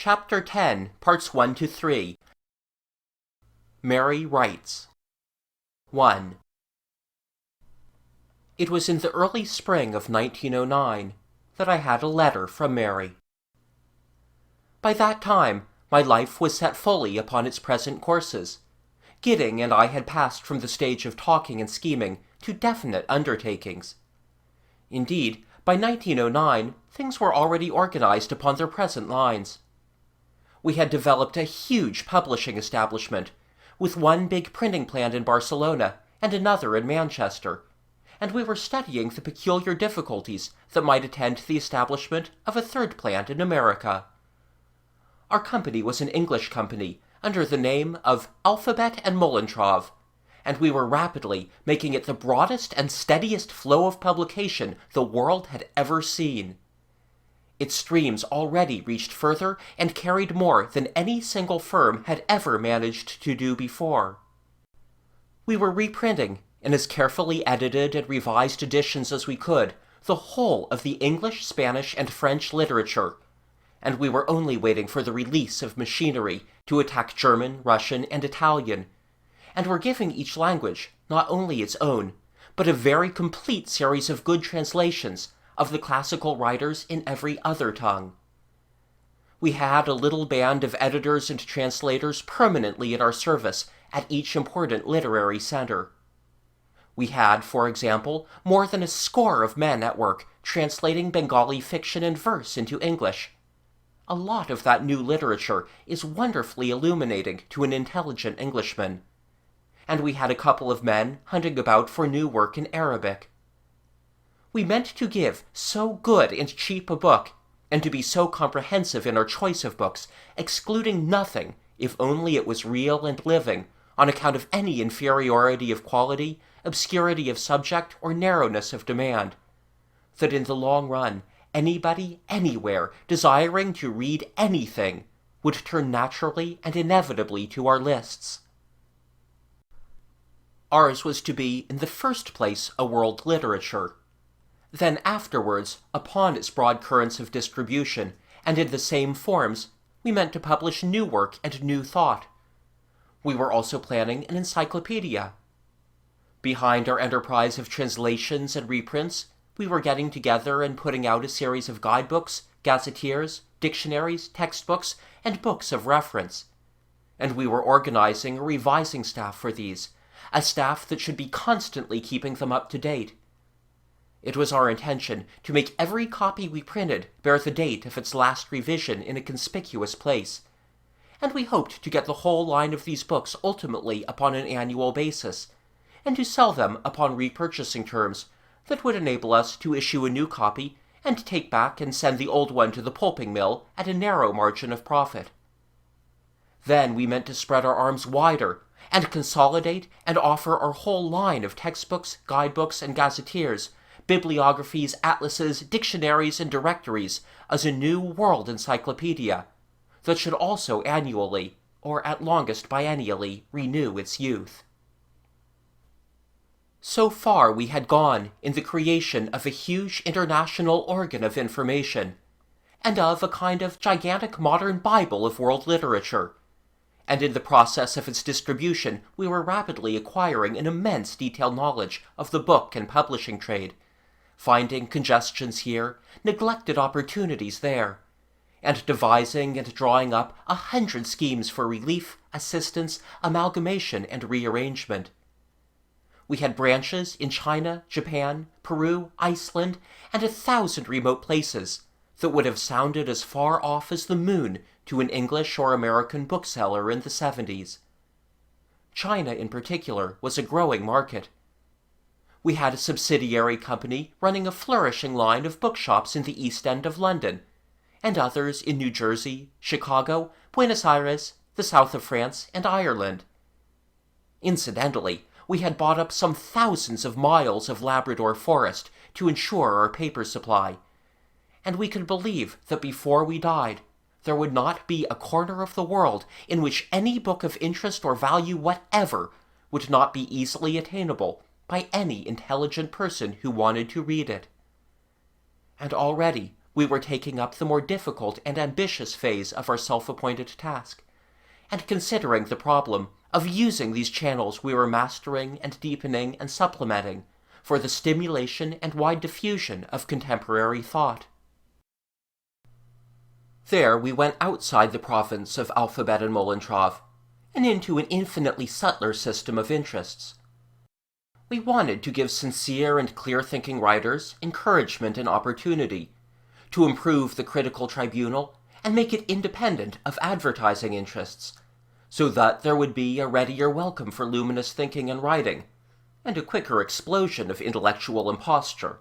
Chapter 10, Parts 1 to 3. Mary Writes. 1. It was in the early spring of 1909 that I had a letter from Mary. By that time, my life was set fully upon its present courses. Gidding and I had passed from the stage of talking and scheming to definite undertakings. Indeed, by 1909, things were already organized upon their present lines. We had developed a huge publishing establishment, with one big printing plant in Barcelona and another in Manchester, and we were studying the peculiar difficulties that might attend the establishment of a third plant in America. Our company was an English company under the name of Alphabet and Mollentrove, and we were rapidly making it the broadest and steadiest flow of publication the world had ever seen. Its streams already reached further and carried more than any single firm had ever managed to do before. We were reprinting, in as carefully edited and revised editions as we could, the whole of the English, Spanish, and French literature, and we were only waiting for the release of machinery to attack German, Russian, and Italian, and were giving each language not only its own, but a very complete series of good translations of the classical writers in every other tongue. We had a little band of editors and translators permanently at our service at each important literary center. We had, for example, more than a score of men at work translating Bengali fiction and verse into English. A lot of that new literature is wonderfully illuminating to an intelligent Englishman. And we had a couple of men hunting about for new work in Arabic. We meant to give so good and cheap a book, and to be so comprehensive in our choice of books, excluding nothing, if only it was real and living, on account of any inferiority of quality, obscurity of subject, or narrowness of demand, that in the long run, anybody, anywhere, desiring to read anything, would turn naturally and inevitably to our lists. Ours was to be, in the first place, a world literature. Then afterwards, upon its broad currents of distribution, and in the same forms, we meant to publish new work and new thought. We were also planning an encyclopedia. Behind our enterprise of translations and reprints, we were getting together and putting out a series of guidebooks, gazetteers, dictionaries, textbooks, and books of reference. And we were organizing a revising staff for these, a staff that should be constantly keeping them up to date. It was our intention to make every copy we printed bear the date of its last revision in a conspicuous place, and we hoped to get the whole line of these books ultimately upon an annual basis, and to sell them upon repurchasing terms that would enable us to issue a new copy and take back and send the old one to the pulping mill at a narrow margin of profit. Then we meant to spread our arms wider, and consolidate and offer our whole line of textbooks, guidebooks, and gazetteers, bibliographies, atlases, dictionaries, and directories as a new world encyclopedia that should also annually, or at longest biennially, renew its youth. So far we had gone in the creation of a huge international organ of information, and of a kind of gigantic modern Bible of world literature, and in the process of its distribution we were rapidly acquiring an immense detailed knowledge of the book and publishing trade, finding congestions here, neglected opportunities there, and devising and drawing up 100 schemes for relief, assistance, amalgamation, and rearrangement. We had branches in China, Japan, Peru, Iceland, and 1,000 remote places that would have sounded as far off as the moon to an English or American bookseller in the 70s. China, in particular, was a growing market. We had a subsidiary company running a flourishing line of bookshops in the East End of London, and others in New Jersey, Chicago, Buenos Aires, the south of France, and Ireland. Incidentally, we had bought up some thousands of miles of Labrador forest to ensure our paper supply, and we could believe that before we died, there would not be a corner of the world in which any book of interest or value whatever would not be easily attainable by any intelligent person who wanted to read it. And already, we were taking up the more difficult and ambitious phase of our self-appointed task, and considering the problem of using these channels we were mastering and deepening and supplementing for the stimulation and wide diffusion of contemporary thought. There we went outside the province of Alphabet and Mollentrov, and into an infinitely subtler system of interests. We wanted to give sincere and clear-thinking writers encouragement and opportunity, to improve the critical tribunal and make it independent of advertising interests, so that there would be a readier welcome for luminous thinking and writing, and a quicker explosion of intellectual imposture.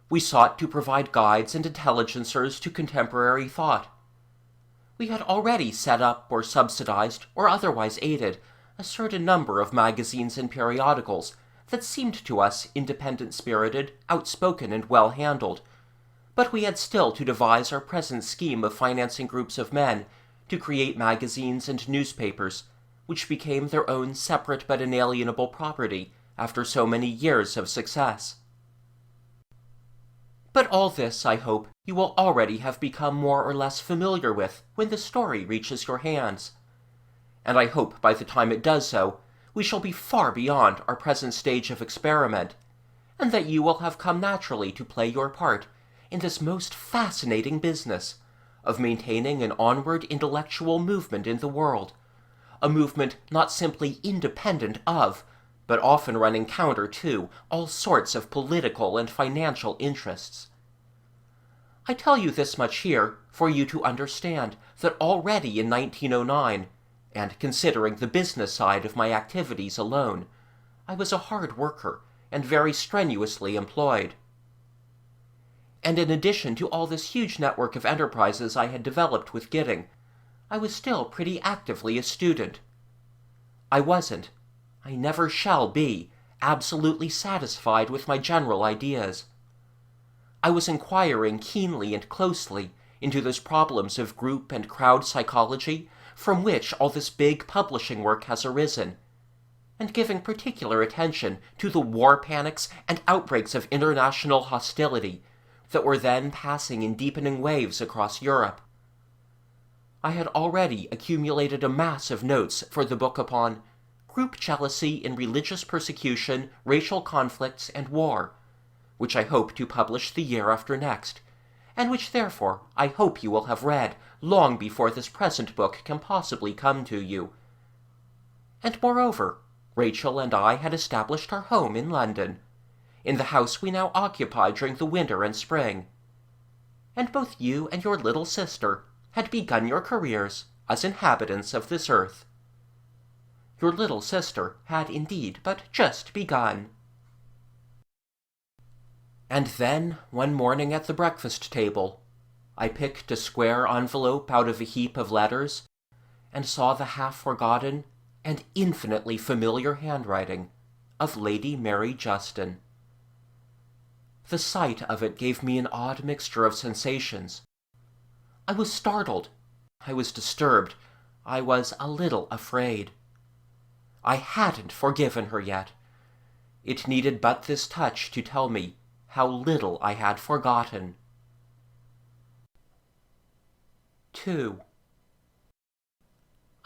We sought to provide guides and intelligencers to contemporary thought. We had already set up or subsidized or otherwise aided a certain number of magazines and periodicals that seemed to us independent-spirited, outspoken, and well-handled, but we had still to devise our present scheme of financing groups of men to create magazines and newspapers, which became their own separate but inalienable property after so many years of success. But all this, I hope, you will already have become more or less familiar with when the story reaches your hands. And I hope by the time it does so, we shall be far beyond our present stage of experiment, and that you will have come naturally to play your part in this most fascinating business of maintaining an onward intellectual movement in the world, a movement not simply independent of, but often running counter to, all sorts of political and financial interests. I tell you this much here for you to understand that already in 1909, and considering the business side of my activities alone, I was a hard worker and very strenuously employed. And in addition to all this huge network of enterprises I had developed with Gidding, I was still pretty actively a student. I never shall be, absolutely satisfied with my general ideas. I was inquiring keenly and closely into those problems of group and crowd psychology from which all this big publishing work has arisen, and giving particular attention to the war panics and outbreaks of international hostility that were then passing in deepening waves across Europe. I had already accumulated a mass of notes for the book upon Group Jealousy in Religious Persecution, Racial Conflicts, and War, which I hope to publish the year after next, and which therefore I hope you will have read long before this present book can possibly come to you. And moreover, Rachel and I had established our home in London, in the house we now occupy during the winter and spring, and both you and your little sister had begun your careers as inhabitants of this earth. Your little sister had indeed but just begun. And then, one morning at the breakfast table, I picked a square envelope out of a heap of letters, and saw the half-forgotten and infinitely familiar handwriting of Lady Mary Justin. The sight of it gave me an odd mixture of sensations. I was startled, I was disturbed, I was a little afraid. I hadn't forgiven her yet. It needed but this touch to tell me how little I had forgotten. 2.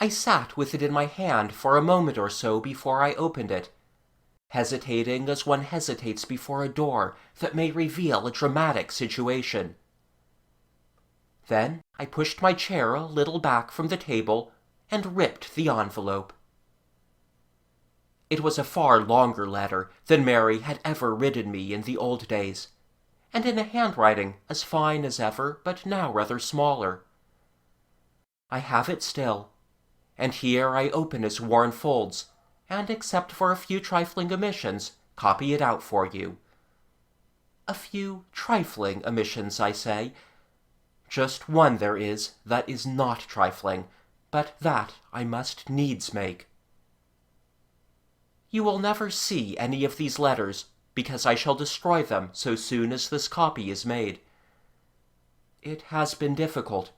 I sat with it in my hand for a moment or so before I opened it, hesitating as one hesitates before a door that may reveal a dramatic situation. Then I pushed my chair a little back from the table and ripped the envelope. It was a far longer letter than Mary had ever written me in the old days, and in a handwriting as fine as ever, but now rather smaller. I have it still, and here I open its worn folds, and except for a few trifling omissions, copy it out for you. A few trifling omissions, I say. Just one there is that is not trifling, but that I must needs make. You will never see any of these letters, because I shall destroy them so soon as this copy is made. It has been difficult,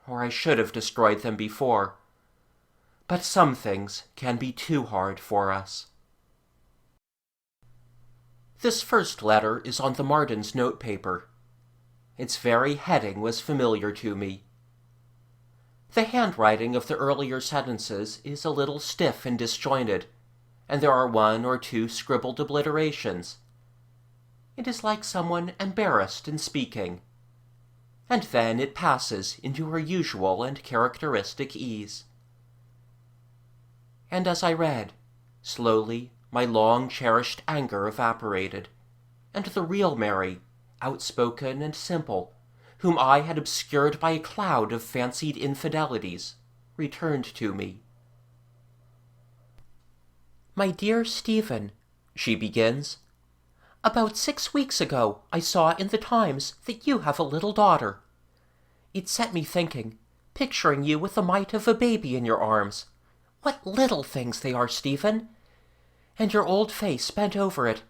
or I should have destroyed them before. But some things can be too hard for us. This first letter is on the Mardens' notepaper. Its very heading was familiar to me. The handwriting of the earlier sentences is a little stiff and disjointed, and there are one or two scribbled obliterations. It is like someone embarrassed in speaking. And then it passes into her usual and characteristic ease. And as I read, slowly my long-cherished anger evaporated, and the real Mary, outspoken and simple, whom I had obscured by a cloud of fancied infidelities, returned to me. "My dear Stephen," she begins, "about 6 weeks ago I saw in the Times that you have a little daughter. It set me thinking, picturing you with the mite of a baby in your arms. What little things they are, Stephen! And your old face bent over it,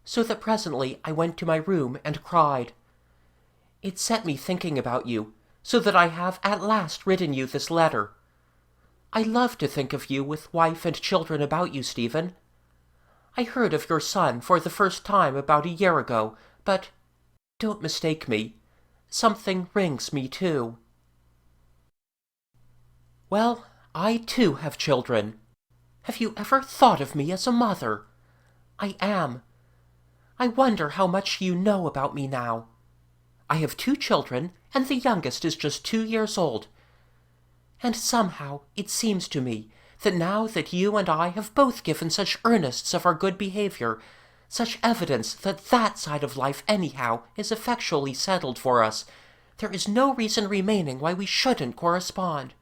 so that presently I went to my room and cried. It set me thinking about you, so that I have at last written you this letter. I love to think of you with wife and children about you, Stephen. I heard of your son for the first time about a year ago, but, don't mistake me, something rings me too. Well, I too have children. Have you ever thought of me as a mother? I am. I wonder how much you know about me now. I have 2 children, and the youngest is just 2 years old. And somehow it seems to me that now that you and I have both given such earnests of our good behavior, such evidence that that side of life anyhow is effectually settled for us, there is no reason remaining why we shouldn't correspond.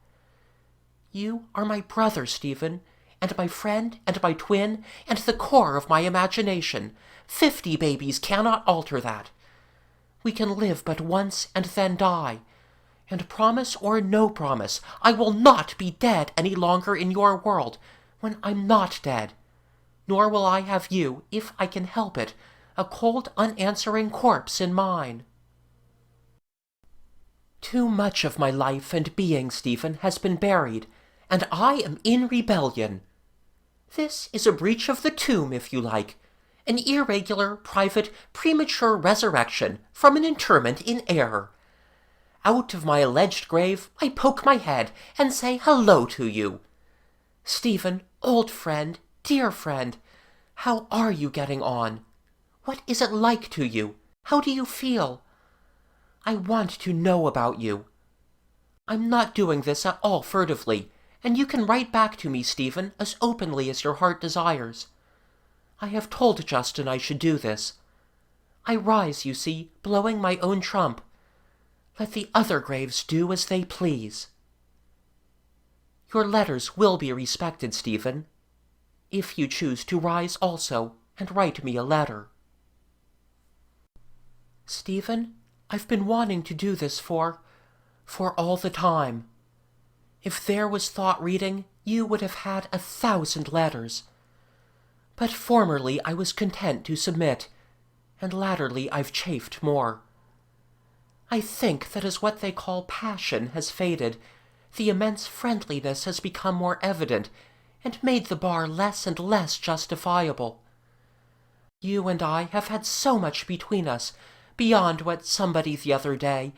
You are my brother, Stephen, and my friend and my twin, and the core of my imagination. 50 babies cannot alter that. We can live but once and then die, and promise or no promise, I will not be dead any longer in your world when I'm not dead, nor will I have you, if I can help it, a cold, unanswering corpse in mine. Too much of my life and being, Stephen, has been buried, and I am in rebellion. This is a breach of the tomb, if you like, an irregular, private, premature resurrection from an interment in error. Out of my alleged grave I poke my head and say hello to you. Stephen, old friend, dear friend, how are you getting on? What is it like to you? How do you feel? I want to know about you. I'm not doing this at all furtively, and you can write back to me, Stephen, as openly as your heart desires. I have told Justin I should do this. I rise, you see, blowing my own trump. Let the other graves do as they please. Your letters will be respected, Stephen, if you choose to rise also and write me a letter. Stephen, I've been wanting to do this for all the time. If there was thought reading, you would have had 1,000 letters. But formerly I was content to submit, and latterly I've chafed more. I think that as what they call passion has faded, the immense friendliness has become more evident, and made the bar less and less justifiable. You and I have had so much between us, beyond what somebody the other day,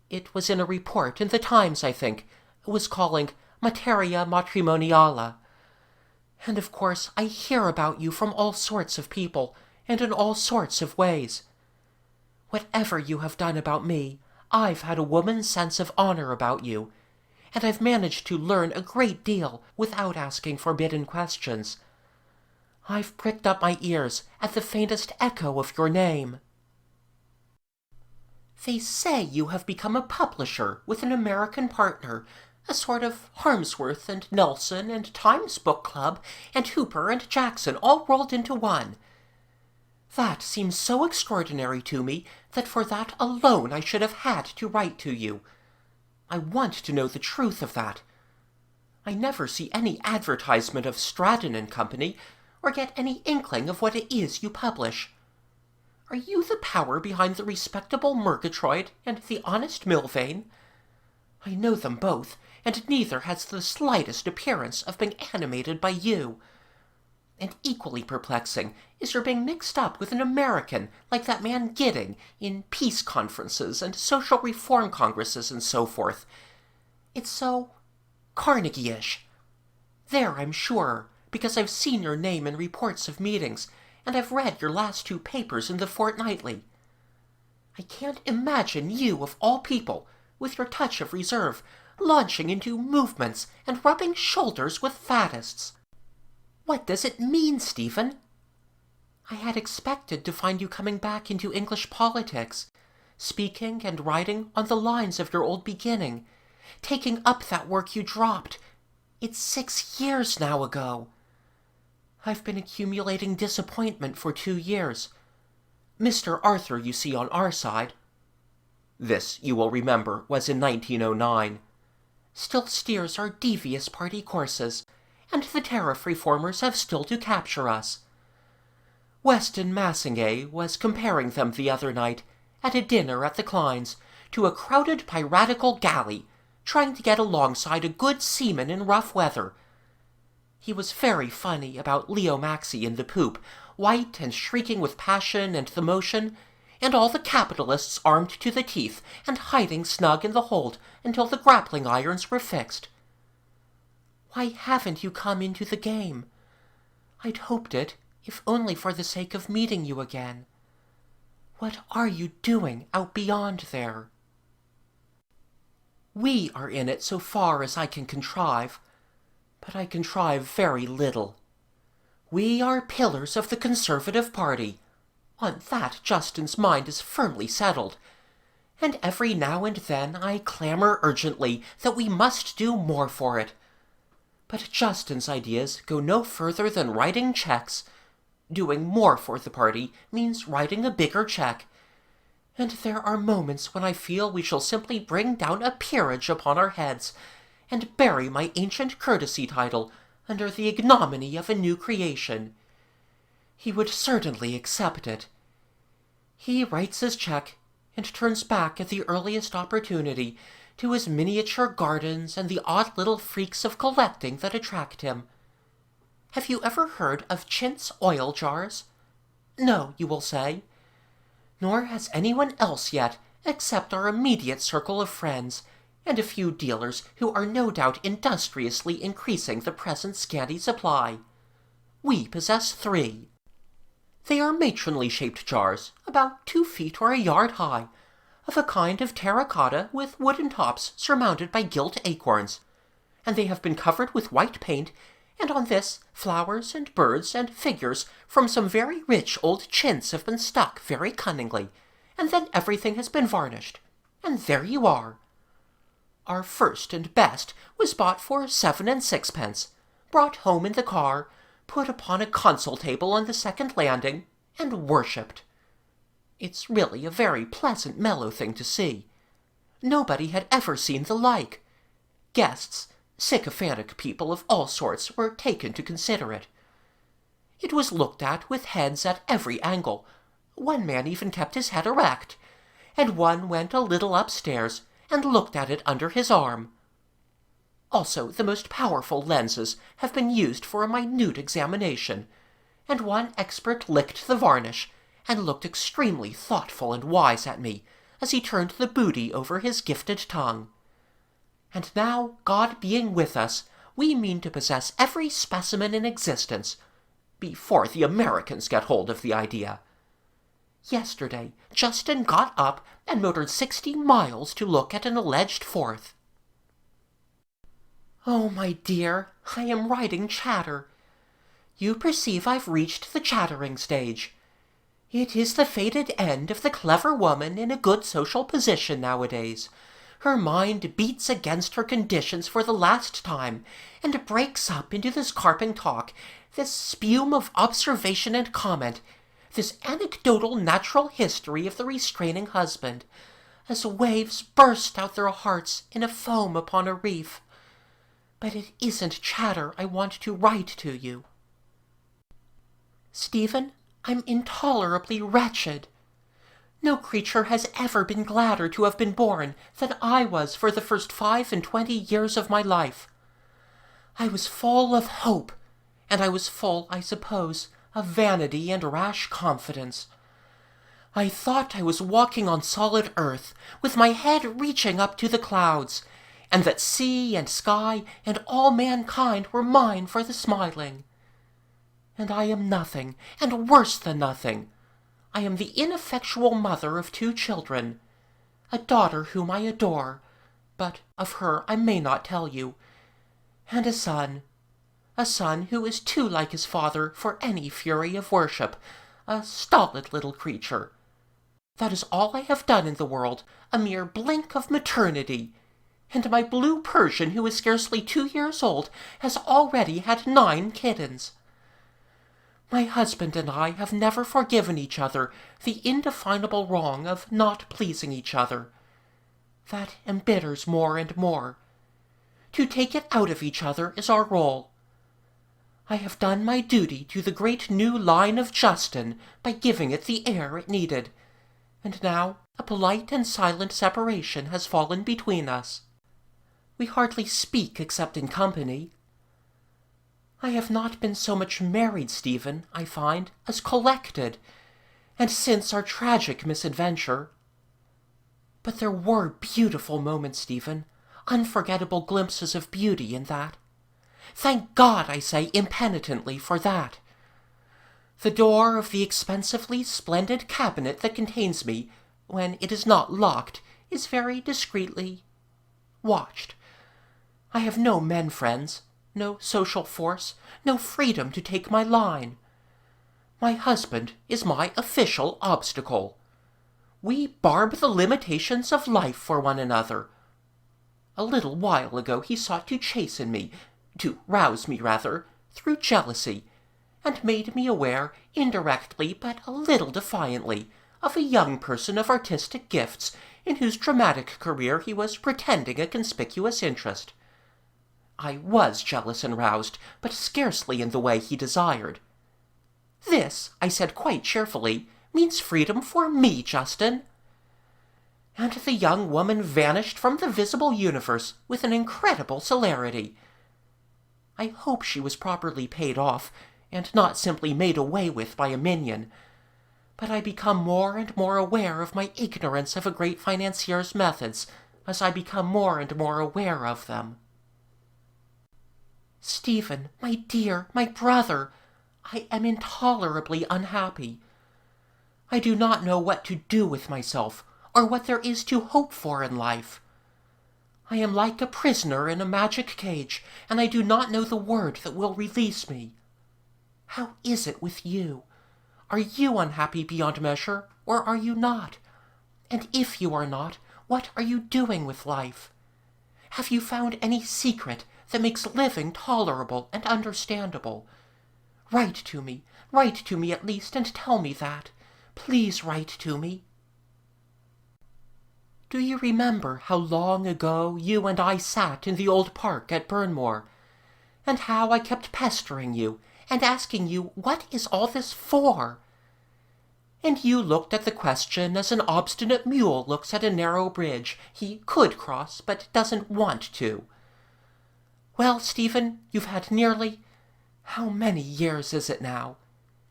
it was in a report in the Times, I think, was calling materia matrimoniala. And of course I hear about you from all sorts of people, and in all sorts of ways. Whatever you have done about me, I've had a woman's sense of honor about you, and I've managed to learn a great deal without asking forbidden questions. I've pricked up my ears at the faintest echo of your name. They say you have become a publisher with an American partner, a sort of Harmsworth and Nelson and Times Book Club and Hooper and Jackson all rolled into one. That seems so extraordinary to me that for that alone I should have had to write to you. I want to know the truth of that. I never see any advertisement of Stratton and Company, or get any inkling of what it is you publish. Are you the power behind the respectable Murgatroyd and the honest Milvain? I know them both, and neither has the slightest appearance of being animated by you. and equally perplexing is your being mixed up with an American like that man Gidding in peace conferences and social reform congresses and so forth. It's so Carnegie-ish. There, I'm sure, because I've seen your name in reports of meetings, and I've read your last 2 papers in the Fortnightly. I can't imagine you, of all people, with your touch of reserve, launching into movements and rubbing shoulders with faddists. What does it mean, Stephen? I had expected to find you coming back into English politics, speaking and writing on the lines of your old beginning, taking up that work you dropped. It's 6 years now ago. I've been accumulating disappointment for 2 years. Mr. Arthur, you see, on our side— this, you will remember, was in 1909— still steers our devious party courses, and the tariff reformers have still to capture us. Weston Massingay was comparing them the other night, at a dinner at the Kleins, to a crowded piratical galley, trying to get alongside a good seaman in rough weather. He was very funny about Leo Maxey in the poop, white and shrieking with passion and the motion, and all the capitalists armed to the teeth and hiding snug in the hold until the grappling irons were fixed. Why haven't you come into the game? I'd hoped it, if only for the sake of meeting you again. What are you doing out beyond there? We are in it so far as I can contrive, but I contrive very little. We are pillars of the Conservative Party. On that Justin's mind is firmly settled, and every now and then I clamour urgently that we must do more for it. But Justin's ideas go no further than writing cheques. Doing more for the party means writing a bigger cheque, and there are moments when I feel we shall simply bring down a peerage upon our heads, and bury my ancient courtesy title under the ignominy of a new creation. He would certainly accept it. He writes his cheque, and turns back at the earliest opportunity to his miniature gardens and the odd little freaks of collecting that attract him. Have you ever heard of chintz oil jars? No, you will say. Nor has anyone else yet, except our immediate circle of friends, and a few dealers who are no doubt industriously increasing the present scanty supply. We possess 3. They are matronly-shaped jars, about 2 feet or a yard high, of a kind of terracotta with wooden tops surmounted by gilt acorns, and they have been covered with white paint, and on this flowers and birds and figures from some very rich old chintz have been stuck very cunningly, and then everything has been varnished, and there you are. Our first and best was bought for 7 and 6pence, brought home in the car, put upon a console table on the second landing, and worshipped. It's really a very pleasant, mellow thing to see. Nobody had ever seen the like. Guests, sycophantic people of all sorts, were taken to consider it. It was looked at with heads at every angle. One man even kept his head erect, and one went a little upstairs and looked at it under his arm. Also, the most powerful lenses have been used for a minute examination, and one expert licked the varnish and looked extremely thoughtful and wise at me as he turned the booty over his gifted tongue. And now, God being with us, we mean to possess every specimen in existence, before the Americans get hold of the idea. Yesterday, Justin got up and motored 60 miles to look at an alleged 4th. Oh, my dear, I am writing chatter. You perceive I've reached the chattering stage. It is the fated end of the clever woman in a good social position nowadays. Her mind beats against her conditions for the last time, and breaks up into this carping talk, this spume of observation and comment, this anecdotal natural history of the restraining husband, as waves burst out their hearts in a foam upon a reef. But it isn't chatter I want to write to you. Stephen, I'm intolerably wretched. No creature has ever been gladder to have been born than I was for the first 25 years of my life. I was full of hope, and I was full, I suppose, of vanity and rash confidence. I thought I was walking on solid earth, with my head reaching up to the clouds, and that sea and sky and all mankind were mine for the smiling. And I am nothing, and worse than nothing. I am the ineffectual mother of 2 children, a daughter whom I adore, but of her I may not tell you, and a son who is too like his father for any fury of worship, a stolid little creature. That is all I have done in the world, a mere blink of maternity, and my blue Persian, who is scarcely 2 years old, has already had 9 kittens. My husband and I have never forgiven each other the indefinable wrong of not pleasing each other. That embitters more and more. To take it out of each other is our role. I have done my duty to the great new line of Justin by giving it the air it needed, and now a polite and silent separation has fallen between us. We hardly speak except in company. I have not been so much married, Stephen, I find, as collected, and since our tragic misadventure. But there were beautiful moments, Stephen, unforgettable glimpses of beauty in that. Thank God, I say impenitently, for that. The door of the expensively splendid cabinet that contains me, when it is not locked, is very discreetly watched. I have no men friends, no social force, no freedom to take my line. My husband is my official obstacle. We barb the limitations of life for one another. A little while ago he sought to chasten me, to rouse me rather, through jealousy, and made me aware, indirectly but a little defiantly, of a young person of artistic gifts, in whose dramatic career he was pretending a conspicuous interest. I was jealous and roused, but scarcely in the way he desired. This, I said quite cheerfully, means freedom for me, Justin. And the young woman vanished from the visible universe with an incredible celerity. I hope she was properly paid off, and not simply made away with by a minion. But I become more and more aware of my ignorance of a great financier's methods, as I become more and more aware of them. Stephen, my dear, my brother, I am intolerably unhappy. I do not know what to do with myself, or what there is to hope for in life. I am like a prisoner in a magic cage, and I do not know the word that will release me. How is it with you? Are you unhappy beyond measure, or are you not? And if you are not, what are you doing with life? Have you found any secret that makes living tolerable and understandable? Write to me at least, and tell me that. Please write to me. Do you remember how long ago you and I sat in the old park at Burnmore, and how I kept pestering you and asking you what is all this for? And you looked at the question as an obstinate mule looks at a narrow bridge he could cross but doesn't want to. Well, Stephen, you've had nearly, how many years is it now,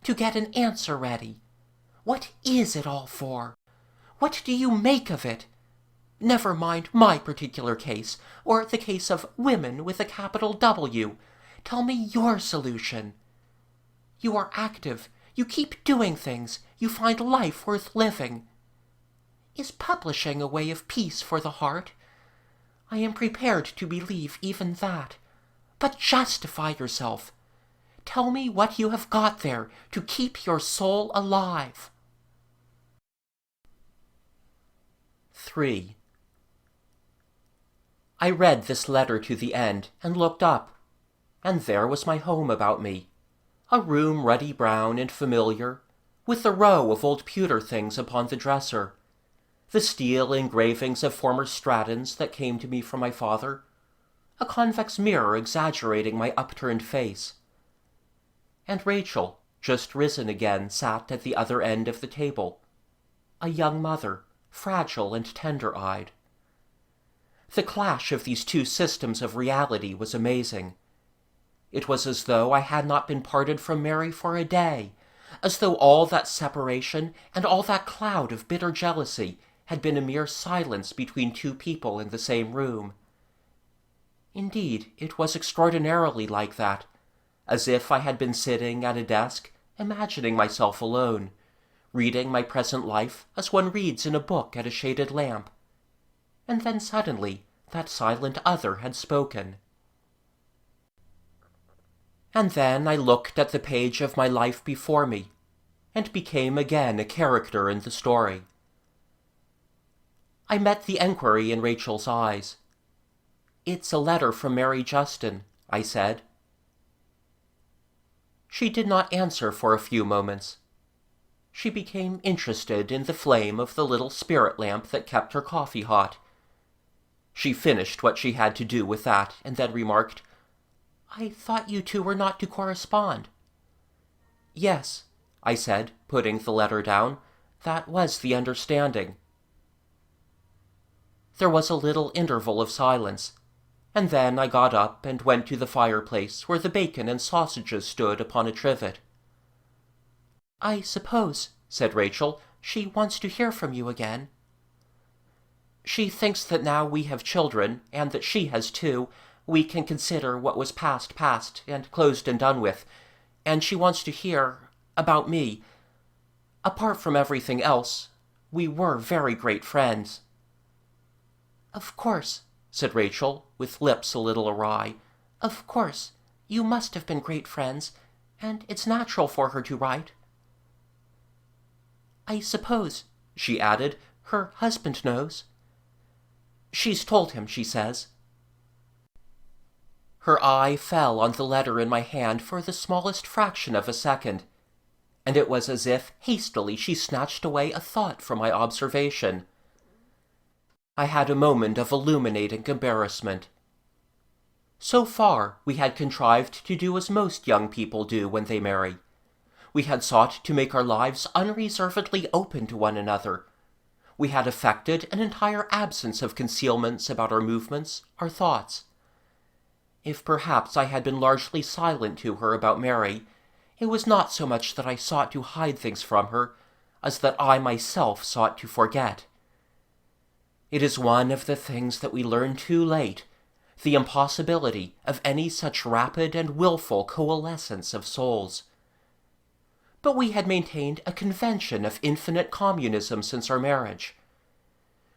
to get an answer ready. What is it all for? What do you make of it? Never mind my particular case, or the case of women with a capital W. Tell me your solution. You are active. You keep doing things. You find life worth living. Is publishing a way of peace for the heart? I am prepared to believe even that. But justify yourself. Tell me what you have got there to keep your soul alive. 3. I read this letter to the end and looked up, and there was my home about me, a room ruddy brown and familiar, with the row of old pewter things upon the dresser, the steel engravings of former Stratons that came to me from my father, a convex mirror exaggerating my upturned face. And Rachel, just risen again, sat at the other end of the table, a young mother, fragile and tender-eyed. The clash of these two systems of reality was amazing. It was as though I had not been parted from Mary for a day, as though all that separation and all that cloud of bitter jealousy had been a mere silence between two people in the same room. Indeed, it was extraordinarily like that, as if I had been sitting at a desk, imagining myself alone, reading my present life as one reads in a book at a shaded lamp. And then suddenly that silent other had spoken. And then I looked at the page of my life before me, and became again a character in the story. I met the enquiry in Rachel's eyes. "It's a letter from Mary Justin," I said. She did not answer for a few moments. She became interested in the flame of the little spirit lamp that kept her coffee hot. She finished what she had to do with that, and then remarked, "I thought you two were not to correspond." "Yes," I said, putting the letter down. "That was the understanding." There was a little interval of silence, and then I got up and went to the fireplace where the bacon and sausages stood upon a trivet. "I suppose," said Rachel, "she wants to hear from you again." "She thinks that now we have children, and that she has too, we can consider what was past and closed and done with, and she wants to hear about me. Apart from everything else, we were very great friends." "Of course," said Rachel, with lips a little awry. "Of course, you must have been great friends, and it's natural for her to write." "I suppose," she added, "her husband knows." "She's told him, she says." Her eye fell on the letter in my hand for the smallest fraction of a second, and it was as if hastily she snatched away a thought from my observation. I had a moment of illuminating embarrassment. So far, we had contrived to do as most young people do when they marry. We had sought to make our lives unreservedly open to one another. We had affected an entire absence of concealments about our movements, our thoughts. If perhaps I had been largely silent to her about Mary, it was not so much that I sought to hide things from her, as that I myself sought to forget. It is one of the things that we learn too late, the impossibility of any such rapid and willful coalescence of souls. But we had maintained a convention of infinite communism since our marriage.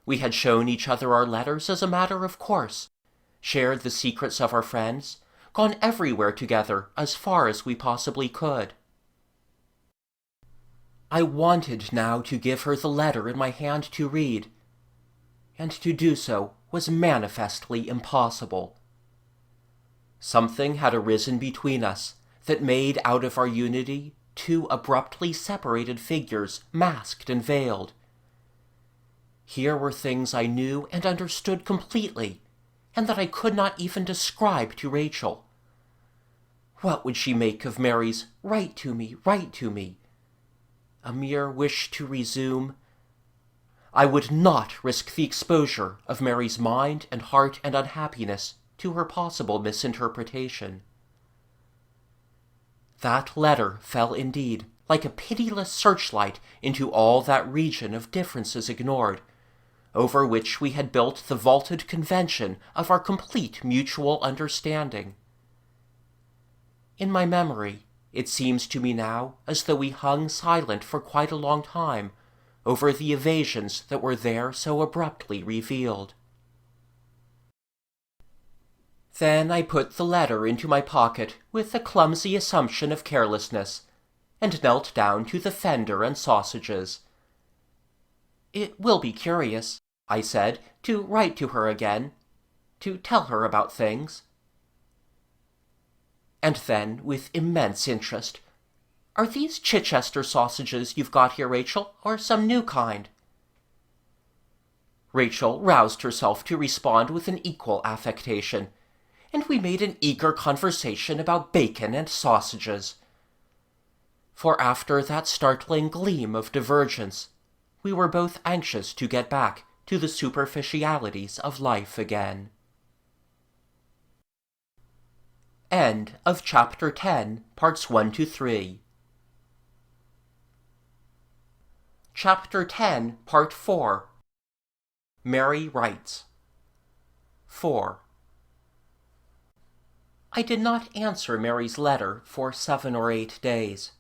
We had shown each other our letters as a matter of course, shared the secrets of our friends, gone everywhere together as far as we possibly could. I wanted now to give her the letter in my hand to read, and to do so was manifestly impossible. Something had arisen between us that made out of our unity two abruptly separated figures, masked and veiled. Here were things I knew and understood completely, and that I could not even describe to Rachel. What would she make of Mary's "write to me, write to me"? A mere wish to resume. I would not risk the exposure of Mary's mind and heart and unhappiness to her possible misinterpretation. That letter fell indeed like a pitiless searchlight into all that region of differences ignored, over which we had built the vaulted convention of our complete mutual understanding. In my memory, it seems to me now as though we hung silent for quite a long time over the evasions that were there so abruptly revealed. Then I put the letter into my pocket with a clumsy assumption of carelessness, and knelt down to the fender and sausages. "It will be curious," I said, "to write to her again, to tell her about things." And then, with immense interest, "Are these Chichester sausages you've got here, Rachel, or some new kind?" Rachel roused herself to respond with an equal affectation, and we made an eager conversation about bacon and sausages. For after that startling gleam of divergence, we were both anxious to get back to the superficialities of life again. End of Chapter 10, Parts 1 to 3. Chapter 10, Part 4. Mary writes. 4. I did not answer Mary's letter for 7 or 8 days.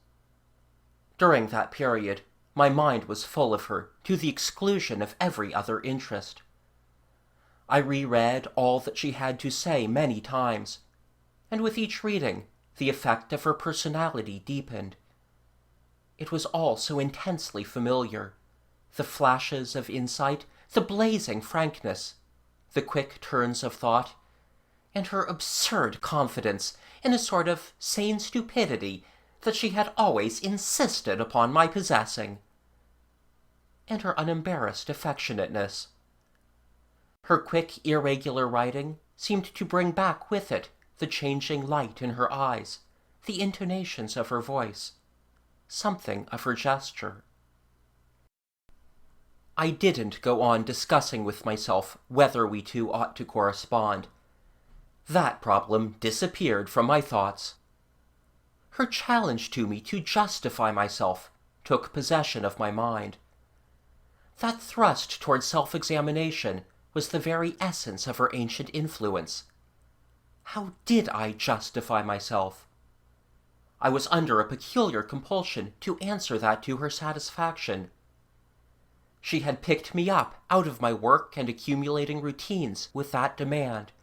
During that period, my mind was full of her to the exclusion of every other interest. I reread all that she had to say many times, and with each reading, the effect of her personality deepened. It was all so intensely familiar, the flashes of insight, the blazing frankness, the quick turns of thought, and her absurd confidence in a sort of sane stupidity that she had always insisted upon my possessing, and her unembarrassed affectionateness. Her quick, irregular writing seemed to bring back with it the changing light in her eyes, the intonations of her voice, something of her gesture. I didn't go on discussing with myself whether we two ought to correspond. That problem disappeared from my thoughts. Her challenge to me to justify myself took possession of my mind. That thrust toward self-examination was the very essence of her ancient influence. How did I justify myself? I was under a peculiar compulsion to answer that to her satisfaction. She had picked me up out of my work and accumulating routines with that demand,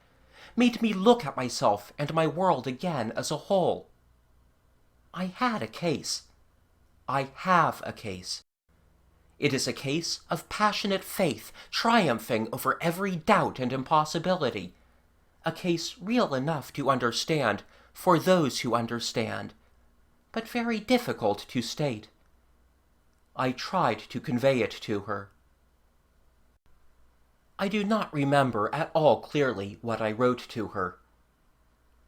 made me look at myself and my world again as a whole. I had a case. I have a case. It is a case of passionate faith triumphing over every doubt and impossibility, a case real enough to understand for those who understand, but very difficult to state. I tried to convey it to her. I do not remember at all clearly what I wrote to her.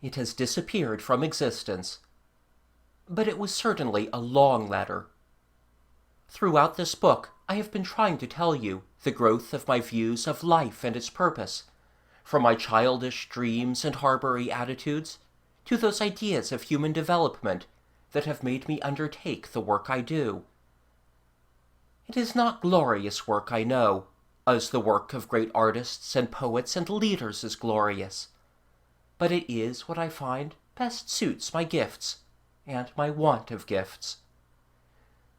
It has disappeared from existence, but it was certainly a long letter. Throughout this book, I have been trying to tell you the growth of my views of life and its purpose, from my childish dreams and harbory attitudes to those ideas of human development that have made me undertake the work I do. It is not glorious work, I know, as the work of great artists and poets and leaders is glorious, but it is what I find best suits my gifts and my want of gifts.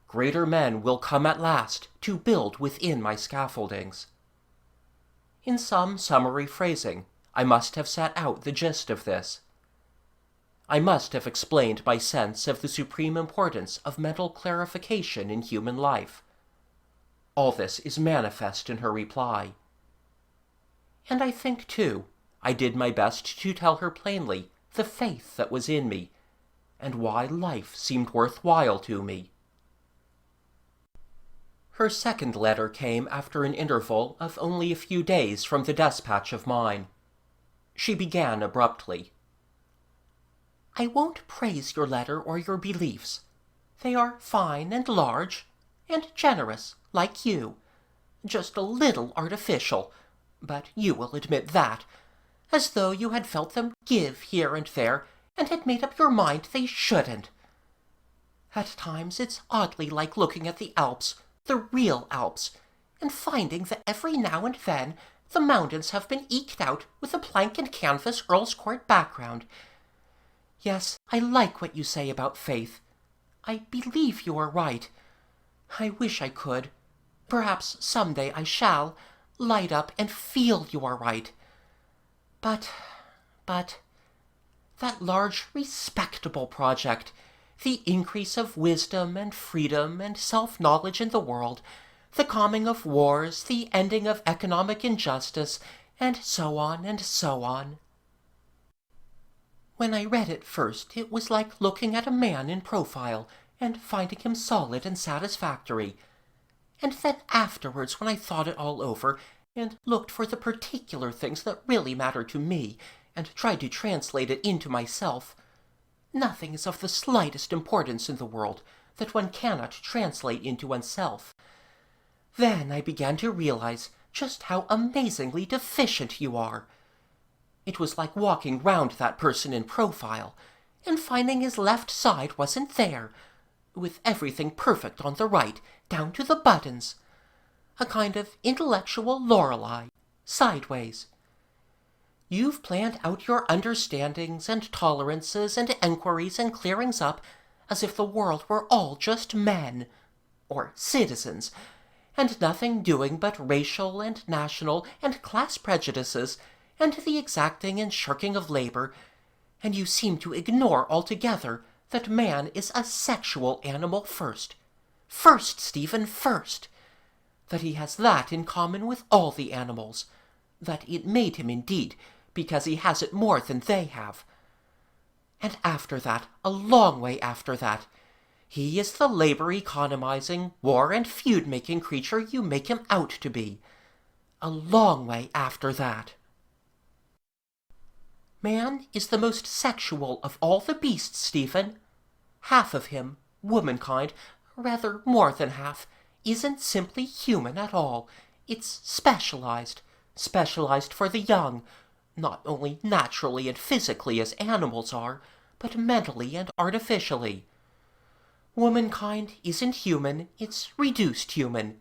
Greater men will come at last to build within my scaffoldings. In some summary phrasing, I must have set out the gist of this. I must have explained my sense of the supreme importance of mental clarification in human life. All this is manifest in her reply. And I think, too, I did my best to tell her plainly the faith that was in me, and why life seemed worthwhile to me. Her second letter came after an interval of only a few days from the despatch of mine. She began abruptly. I won't praise your letter or your beliefs. They are fine and large, and generous, like you. Just a little artificial, but you will admit that, as though you had felt them give here and there, and had made up your mind they shouldn't. At times it's oddly like looking at the Alps, the real Alps, and finding that every now and then the mountains have been eked out with a plank and canvas Earl's Court background. Yes, I like what you say about faith. I believe you are right. I wish I could. Perhaps some day I shall light up and feel you are right. But, that large, respectable project, the increase of wisdom and freedom and self-knowledge in the world, the calming of wars, the ending of economic injustice, and so on and so on. When I read it first, it was like looking at a man in profile and finding him solid and satisfactory. And then afterwards, when I thought it all over and looked for the particular things that really matter to me and tried to translate it into myself, nothing is of the slightest importance in the world that one cannot translate into oneself. Then I began to realize just how amazingly deficient you are. It was like walking round that person in profile, and finding his left side wasn't there, with everything perfect on the right, down to the buttons. A kind of intellectual Lorelei, sideways. You've planned out your understandings and tolerances and enquiries and clearings up as if the world were all just men, or citizens, and nothing doing but racial and national and class prejudices and the exacting and shirking of labor, and you seem to ignore altogether that man is a sexual animal first. First, Stephen, first. That he has that in common with all the animals. That it made him indeed, because he has it more than they have. And after that, a long way after that, he is the labor-economizing, war and feud-making creature you make him out to be. A long way after that. Man is the most sexual of all the beasts, Stephen. Half of him, womankind, rather more than half, isn't simply human at all. It's specialized for the young, not only naturally and physically as animals are, but mentally and artificially. Womankind isn't human, it's reduced human.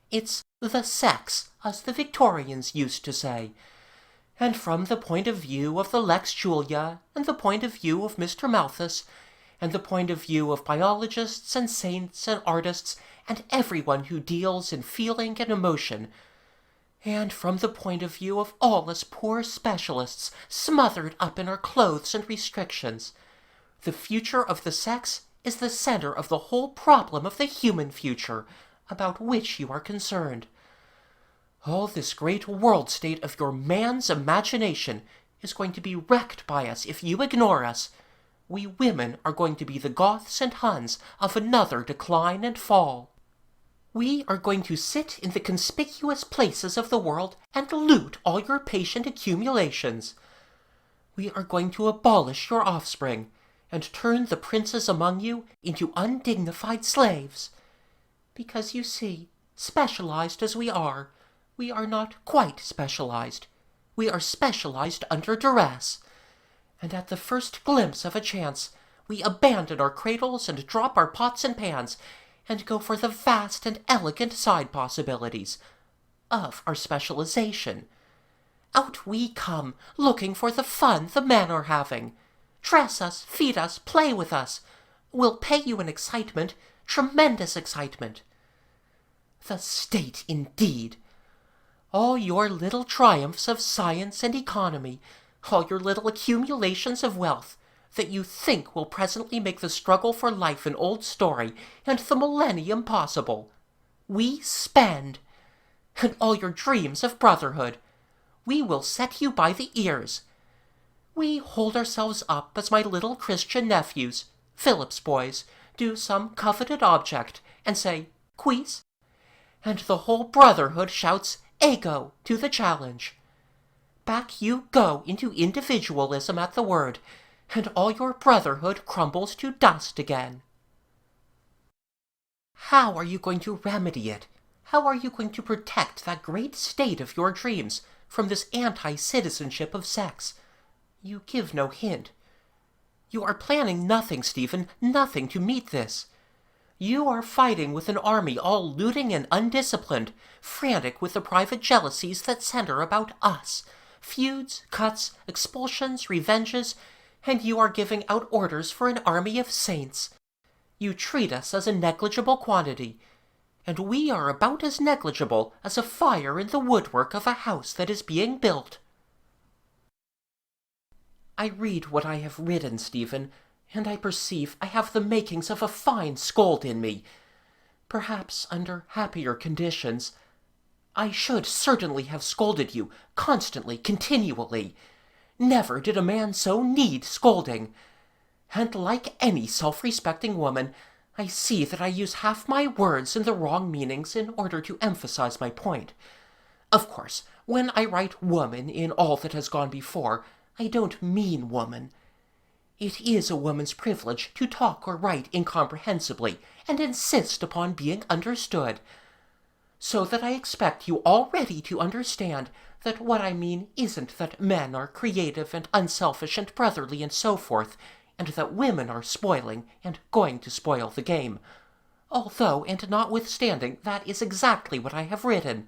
It's the sex, as the Victorians used to say. And from the point of view of the Lex Julia, and the point of view of Mr. Malthus, and the point of view of biologists and saints and artists and everyone who deals in feeling and emotion, and from the point of view of all us poor specialists smothered up in our clothes and restrictions, the future of the sex is the center of the whole problem of the human future about which you are concerned. All this great world state of your man's imagination is going to be wrecked by us if you ignore us. We women are going to be the Goths and Huns of another decline and fall. We are going to sit in the conspicuous places of the world and loot all your patient accumulations. We are going to abolish your offspring and turn the princes among you into undignified slaves. Because, you see, specialized as we are not quite specialized. We are specialized under duress. And at the first glimpse of a chance, we abandon our cradles and drop our pots and pans, and go for the vast and elegant side possibilities of our specialization. Out we come, looking for the fun the men are having. Dress us, feed us, play with us. We'll pay you an excitement, tremendous excitement. The state, indeed! All your little triumphs of science and economy, all your little accumulations of wealth, that you think will presently make the struggle for life an old story and the millennium possible. We spend. And all your dreams of brotherhood. We will set you by the ears. We hold ourselves up as my little Christian nephews, Philip's boys, do some coveted object, and say, Quis? And the whole brotherhood shouts, Ego, to the challenge. Back you go into individualism at the word, and all your brotherhood crumbles to dust again. How are you going to remedy it? How are you going to protect that great state of your dreams from this anti-citizenship of sex? You give no hint. You are planning nothing, Stephen, nothing to meet this. You are fighting with an army all looting and undisciplined, frantic with the private jealousies that center about us, feuds, cuts, expulsions, revenges, and you are giving out orders for an army of saints. You treat us as a negligible quantity, and we are about as negligible as a fire in the woodwork of a house that is being built. I read what I have written, Stephen, and I perceive I have the makings of a fine scold in me. Perhaps under happier conditions, I should certainly have scolded you, constantly, continually. Never did a man so need scolding. And like any self-respecting woman, I see that I use half my words in the wrong meanings in order to emphasize my point. Of course, when I write woman in all that has gone before, I don't mean woman. It is a woman's privilege to talk or write incomprehensibly and insist upon being understood. So that I expect you already to understand that what I mean isn't that men are creative and unselfish and brotherly and so forth, and that women are spoiling and going to spoil the game. Although, and notwithstanding, that is exactly what I have written.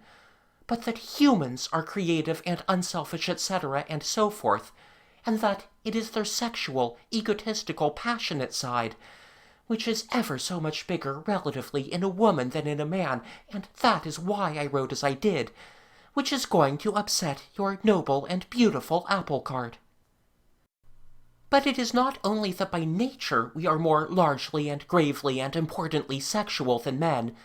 But that humans are creative and unselfish, etc., and so forth, and that it is their sexual, egotistical, passionate side, which is ever so much bigger relatively in a woman than in a man, and that is why I wrote as I did, which is going to upset your noble and beautiful apple cart. But it is not only that by nature we are more largely and gravely and importantly sexual than men,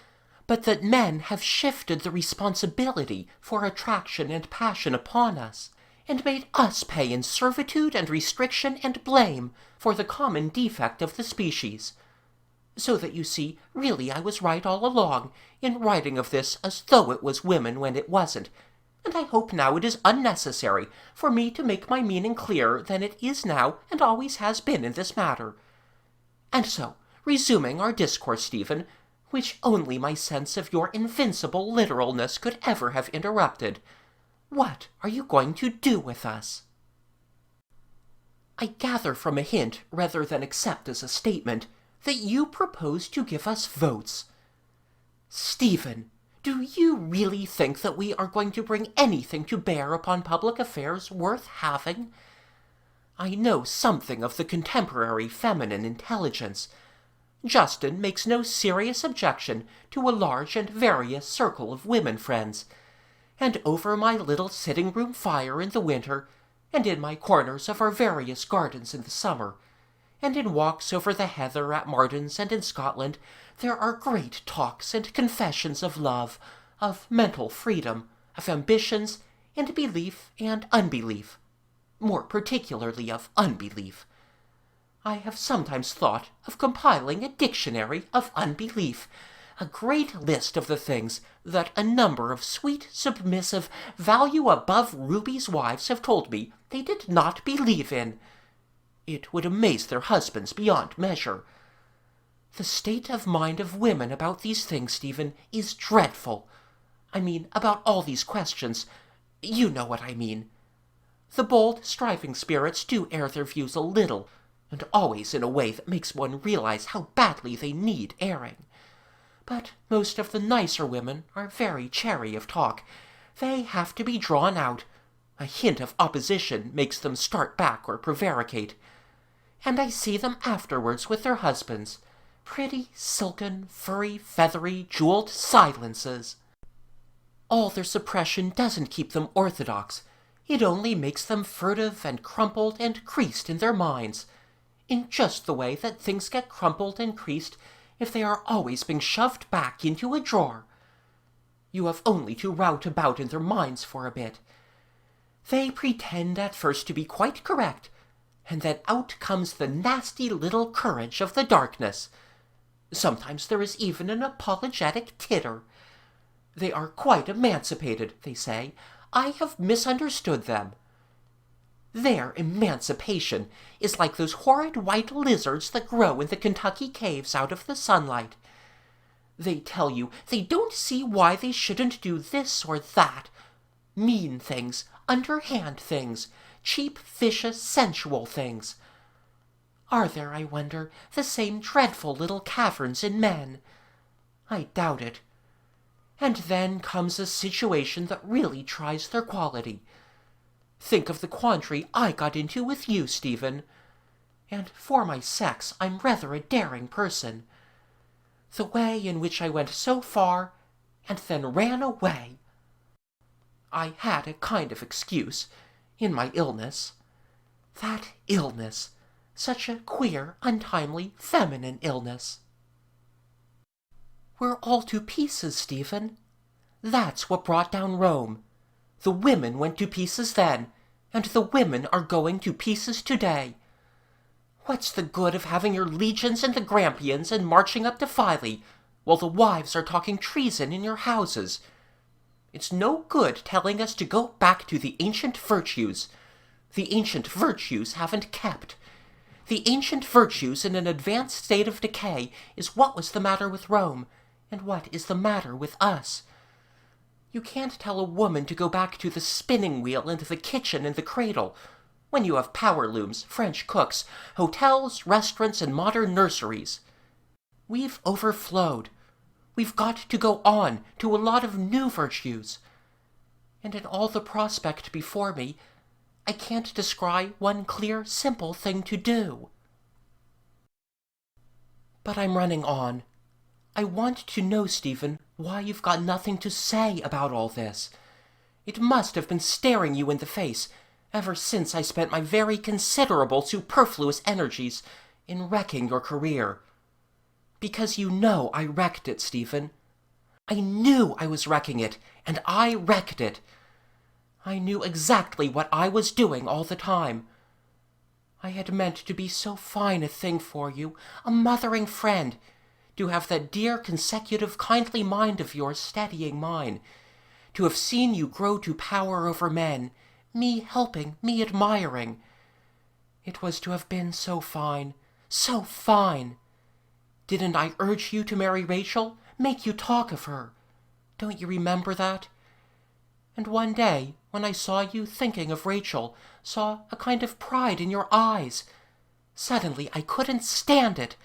but that men have shifted the responsibility for attraction and passion upon us, and made us pay in servitude and restriction and blame for the common defect of the species. So that you see, really I was right all along, in writing of this as though it was women when it wasn't, and I hope now it is unnecessary for me to make my meaning clearer than it is now and always has been in this matter. And so, resuming our discourse, Stephen, which only my sense of your invincible literalness could ever have interrupted, what are you going to do with us? I gather from a hint, rather than accept as a statement, that you propose to give us votes. Stephen, do you really think that we are going to bring anything to bear upon public affairs worth having? I know something of the contemporary feminine intelligence. Justin makes no serious objection to a large and various circle of women friends, and over my little sitting-room fire in the winter, and in my corners of our various gardens in the summer, and in walks over the heather at Marden's and in Scotland, there are great talks and confessions of love, of mental freedom, of ambitions, and belief and unbelief, more particularly of unbelief. I have sometimes thought of compiling a dictionary of unbelief, a great list of the things that a number of sweet, submissive, value-above-rubies wives have told me they did not believe in. It would amaze their husbands beyond measure. The state of mind of women about these things, Stephen, is dreadful. I mean, about all these questions. You know what I mean. The bold, striving spirits do air their views a little, and always in a way that makes one realize how badly they need airing. But most of the nicer women are very chary of talk. They have to be drawn out. A hint of opposition makes them start back or prevaricate. And I see them afterwards with their husbands. Pretty, silken, furry, feathery, jeweled silences. All their suppression doesn't keep them orthodox. It only makes them furtive and crumpled and creased in their minds, in just the way that things get crumpled and creased if they are always being shoved back into a drawer. You have only to rout about in their minds for a bit. They pretend at first to be quite correct, and then out comes the nasty little courage of the darkness. Sometimes there is even an apologetic titter. They are quite emancipated, they say. I have misunderstood them. Their emancipation is like those horrid white lizards that grow in the Kentucky caves out of the sunlight. They tell you they don't see why they shouldn't do this or that. Mean things, underhand things, cheap, vicious, sensual things. Are there, I wonder, the same dreadful little caverns in men? I doubt it. And then comes a situation that really tries their quality. Think of the quandary I got into with you, Stephen. And for my sex, I'm rather a daring person. The way in which I went so far, and then ran away. I had a kind of excuse, in my illness. That illness, such a queer, untimely, feminine illness. We're all to pieces, Stephen. That's what brought down Rome. The women went to pieces then, and the women are going to pieces today. What's the good of having your legions and the Grampians and marching up to Filey, while the wives are talking treason in your houses? It's no good telling us to go back to the ancient virtues. The ancient virtues haven't kept. The ancient virtues in an advanced state of decay is what was the matter with Rome, and what is the matter with us. You can't tell a woman to go back to the spinning wheel and the kitchen and the cradle, when you have power looms, French cooks, hotels, restaurants, and modern nurseries. We've overflowed. We've got to go on to a lot of new virtues. And in all the prospect before me, I can't descry one clear, simple thing to do. But I'm running on. I want to know, Stephen, why you've got nothing to say about all this. It must have been staring you in the face ever since I spent my very considerable superfluous energies in wrecking your career. Because you know I wrecked it, Stephen. I knew I was wrecking it, and I wrecked it. I knew exactly what I was doing all the time. I had meant to be so fine a thing for you, a mothering friend, to have that dear consecutive kindly mind of yours steadying mine, to have seen you grow to power over men, me helping, me admiring. It was to have been so fine, so fine. Didn't I urge you to marry Rachel, make you talk of her? Don't you remember that? And one day, when I saw you thinking of Rachel, saw a kind of pride in your eyes, suddenly I couldn't stand it.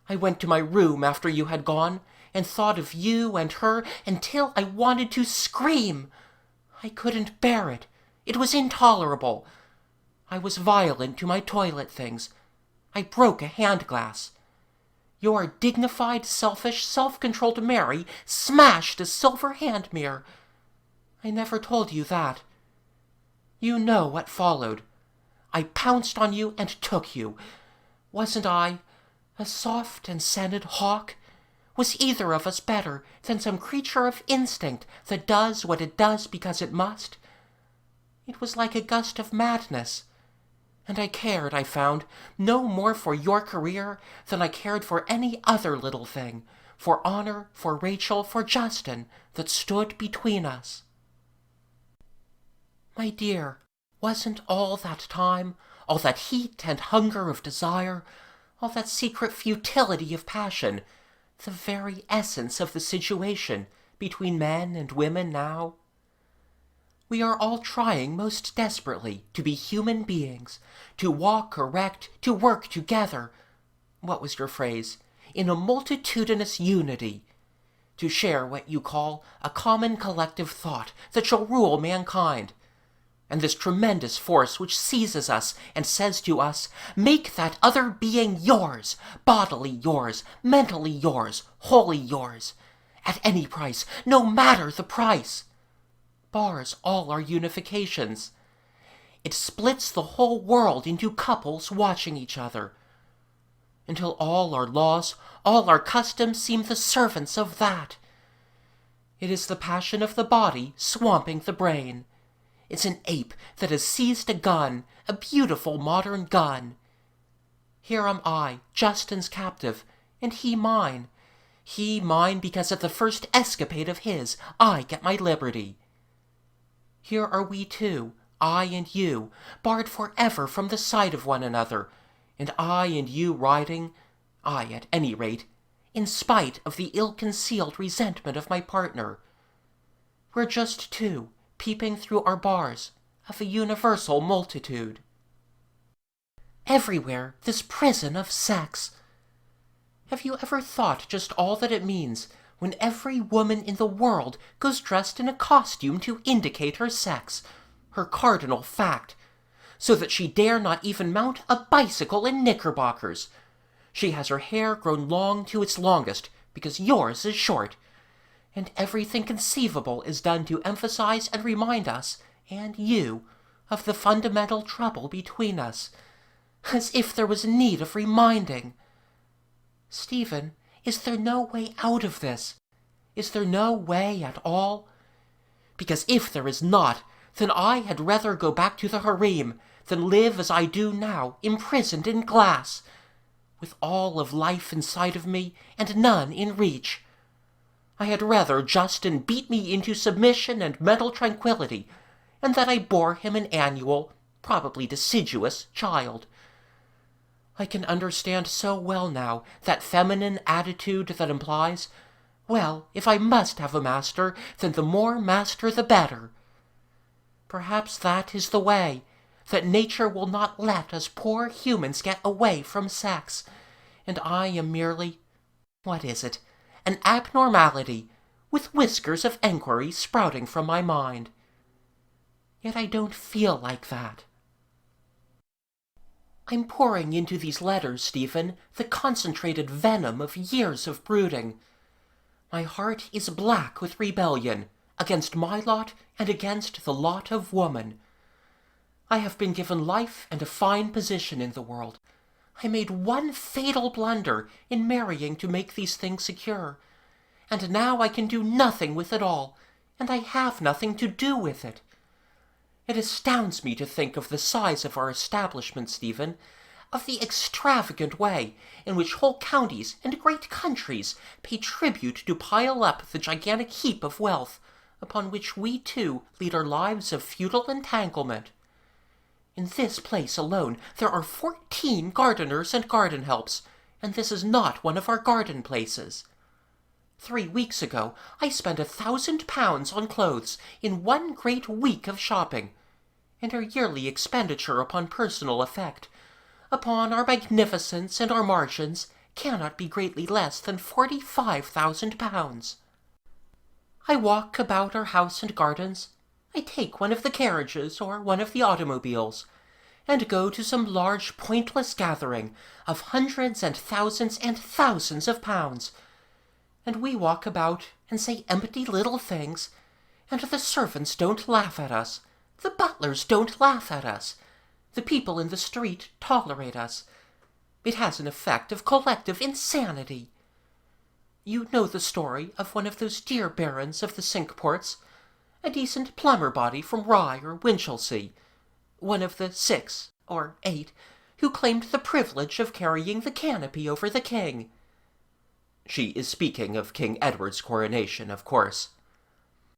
I went to my room after you had gone, and thought of you and her until I wanted to scream. I couldn't bear it. It was intolerable. I was violent to my toilet things. I broke a hand-glass. Your dignified, selfish, self-controlled Mary smashed a silver hand mirror. I never told you that. You know what followed. I pounced on you and took you. Wasn't I a soft and scented hawk? Was either of us better than some creature of instinct that does what it does because it must? It was like a gust of madness. And I cared, I found, no more for your career than I cared for any other little thing, for honor, for Rachel, for Justin, that stood between us. My dear, wasn't all that time, all that heat and hunger of desire, all that secret futility of passion, the very essence of the situation between men and women now? We are all trying most desperately to be human beings, to walk erect, to work together. What was your phrase? In a multitudinous unity. To share what you call a common collective thought that shall rule mankind. And this tremendous force which seizes us and says to us, make that other being yours, bodily yours, mentally yours, wholly yours, at any price, no matter the price. Bars all our unifications. It splits the whole world into couples watching each other, until all our laws, all our customs seem the servants of that. It is the passion of the body swamping the brain. It's an ape that has seized a gun, a beautiful modern gun. Here am I, Justin's captive, and he mine. He mine because at the first escapade of his, I get my liberty. Here are we two, I and you, barred forever from the sight of one another, and I and you riding, I at any rate, in spite of the ill-concealed resentment of my partner. We're just two, peeping through our bars, of a universal multitude. Everywhere this prison of sex. Have you ever thought just all that it means when every woman in the world goes dressed in a costume to indicate her sex, her cardinal fact, so that she dare not even mount a bicycle in knickerbockers? She has her hair grown long to its longest, because yours is short, and everything conceivable is done to emphasize and remind us, and you, of the fundamental trouble between us, as if there was need of reminding. Stephen, is there no way out of this? Is there no way at all? Because if there is not, then I had rather go back to the harem than live as I do now, imprisoned in glass, with all of life inside of me and none in reach. I had rather Justin beat me into submission and mental tranquillity, and that I bore him an annual, probably deciduous, child. I can understand so well now that feminine attitude that implies, Well, if I must have a master, then the more master the better. Perhaps that is the way, that nature will not let us poor humans get away from sex, and I am merely, what is it, an abnormality, with whiskers of enquiry sprouting from my mind. Yet I don't feel like that. I'm pouring into these letters, Stephen, the concentrated venom of years of brooding. My heart is black with rebellion against my lot and against the lot of woman. I have been given life and a fine position in the world. I made one fatal blunder in marrying to make these things secure, and now I can do nothing with it all, and I have nothing to do with it. It astounds me to think of the size of our establishment, Stephen, of the extravagant way in which whole counties and great countries pay tribute to pile up the gigantic heap of wealth, upon which we too lead our lives of feudal entanglement. In this place alone there are 14 gardeners and garden helps, and this is not one of our garden places. 3 weeks ago I spent £1,000 on clothes in one great week of shopping, and our yearly expenditure upon personal effect, upon our magnificence and our margins, cannot be greatly less than £45,000. I walk about our house and gardens. I take one of the carriages or one of the automobiles, and go to some large pointless gathering of hundreds and thousands of pounds, and we walk about and say empty little things, and the servants don't laugh at us, the butlers don't laugh at us, the people in the street tolerate us. It has an effect of collective insanity. You know the story of one of those dear barons of the Cinque Ports, a decent plumber body from Rye or Winchelsea, one of the 6 or 8 who claimed the privilege of carrying the canopy over the king. She is speaking of King Edward's coronation, of course.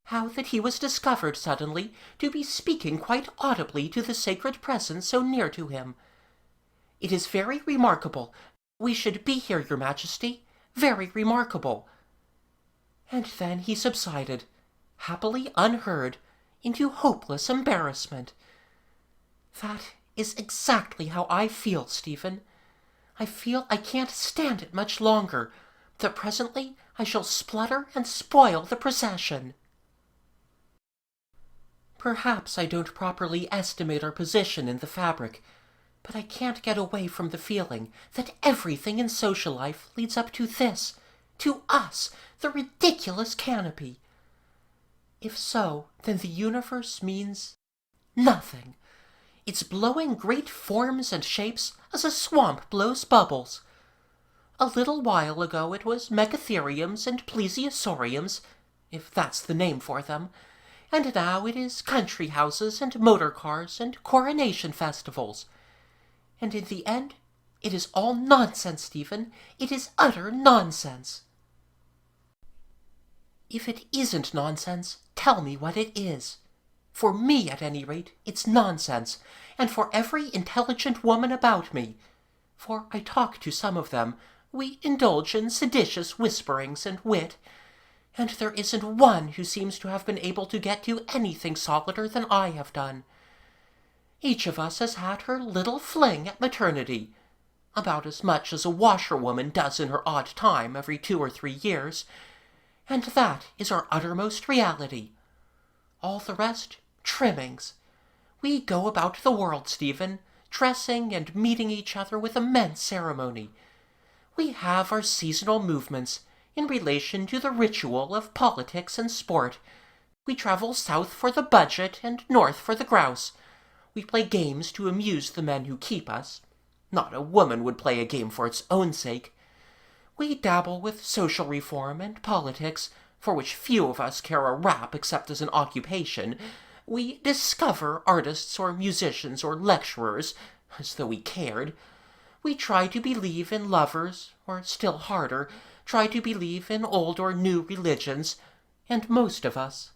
How that he was discovered suddenly to be speaking quite audibly to the sacred presence so near to him. It is very remarkable. We should be here, your majesty. Very remarkable. And then he subsided, happily unheard, into hopeless embarrassment. That is exactly how I feel, Stephen. I feel I can't stand it much longer, that presently I shall splutter and spoil the procession. Perhaps I don't properly estimate our position in the fabric, but I can't get away from the feeling that everything in social life leads up to this, to us, the ridiculous canopy. If so, then the universe means nothing. It's blowing great forms and shapes as a swamp blows bubbles. A little while ago it was megatheriums and plesiosauriums, if that's the name for them, and now it is country houses and motor cars and coronation festivals. And in the end, it is all nonsense, Stephen. It is utter nonsense. If it isn't nonsense, tell me what it is. For me, at any rate, it's nonsense, and for every intelligent woman about me. For I talk to some of them. We indulge in seditious whisperings and wit, and there isn't one who seems to have been able to get to anything solider than I have done. Each of us has had her little fling at maternity, about as much as a washerwoman does in her odd time every 2 or 3 years, and that is our uttermost reality. All the rest, trimmings. We go about the world, Stephen, dressing and meeting each other with immense ceremony. We have our seasonal movements in relation to the ritual of politics and sport. We travel south for the budget and north for the grouse. We play games to amuse the men who keep us. Not a woman would play a game for its own sake. We dabble with social reform and politics, for which few of us care a rap except as an occupation. We discover artists or musicians or lecturers, as though we cared. We try to believe in lovers, or still harder, try to believe in old or new religions, and most of us,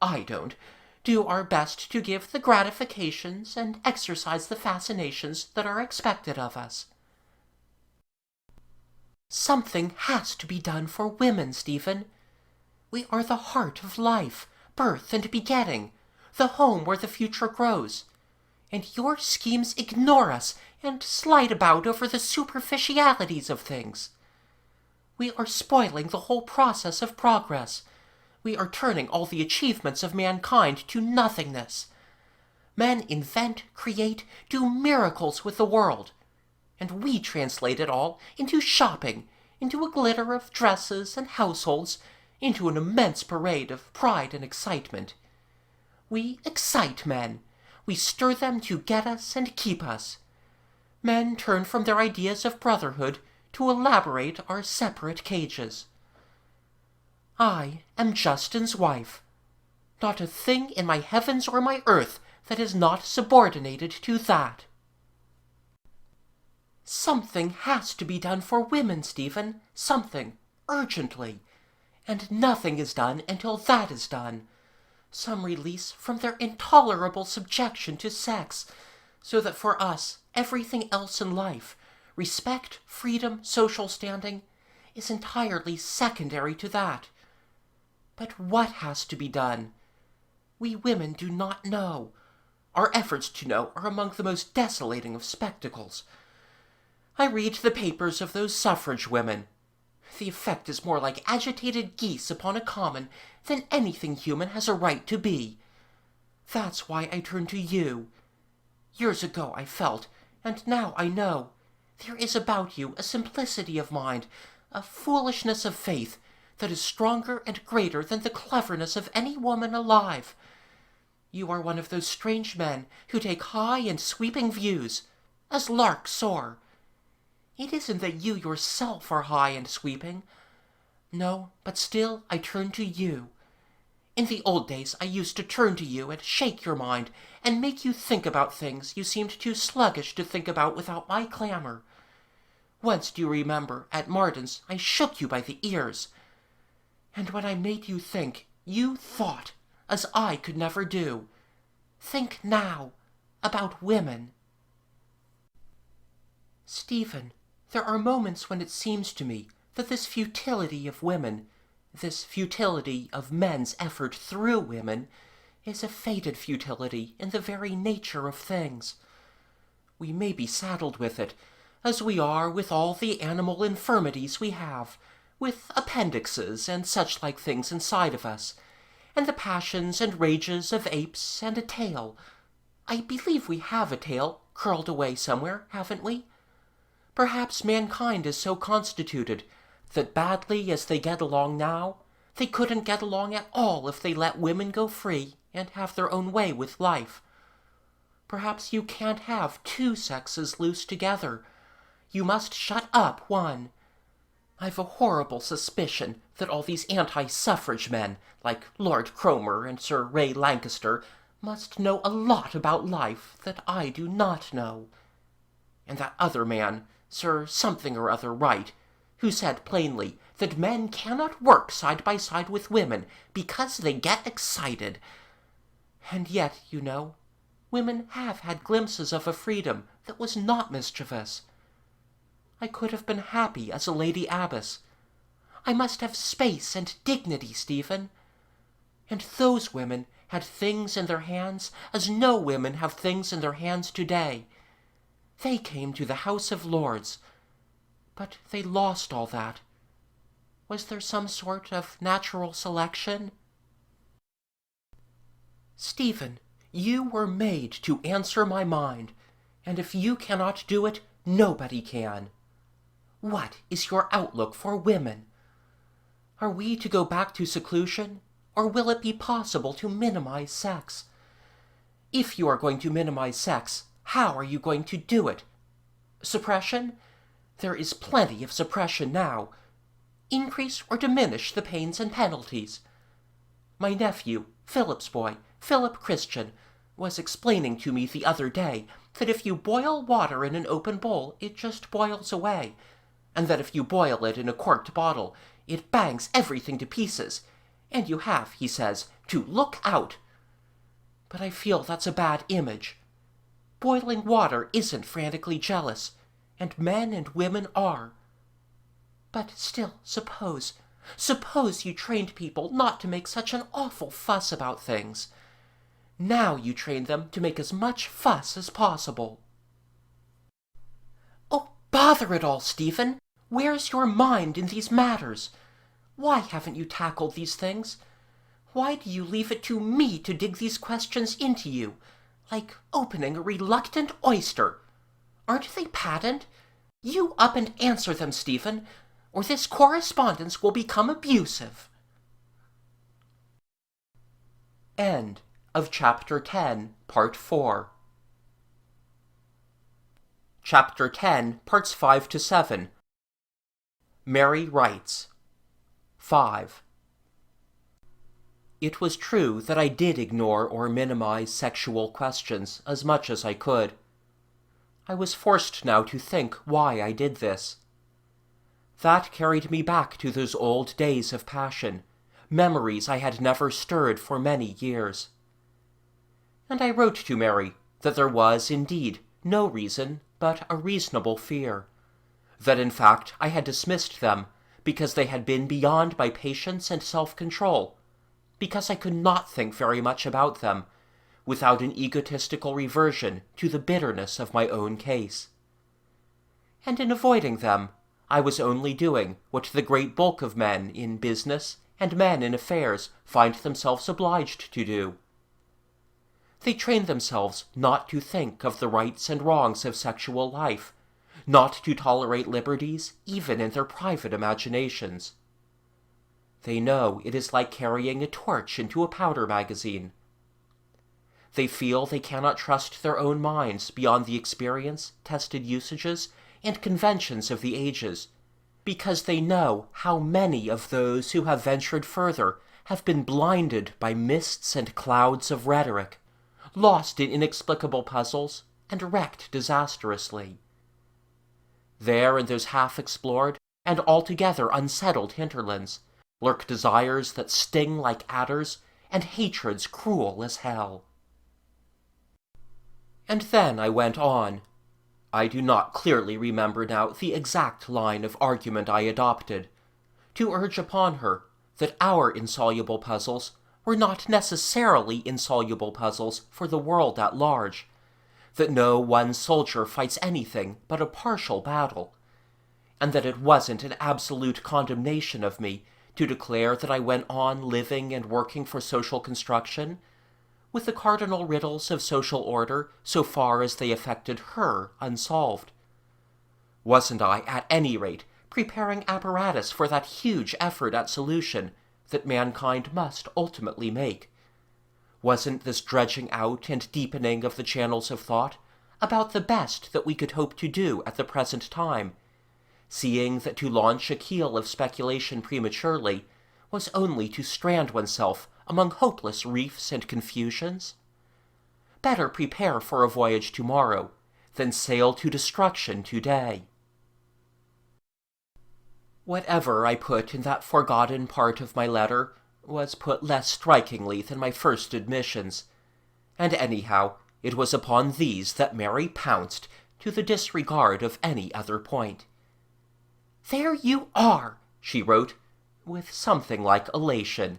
I don't, do our best to give the gratifications and exercise the fascinations that are expected of us. Something has to be done for women, Stephen. We are the heart of life, birth and begetting, the home where the future grows. And your schemes ignore us and slide about over the superficialities of things. We are spoiling the whole process of progress. We are turning all the achievements of mankind to nothingness. Men invent, create, do miracles with the world. And we translate it all into shopping, into a glitter of dresses and households, into an immense parade of pride and excitement. We excite men. We stir them to get us and keep us. Men turn from their ideas of brotherhood to elaborate our separate cages. I am Justin's wife. Not a thing in my heavens or my earth that is not subordinated to that. Something has to be done for women, Stephen. Something. Urgently. And nothing is done until that is done. Some release from their intolerable subjection to sex, so that for us everything else in life, respect, freedom, social standing, is entirely secondary to that. But what has to be done? We women do not know. Our efforts to know are among the most desolating of spectacles. I read the papers of those suffrage women. The effect is more like agitated geese upon a common than anything human has a right to be. That's why I turn to you. Years ago I felt, and now I know, there is about you a simplicity of mind, a foolishness of faith, that is stronger and greater than the cleverness of any woman alive. You are one of those strange men who take high and sweeping views, as larks soar. It isn't that you yourself are high and sweeping. No, but still I turn to you. In the old days I used to turn to you and shake your mind and make you think about things you seemed too sluggish to think about without my clamor. Once, do you remember, at Marden's I shook you by the ears. And when I made you think, you thought, as I could never do. Think now about women. Stephen, there are moments when it seems to me that this futility of women, this futility of men's effort through women, is a fated futility in the very nature of things. We may be saddled with it, as we are with all the animal infirmities we have, with appendixes and such-like things inside of us, and the passions and rages of apes, and a tail. I believe we have a tail curled away somewhere, haven't we? Perhaps mankind is so constituted that badly as they get along now, they couldn't get along at all if they let women go free and have their own way with life. Perhaps you can't have two sexes loose together. You must shut up one. I've a horrible suspicion that all these anti-suffrage men, like Lord Cromer and Sir Ray Lancaster, must know a lot about life that I do not know. And that other man, Sir Something or Other Right, who said plainly that men cannot work side by side with women because they get excited. And yet, you know, women have had glimpses of a freedom that was not mischievous. I could have been happy as a lady abbess. I must have space and dignity, Stephen. And those women had things in their hands as no women have things in their hands today. They came to the House of Lords, but they lost all that. Was there some sort of natural selection? Stephen, you were made to answer my mind, and if you cannot do it, nobody can. What is your outlook for women? Are we to go back to seclusion, or will it be possible to minimize sex? If you are going to minimize sex, how are you going to do it? Suppression? There is plenty of suppression now. Increase or diminish the pains and penalties. My nephew, Philip's boy, Philip Christian, was explaining to me the other day that if you boil water in an open bowl, it just boils away, and that if you boil it in a corked bottle, it bangs everything to pieces, and you have, he says, to look out. But I feel that's a bad image. Boiling water isn't frantically jealous, and men and women are. But still, suppose you trained people not to make such an awful fuss about things. Now you train them to make as much fuss as possible. Oh, bother it all, Stephen! Where's your mind in these matters? Why haven't you tackled these things? Why do you leave it to me to dig these questions into you, like opening a reluctant oyster? Aren't they patent? You up and answer them, Stephen, or this correspondence will become abusive. End of Chapter 10, Part 4. Chapter 10, Parts 5 to 7. Mary writes. 5. It was true that I did ignore or minimize sexual questions as much as I could. I was forced now to think why I did this. That carried me back to those old days of passion, memories I had never stirred for many years. And I wrote to Mary that there was, indeed, no reason but a reasonable fear, that in fact I had dismissed them because they had been beyond my patience and self-control, because I could not think very much about them, without an egotistical reversion to the bitterness of my own case. And in avoiding them, I was only doing what the great bulk of men in business and men in affairs find themselves obliged to do. They train themselves not to think of the rights and wrongs of sexual life, not to tolerate liberties even in their private imaginations. They know it is like carrying a torch into a powder magazine. They feel they cannot trust their own minds beyond the experience, tested usages, and conventions of the ages, because they know how many of those who have ventured further have been blinded by mists and clouds of rhetoric, lost in inexplicable puzzles, and wrecked disastrously. There in those half-explored and altogether unsettled hinterlands lurk desires that sting like adders and hatreds cruel as hell. And then I went on. I do not clearly remember now the exact line of argument I adopted, to urge upon her that our insoluble puzzles were not necessarily insoluble puzzles for the world at large, that no one soldier fights anything but a partial battle, and that it wasn't an absolute condemnation of me to declare that I went on living and working for social construction, with the cardinal riddles of social order so far as they affected her unsolved. Wasn't I, at any rate, preparing apparatus for that huge effort at solution that mankind must ultimately make? Wasn't this dredging out and deepening of the channels of thought about the best that we could hope to do at the present time, seeing that to launch a keel of speculation prematurely was only to strand oneself among hopeless reefs and confusions? Better prepare for a voyage tomorrow than sail to destruction today. Whatever I put in that forgotten part of my letter was put less strikingly than my first admissions, and anyhow it was upon these that Mary pounced to the disregard of any other point. "There you are," she wrote, with something like elation.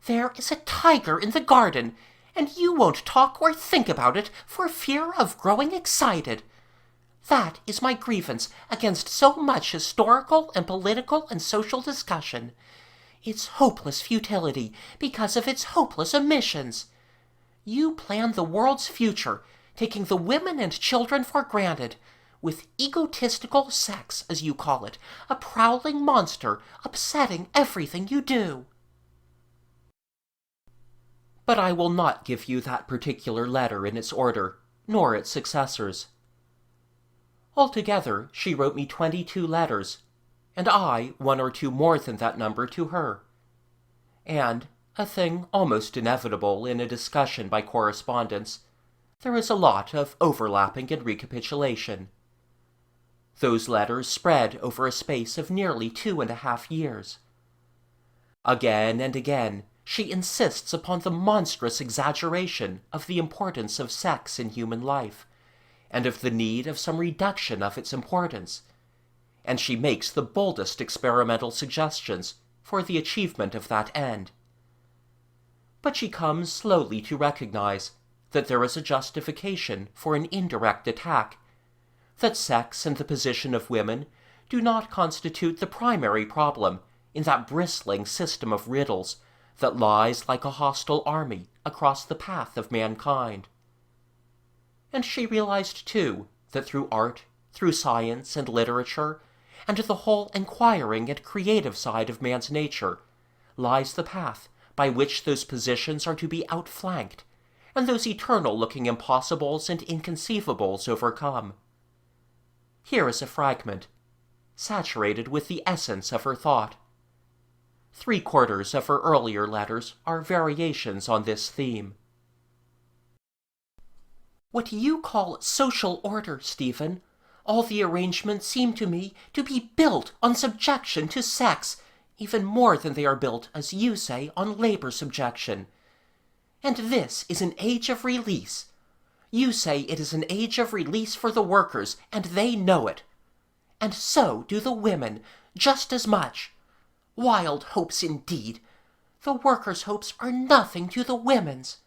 "There is a tiger in the garden, and you won't talk or think about it for fear of growing excited. That is my grievance against so much historical and political and social discussion. Its hopeless futility because of its hopeless omissions. You plan the world's future, taking the women and children for granted, with egotistical sex, as you call it, a prowling monster upsetting everything you do." But I will not give you that particular letter in its order, nor its successors. Altogether, she wrote me 22 letters, and I 1 or 2 more than that number to her. And, a thing almost inevitable in a discussion by correspondence, there is a lot of overlapping and recapitulation. Those letters spread over a space of nearly 2.5 years. Again and again, she insists upon the monstrous exaggeration of the importance of sex in human life, and of the need of some reduction of its importance, and she makes the boldest experimental suggestions for the achievement of that end. But she comes slowly to recognize that there is a justification for an indirect attack, that sex and the position of women do not constitute the primary problem in that bristling system of riddles that lies like a hostile army across the path of mankind. And she realized, too, that through art, through science and literature, and the whole inquiring and creative side of man's nature, lies the path by which those positions are to be outflanked, and those eternal-looking impossibles and inconceivables overcome. Here is a fragment, saturated with the essence of her thought. 3/4 of her earlier letters are variations on this theme. What you call social order, Stephen, all the arrangements seem to me to be built on subjection to sex, even more than they are built, as you say, on labor subjection. And this is an age of release. You say it is an age of release for the workers, and they know it. And so do the women, just as much. Wild hopes indeed. The workers' hopes are nothing to the women's.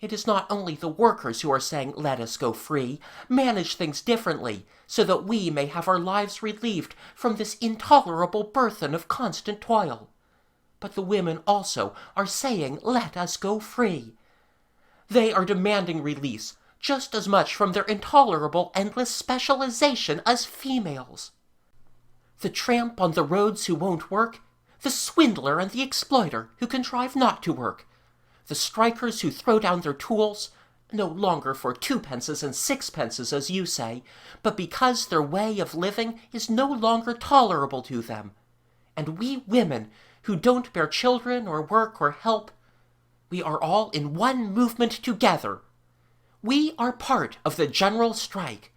It is not only the workers who are saying, let us go free, manage things differently, so that we may have our lives relieved from this intolerable burthen of constant toil. But the women also are saying, let us go free. They are demanding release just as much from their intolerable endless specialization as females. The tramp on the roads who won't work, the swindler and the exploiter who contrive not to work, the strikers who throw down their tools, no longer for 2 pences and 6 pences, as you say, but because their way of living is no longer tolerable to them. And we women, who don't bear children or work or help, we are all in one movement together. We are part of the general strike.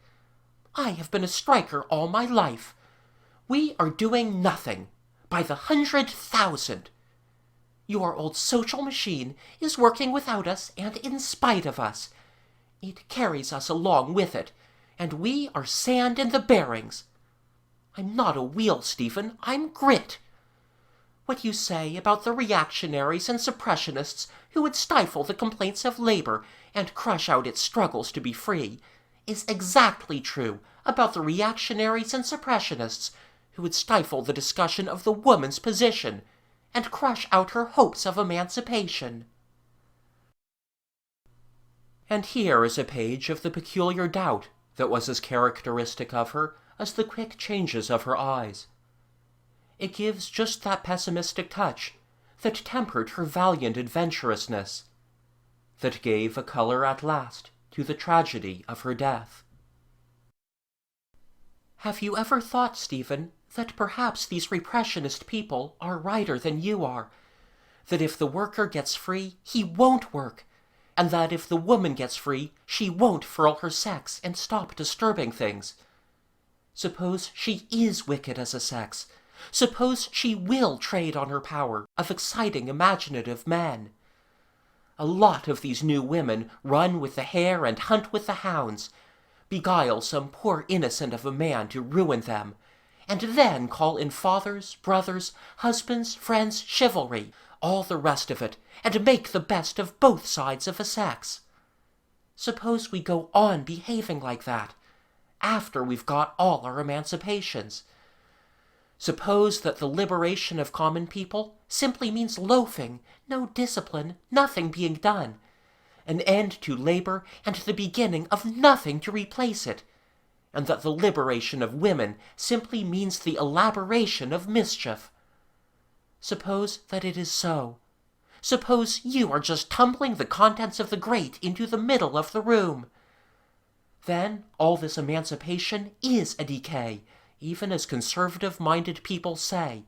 I have been a striker all my life. We are doing nothing, by the 100,000. Your old social machine is working without us and in spite of us. It carries us along with it, and we are sand in the bearings. I'm not a wheel, Stephen, I'm grit. What you say about the reactionaries and suppressionists who would stifle the complaints of labor and crush out its struggles to be free is exactly true about the reactionaries and suppressionists who would stifle the discussion of the woman's position and crush out her hopes of emancipation. And here is a page of the peculiar doubt that was as characteristic of her as the quick changes of her eyes. It gives just that pessimistic touch that tempered her valiant adventurousness, that gave a color at last to the tragedy of her death. Have you ever thought, Stephen, that perhaps these repressionist people are righter than you are, that if the worker gets free, he won't work, and that if the woman gets free, she won't furl her sex and stop disturbing things? Suppose she is wicked as a sex. Suppose she will trade on her power of exciting imaginative men. A lot of these new women run with the hare and hunt with the hounds, beguile some poor innocent of a man to ruin them, and then call in fathers, brothers, husbands, friends, chivalry, all the rest of it, and make the best of both sides of a sex. Suppose we go on behaving like that, after we've got all our emancipations. Suppose that the liberation of common people simply means loafing, no discipline, nothing being done, an end to labor and the beginning of nothing to replace it, and that the liberation of women simply means the elaboration of mischief. Suppose that it is so. Suppose you are just tumbling the contents of the grate into the middle of the room. Then all this emancipation is a decay, even as conservative-minded people say.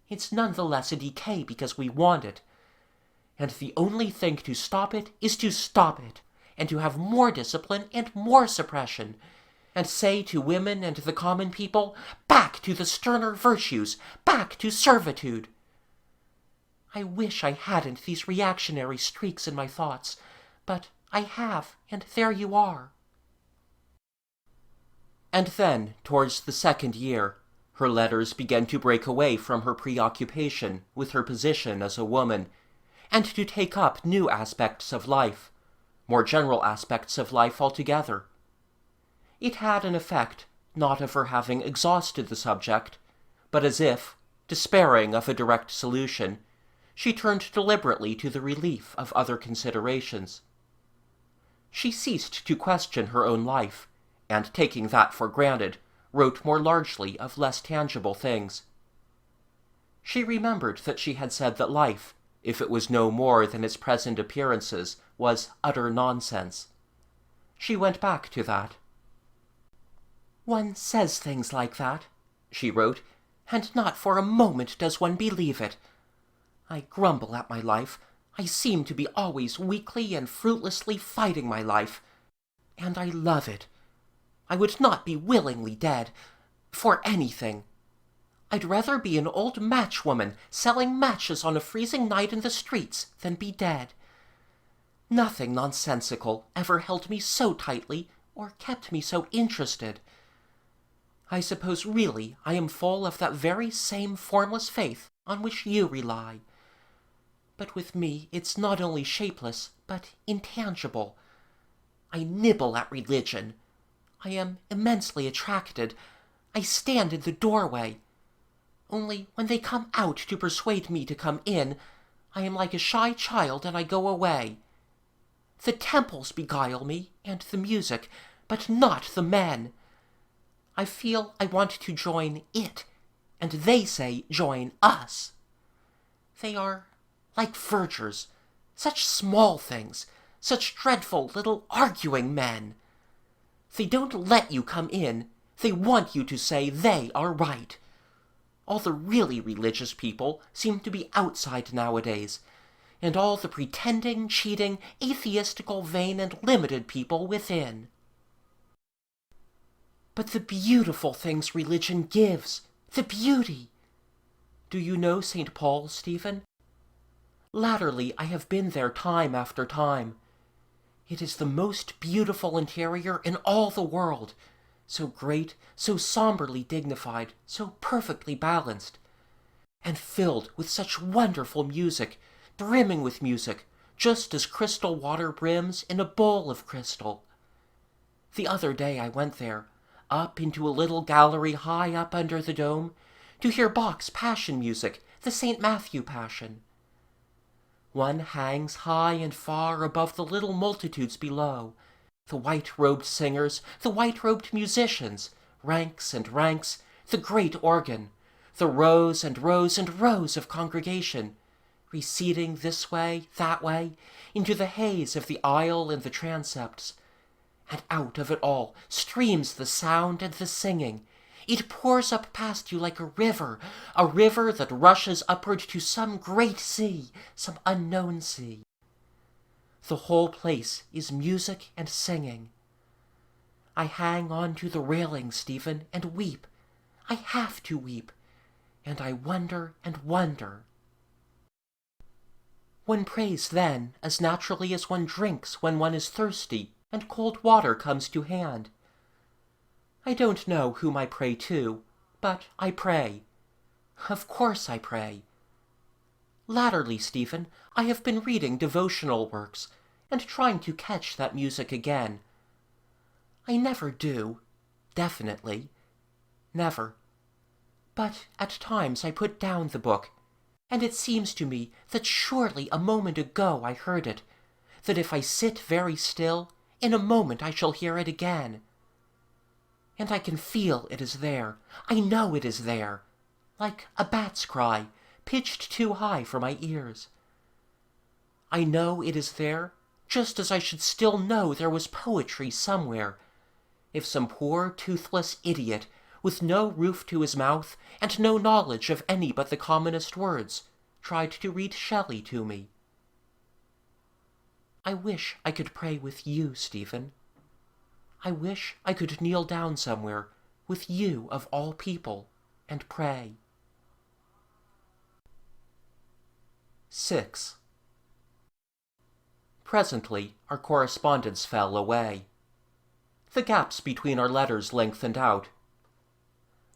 It's none the less a decay because we want it. And the only thing to stop it is to stop it, and to have more discipline and more suppression, and say to women and the common people, back to the sterner virtues, back to servitude. I wish I hadn't these reactionary streaks in my thoughts, but I have, and there you are. And then, towards the 2nd year, her letters began to break away from her preoccupation with her position as a woman, and to take up new aspects of life, more general aspects of life altogether. It had an effect, not of her having exhausted the subject, but as if, despairing of a direct solution, she turned deliberately to the relief of other considerations. She ceased to question her own life, and taking that for granted, wrote more largely of less tangible things. She remembered that she had said that life, if it was no more than its present appearances, was utter nonsense. She went back to that. "One says things like that," she wrote, "and not for a moment does one believe it. I grumble at my life. I seem to be always weakly and fruitlessly fighting my life. And I love it. I would not be willingly dead, for anything. I'd rather be an old matchwoman selling matches on a freezing night in the streets than be dead. Nothing nonsensical ever held me so tightly or kept me so interested. I suppose really I am full of that very same formless faith on which you rely. But with me it's not only shapeless, but intangible. I nibble at religion. I am immensely attracted. I stand in the doorway. Only when they come out to persuade me to come in, I am like a shy child and I go away. The temples beguile me, and the music, but not the men. I feel I want to join it, and they say join us. They are like vergers, such small things, such dreadful little arguing men. They don't let you come in, they want you to say they are right. All the really religious people seem to be outside nowadays, and all the pretending, cheating, atheistical, vain, and limited people within. But the beautiful things religion gives, the beauty! Do you know St. Paul, Stephen? Latterly I have been there time after time. It is the most beautiful interior in all the world, so great, so somberly dignified, so perfectly balanced, and filled with such wonderful music, brimming with music, just as crystal water brims in a bowl of crystal. The other day I went there, up into a little gallery high up under the dome, to hear Bach's Passion music, the St. Matthew Passion. One hangs high and far above the little multitudes below, the white-robed singers, the white-robed musicians, ranks and ranks, the great organ, the rows and rows and rows of congregation, receding this way, that way, into the haze of the aisle and the transepts. And out of it all streams the sound and the singing. It pours up past you like a river that rushes upward to some great sea, some unknown sea. The whole place is music and singing. I hang on to the railing, Stephen, and weep. I have to weep, and I wonder and wonder. One prays then as naturally as one drinks when one is thirsty and cold water comes to hand. I don't know whom I pray to, but I pray. Of course I pray. Latterly, Stephen, I have been reading devotional works, and trying to catch that music again. I never do, definitely. Never. But at times I put down the book, and it seems to me that surely a moment ago I heard it, that if I sit very still, in a moment I shall hear it again. And I can feel it is there. I know it is there, like a bat's cry, pitched too high for my ears. I know it is there, just as I should still know there was poetry somewhere, if some poor toothless idiot, with no roof to his mouth and no knowledge of any but the commonest words, tried to read Shelley to me. I wish I could pray with you, Stephen. I wish I could kneel down somewhere, with you of all people, and pray. 6. Presently our correspondence fell away. The gaps between our letters lengthened out.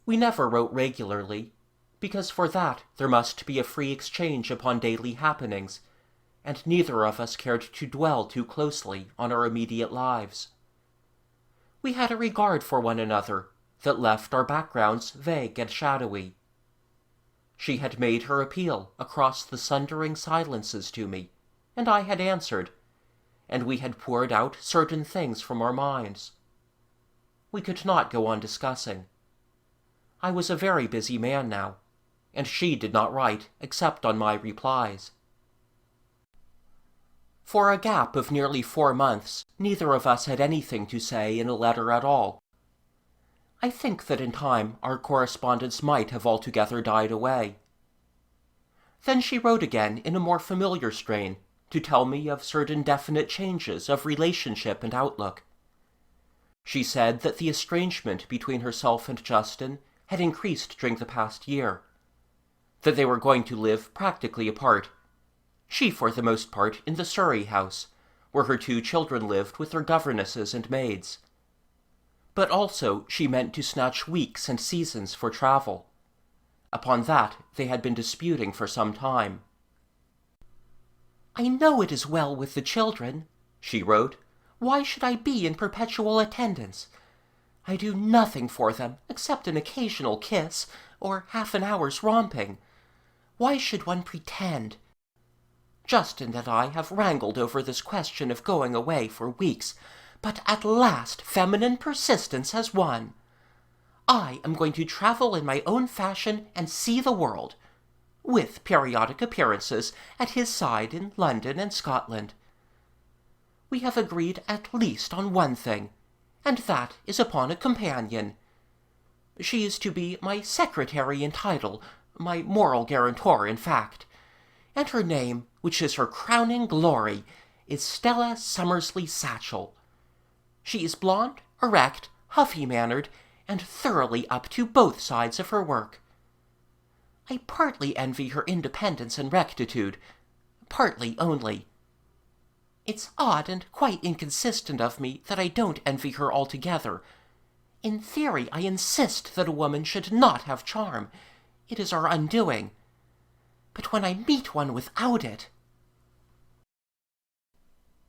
We never wrote regularly, because for that there must be a free exchange upon daily happenings, and neither of us cared to dwell too closely on our immediate lives. We had a regard for one another that left our backgrounds vague and shadowy. She had made her appeal across the sundering silences to me, and I had answered, and we had poured out certain things from our minds. We could not go on discussing. I was a very busy man now, and she did not write except on my replies. For a gap of nearly 4 months, neither of us had anything to say in a letter at all. I think that in time our correspondence might have altogether died away. Then she wrote again in a more familiar strain to tell me of certain definite changes of relationship and outlook. She said that the estrangement between herself and Justin had increased during the past year, that they were going to live practically apart, she for the most part in the Surrey house, where her 2 children lived with their governesses and maids. But also she meant to snatch weeks and seasons for travel. Upon that they had been disputing for some time. "I know it is well with the children," she wrote. "Why should I be in perpetual attendance? I do nothing for them except an occasional kiss or half an hour's romping. Why should one pretend? Justin and I have wrangled over this question of going away for weeks, but at last feminine persistence has won. I am going to travel in my own fashion and see the world, with periodic appearances at his side in London and Scotland. We have agreed at least on one thing, and that is upon a companion. She is to be my secretary in title, my moral guarantor in fact, and her name, which is her crowning glory, is Stella Summersley Satchel. She is blonde, erect, huffy-mannered, and thoroughly up to both sides of her work. I partly envy her independence and rectitude, partly only. It's odd and quite inconsistent of me that I don't envy her altogether. In theory, I insist that a woman should not have charm. It is our undoing. But when I meet one without it...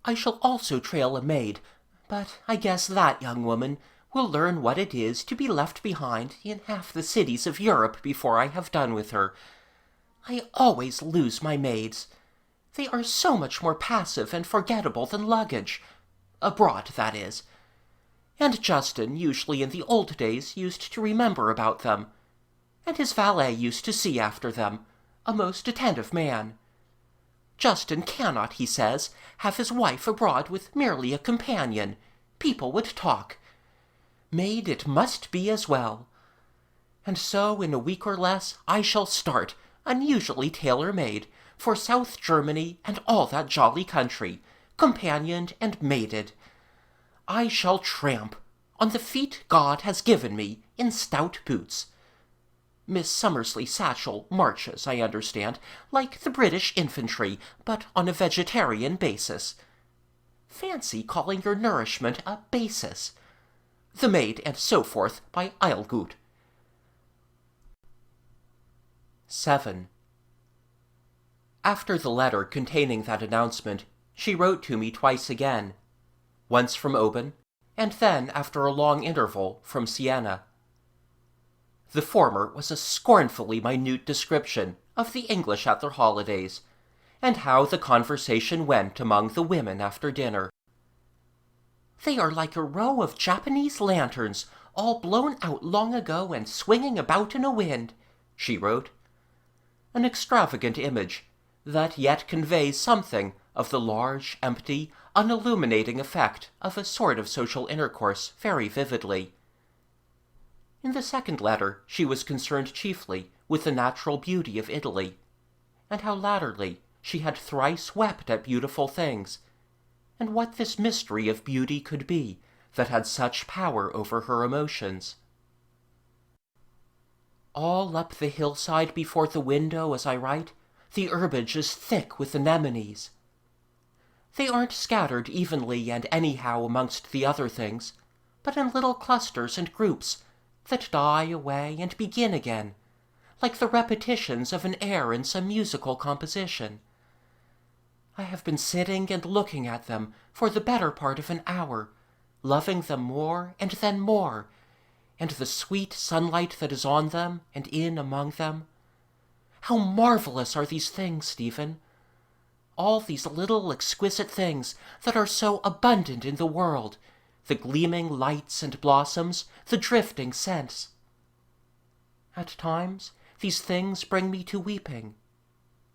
I shall also trail a maid, but I guess that young woman will learn what it is to be left behind in half the cities of Europe before I have done with her. I always lose my maids. They are so much more passive and forgettable than luggage. Abroad, that is. And Justin, usually in the old days, used to remember about them. And his valet used to see after them, a most attentive man. Justin cannot, he says, have his wife abroad with merely a companion. People would talk. Maid it must be as well. And so, in a week or less, I shall start, unusually tailor-made, for South Germany and all that jolly country, companioned and maided. I shall tramp, on the feet God has given me, in stout boots. Miss Summersley Satchel marches, I understand, like the British infantry, but on a vegetarian basis. Fancy calling your nourishment a basis. The Maid and so forth by Eilgut. 7. After the letter containing that announcement, she wrote to me twice again, once from Oban, and then, after a long interval, from Siena. The former was a scornfully minute description of the English at their holidays, and how the conversation went among the women after dinner. "They are like a row of Japanese lanterns, all blown out long ago and swinging about in a wind," she wrote. An extravagant image, that yet conveys something of the large, empty, unilluminating effect of a sort of social intercourse very vividly. In the second letter she was concerned chiefly with the natural beauty of Italy, and how latterly she had thrice wept at beautiful things, and what this mystery of beauty could be that had such power over her emotions. All up the hillside before the window as I write, the herbage is thick with anemones. They aren't scattered evenly and anyhow amongst the other things, but in little clusters and groups that die away and begin again, like the repetitions of an air in some musical composition. I have been sitting and looking at them for the better part of an hour, loving them more and then more, and the sweet sunlight that is on them and in among them. How marvelous are these things, Stephen! All these little exquisite things that are so abundant in the world, the gleaming lights and blossoms, the drifting scents. At times, these things bring me to weeping.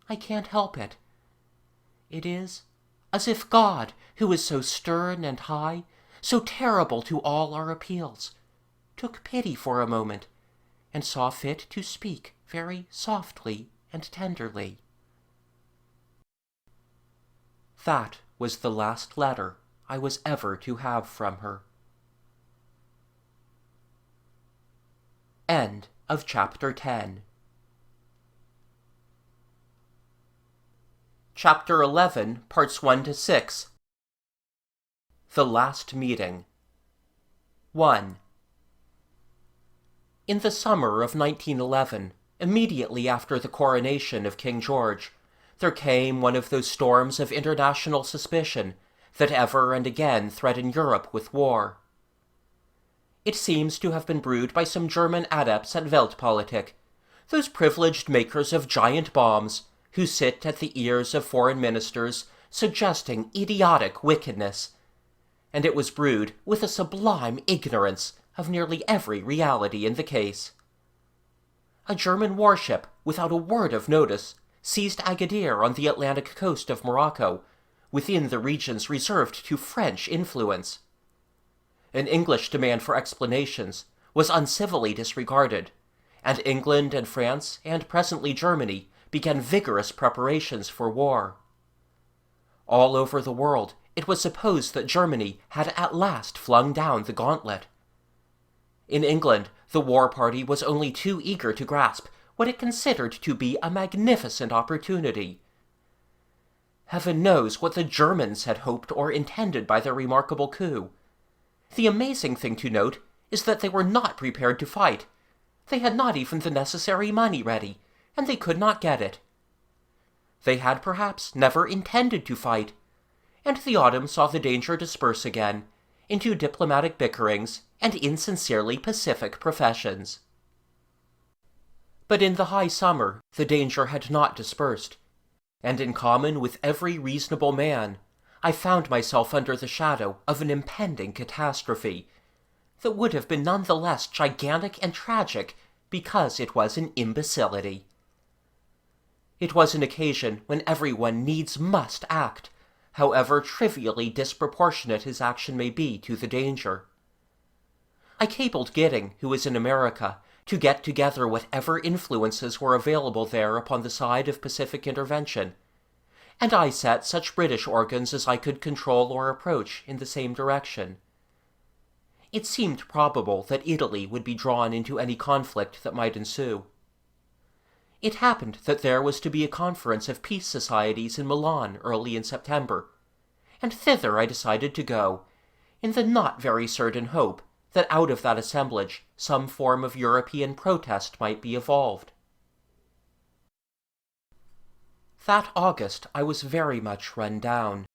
I can't help it. It is as if God, who is so stern and high, so terrible to all our appeals, took pity for a moment, and saw fit to speak very softly and tenderly. That was the last letter I was ever to have from her. End of chapter 10. Chapter 11, parts 1 to 6. The Last Meeting. 1. In the summer of 1911, immediately after the coronation of King George, there came one of those storms of international suspicion that ever and again threaten Europe with war. It seems to have been brewed by some German adepts at Weltpolitik, those privileged makers of giant bombs who sit at the ears of foreign ministers suggesting idiotic wickedness, and it was brewed with a sublime ignorance of nearly every reality in the case. A German warship, without a word of notice, seized Agadir on the Atlantic coast of Morocco, within the regions reserved to French influence. An English demand for explanations was uncivilly disregarded, and England and France, and presently Germany, began vigorous preparations for war. All over the world, it was supposed that Germany had at last flung down the gauntlet. In England, the war party was only too eager to grasp what it considered to be a magnificent opportunity. Heaven knows what the Germans had hoped or intended by their remarkable coup. The amazing thing to note is that they were not prepared to fight. They had not even the necessary money ready, and they could not get it. They had perhaps never intended to fight, and the autumn saw the danger disperse again into diplomatic bickerings and insincerely pacific professions. But in the high summer the danger had not dispersed, and in common with every reasonable man, I found myself under the shadow of an impending catastrophe that would have been none the less gigantic and tragic because it was an imbecility. It was an occasion when everyone needs must act, however trivially disproportionate his action may be to the danger. I cabled Gidding, who is in America, to get together whatever influences were available there upon the side of Pacific intervention, and I set such British organs as I could control or approach in the same direction. It seemed probable that Italy would be drawn into any conflict that might ensue. It happened that there was to be a conference of peace societies in Milan early in September, and thither I decided to go, in the not very certain hope that out of that assemblage some form of European protest might be evolved. That August I was very much run down.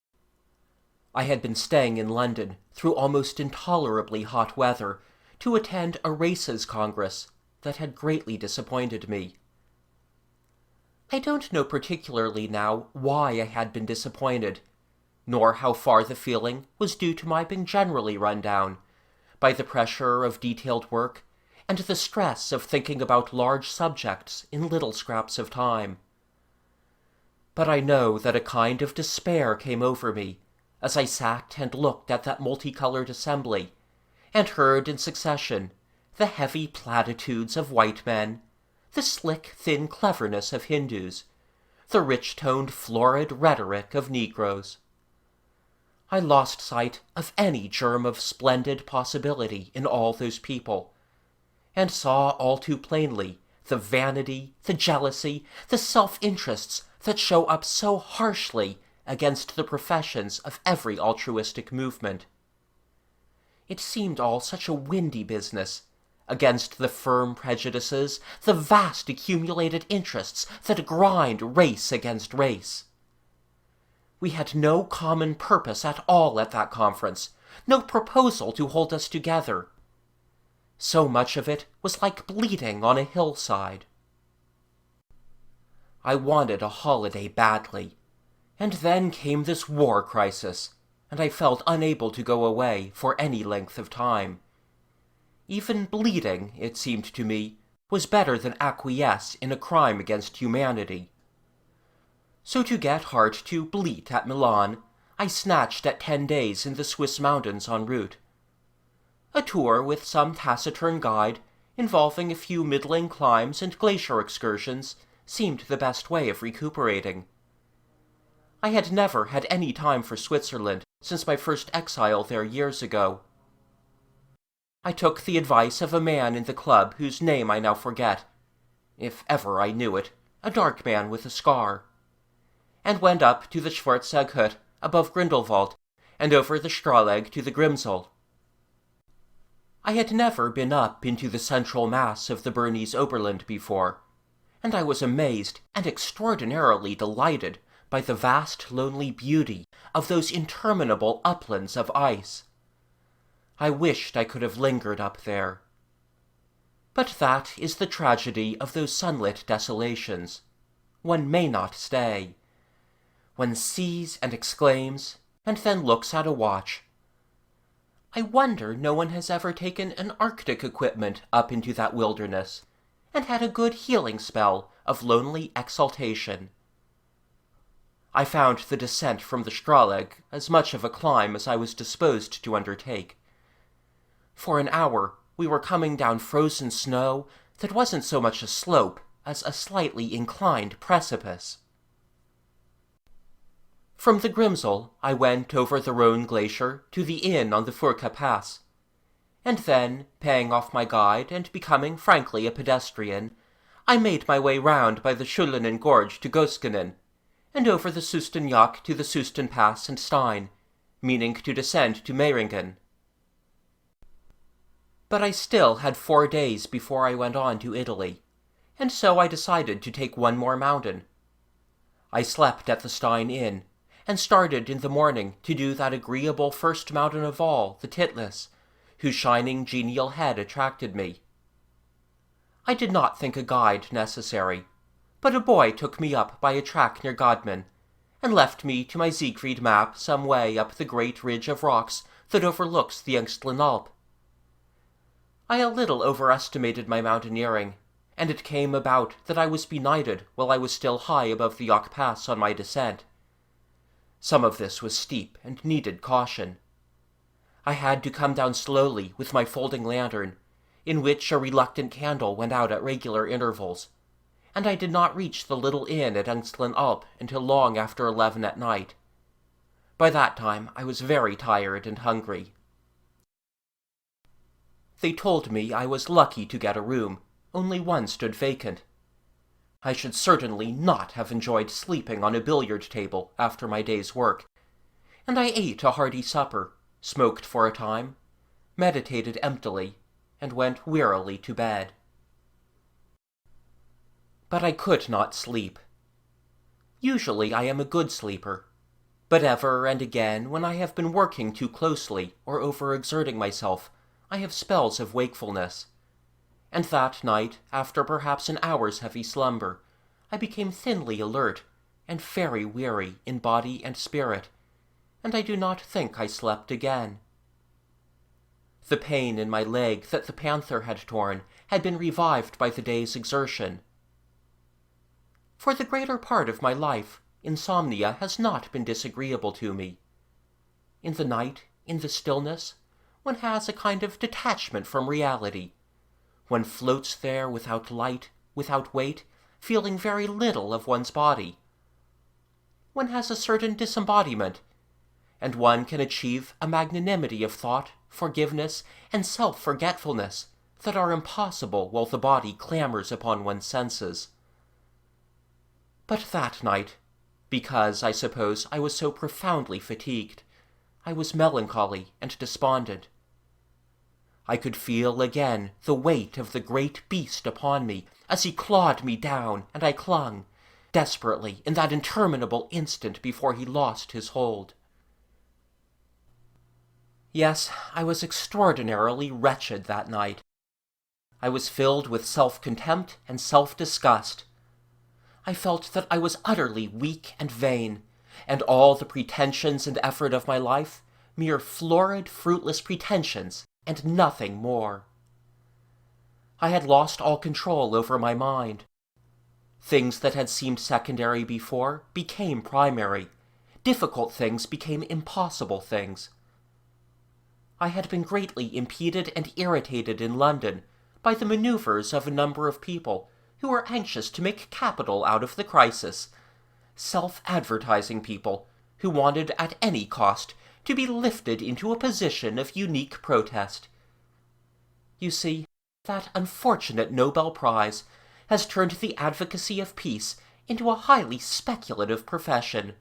I had been staying in London through almost intolerably hot weather to attend a races congress that had greatly disappointed me. I don't know particularly now why I had been disappointed, nor how far the feeling was due to my being generally run down by the pressure of detailed work and the stress of thinking about large subjects in little scraps of time. But I know that a kind of despair came over me as I sat and looked at that multicolored assembly, and heard in succession the heavy platitudes of white men, the slick, thin cleverness of Hindus, the rich-toned, florid rhetoric of Negroes. I lost sight of any germ of splendid possibility in all those people, and saw all too plainly the vanity, the jealousy, the self-interests that show up so harshly against the professions of every altruistic movement. It seemed all such a windy business, against the firm prejudices, the vast accumulated interests that grind race against race. We had no common purpose at all at that conference, no proposal to hold us together. So much of it was like bleeding on a hillside. I wanted a holiday badly, and then came this war crisis, and I felt unable to go away for any length of time. Even bleeding, it seemed to me, was better than acquiesce in a crime against humanity. So to get heart to bleat at Milan, I snatched at 10 days in the Swiss mountains en route. A tour with some taciturn guide, involving a few middling climbs and glacier excursions, seemed the best way of recuperating. I had never had any time for Switzerland since my first exile there years ago. I took the advice of a man in the club whose name I now forget, if ever I knew it, a dark man with a scar, and went up to the Schwarzeg hut above Grindelwald, and over the Strahleg to the Grimsel. I had never been up into the central mass of the Bernese Oberland before, and I was amazed and extraordinarily delighted by the vast lonely beauty of those interminable uplands of ice. I wished I could have lingered up there. But that is the tragedy of those sunlit desolations. One may not stay. One sees and exclaims, and then looks at a watch. I wonder no one has ever taken an Arctic equipment up into that wilderness, and had a good healing spell of lonely exaltation. I found the descent from the Strahleg as much of a climb as I was disposed to undertake. For an hour we were coming down frozen snow that wasn't so much a slope as a slightly inclined precipice. From the Grimsel I went over the Rhone glacier to the inn on the Furka Pass, and then, paying off my guide and becoming frankly a pedestrian, I made my way round by the Schulinen Gorge to Goskinen, and over the Sustenjak to the Susten Pass and Stein, meaning to descend to Meiringen. But I still had 4 days before I went on to Italy, and so I decided to take one more mountain. I slept at the Stein Inn, and started in the morning to do that agreeable first mountain of all, the Titlis, whose shining genial head attracted me. I did not think a guide necessary, but a boy took me up by a track near Godman, and left me to my Siegfried map some way up the great ridge of rocks that overlooks the Engstlen Alp. I a little overestimated my mountaineering, and it came about that I was benighted while I was still high above the Jock Pass on my descent. Some of this was steep and needed caution. I had to come down slowly with my folding lantern, in which a reluctant candle went out at regular intervals, and I did not reach the little inn at Engstlen Alp until long after 11 at night. By that time I was very tired and hungry. They told me I was lucky to get a room. Only one stood vacant. I should certainly not have enjoyed sleeping on a billiard table after my day's work, and I ate a hearty supper, smoked for a time, meditated emptily, and went wearily to bed. But I could not sleep. Usually I am a good sleeper, but ever and again when I have been working too closely or overexerting myself, I have spells of wakefulness. And that night, after perhaps an hour's heavy slumber, I became thinly alert and very weary in body and spirit, and I do not think I slept again. The pain in my leg that the panther had torn had been revived by the day's exertion. For the greater part of my life, insomnia has not been disagreeable to me. In the night, in the stillness, one has a kind of detachment from reality. One floats there without light, without weight, feeling very little of one's body. One has a certain disembodiment, and one can achieve a magnanimity of thought, forgiveness, and self-forgetfulness that are impossible while the body clamors upon one's senses. But that night, because, I suppose, I was so profoundly fatigued, I was melancholy and despondent. I could feel again the weight of the great beast upon me as he clawed me down, and I clung, desperately, in that interminable instant before he lost his hold. Yes, I was extraordinarily wretched that night. I was filled with self-contempt and self-disgust. I felt that I was utterly weak and vain, and all the pretensions and effort of my life mere florid, fruitless pretensions, and nothing more. I had lost all control over my mind. Things that had seemed secondary before became primary. Difficult things became impossible things. I had been greatly impeded and irritated in London by the manoeuvres of a number of people who were anxious to make capital out of the crisis, self-advertising people who wanted at any cost to be lifted into a position of unique protest. You see, that unfortunate Nobel Prize has turned the advocacy of peace into a highly speculative profession.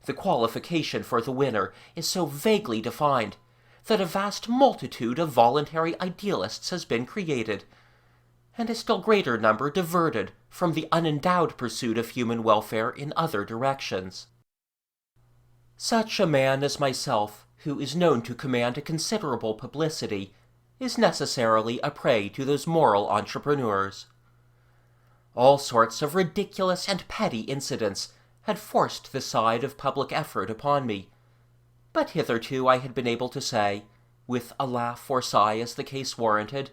The qualification for the winner is so vaguely defined that a vast multitude of voluntary idealists has been created, and a still greater number diverted from the unendowed pursuit of human welfare in other directions. Such a man as myself, who is known to command a considerable publicity, is necessarily a prey to those moral entrepreneurs. All sorts of ridiculous and petty incidents had forced the side of public effort upon me, but hitherto I had been able to say, with a laugh or sigh as the case warranted,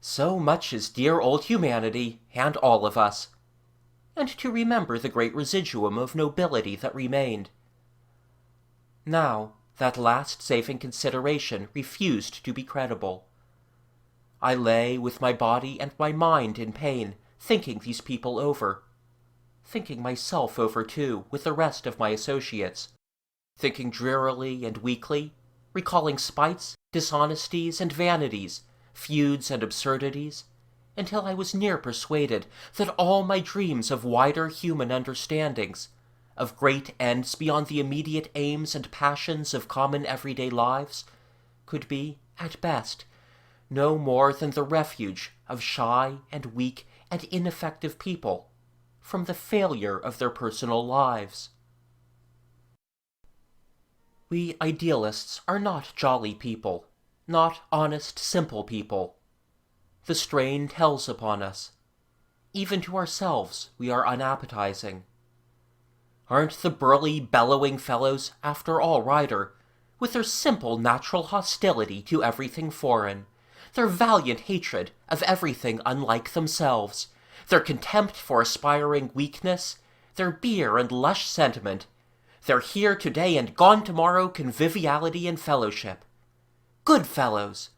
"So much is dear old humanity, and all of us," and to remember the great residuum of nobility that remained. Now, that last saving consideration refused to be credible. I lay with my body and my mind in pain, thinking these people over, thinking myself over too, with the rest of my associates, thinking drearily and weakly, recalling spites, dishonesties, and vanities, feuds and absurdities, until I was near persuaded that all my dreams of wider human understandings, of great ends beyond the immediate aims and passions of common everyday lives, could be, at best, no more than the refuge of shy and weak and ineffective people from the failure of their personal lives. We idealists are not jolly people, not honest, simple people. The strain tells upon us. Even to ourselves we are unappetizing. Aren't the burly, bellowing fellows, after all, Ryder, with their simple natural hostility to everything foreign, their valiant hatred of everything unlike themselves, their contempt for aspiring weakness, their beer and lush sentiment, their here today and gone tomorrow conviviality and fellowship, good fellows,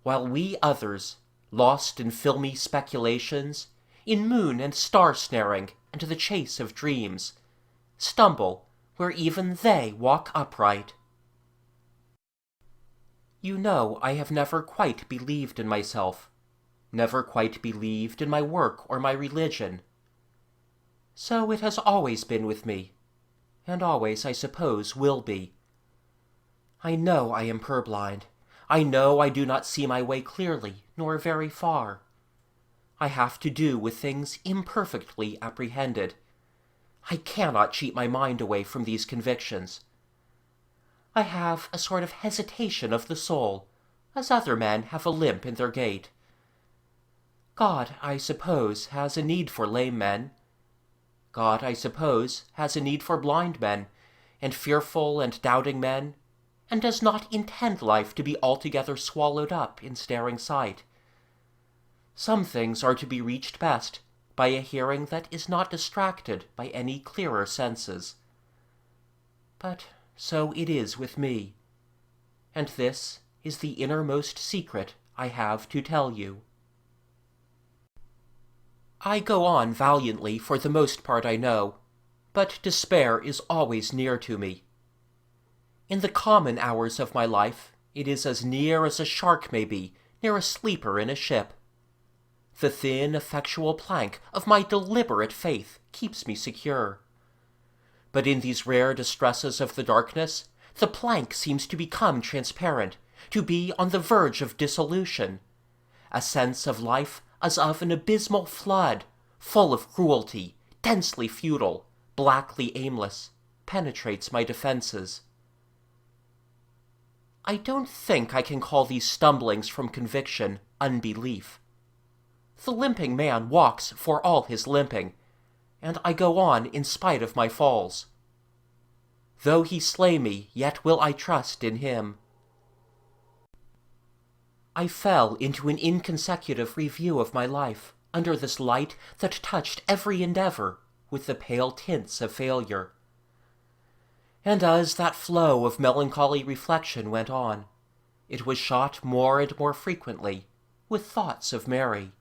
while we others, lost in filmy speculations, in moon and star snaring and the chase of dreams, stumble where even they walk upright. You know I have never quite believed in myself, never quite believed in my work or my religion. So it has always been with me, and always, I suppose, will be. I know I am purblind. I know I do not see my way clearly, nor very far. I have to do with things imperfectly apprehended. I cannot cheat my mind away from these convictions. I have a sort of hesitation of the soul, as other men have a limp in their gait. God, I suppose, has a need for lame men. God, I suppose, has a need for blind men, and fearful and doubting men, and does not intend life to be altogether swallowed up in staring sight. Some things are to be reached best by a hearing that is not distracted by any clearer senses. But so it is with me, and this is the innermost secret I have to tell you. I go on valiantly for the most part, I know, but despair is always near to me. In the common hours of my life, it is as near as a shark may be near a sleeper in a ship. The thin, effectual plank of my deliberate faith keeps me secure. But in these rare distresses of the darkness, the plank seems to become transparent, to be on the verge of dissolution. A sense of life as of an abysmal flood, full of cruelty, densely futile, blackly aimless, penetrates my defenses. I don't think I can call these stumblings from conviction unbelief. The limping man walks for all his limping, and I go on in spite of my falls. Though he slay me, yet will I trust in him. I fell into an inconsecutive review of my life, under this light that touched every endeavor with the pale tints of failure. And as that flow of melancholy reflection went on, it was shot more and more frequently with thoughts of Mary.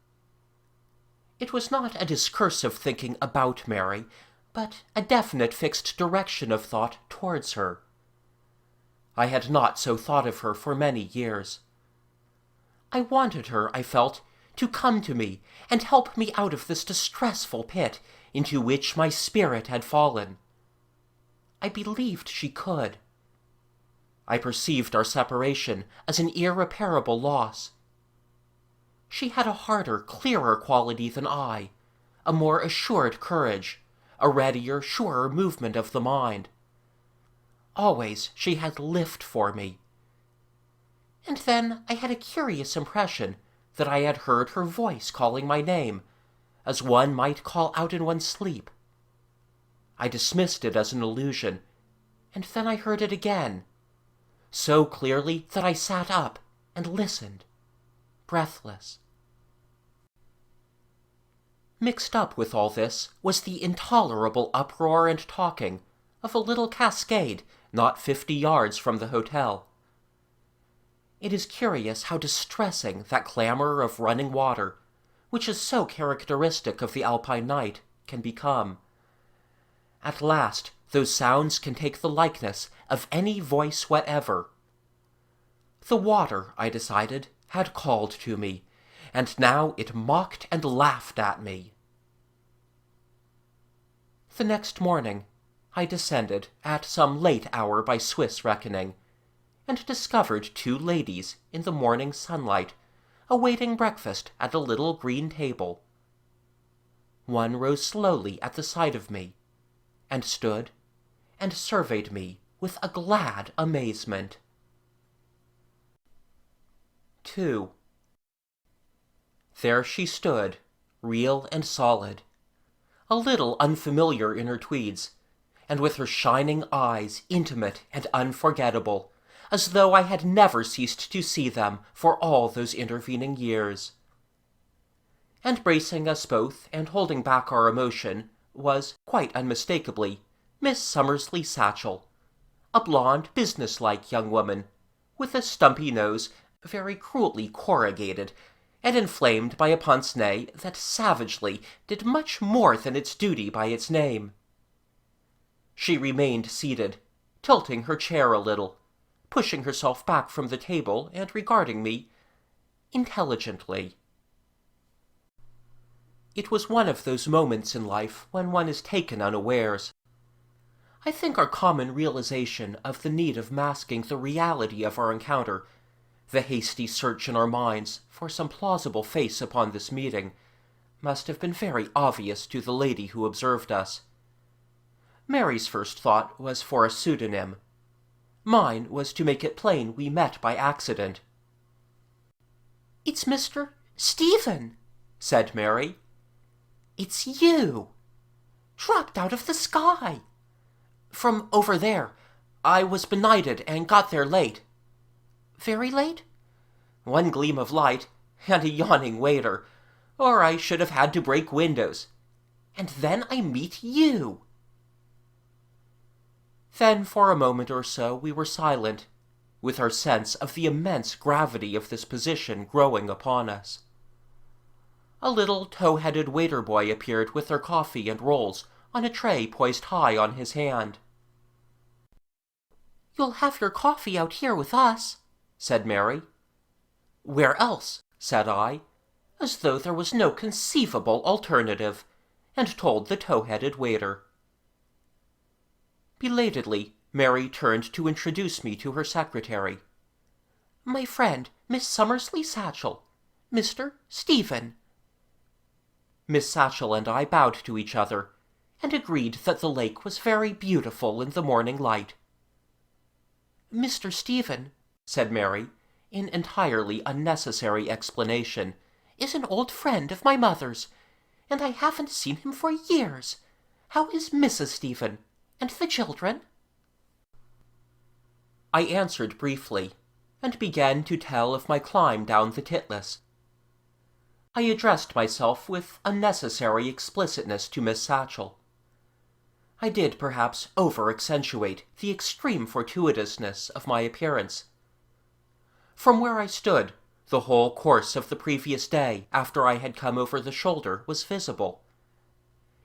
It was not a discursive thinking about Mary, but a definite fixed direction of thought towards her. I had not so thought of her for many years. I wanted her, I felt, to come to me and help me out of this distressful pit into which my spirit had fallen. I believed she could. I perceived our separation as an irreparable loss. She had a harder, clearer quality than I, a more assured courage, a readier, surer movement of the mind. Always she had lift for me. And then I had a curious impression that I had heard her voice calling my name, as one might call out in one's sleep. I dismissed it as an illusion, and then I heard it again, so clearly that I sat up and listened, breathless. Mixed up with all this was the intolerable uproar and talking of a little cascade not 50 yards from the hotel. It is curious how distressing that clamor of running water, which is so characteristic of the Alpine night, can become. At last, those sounds can take the likeness of any voice whatever. The water, I decided, had called to me, and now it mocked and laughed at me. The next morning, I descended at some late hour by Swiss reckoning, and discovered 2 ladies in the morning sunlight, awaiting breakfast at a little green table. One rose slowly at the sight of me, and stood and surveyed me with a glad amazement. 2. There she stood, real and solid, a little unfamiliar in her tweeds, and with her shining eyes intimate and unforgettable, as though I had never ceased to see them for all those intervening years. And bracing us both and holding back our emotion was, quite unmistakably, Miss Summersley Satchel, a blonde, business-like young woman, with a stumpy nose very cruelly corrugated, and inflamed by a pince-nez that savagely did much more than its duty by its name. She remained seated, tilting her chair a little, pushing herself back from the table and regarding me intelligently. It was one of those moments in life when one is taken unawares. I think our common realization of the need of masking the reality of our encounter, the hasty search in our minds for some plausible face upon this meeting, must have been very obvious to the lady who observed us. Mary's first thought was for a pseudonym. Mine was to make it plain we met by accident. "It's Mr. Stephen," said Mary. "It's you! Dropped out of the sky! From over there. I was benighted and got there late." "Very late?" "One gleam of light, and a yawning waiter, or I should have had to break windows. And then I meet you." Then for a moment or so we were silent, with our sense of the immense gravity of this position growing upon us. A little tow-headed waiter-boy appeared with their coffee and rolls on a tray poised high on his hand. "You'll have your coffee out here with us," said Mary. "Where else?" said I, as though there was no conceivable alternative, and told the tow-headed waiter. Belatedly, Mary turned to introduce me to her secretary. My friend, Miss Summersley Satchel. Mr. Stephen." Miss Satchel and I bowed to each other, and agreed that the lake was very beautiful in the morning light. "Mr. Stephen," said Mary, in entirely unnecessary explanation, "is an old friend of my mother's, and I haven't seen him for years. How is Mrs. Stephen, and the children?" I answered briefly, and began to tell of my climb down the Titlis. I addressed myself with unnecessary explicitness to Miss Satchel. I did perhaps over-accentuate the extreme fortuitousness of my appearance. From where I stood, the whole course of the previous day after I had come over the shoulder was visible.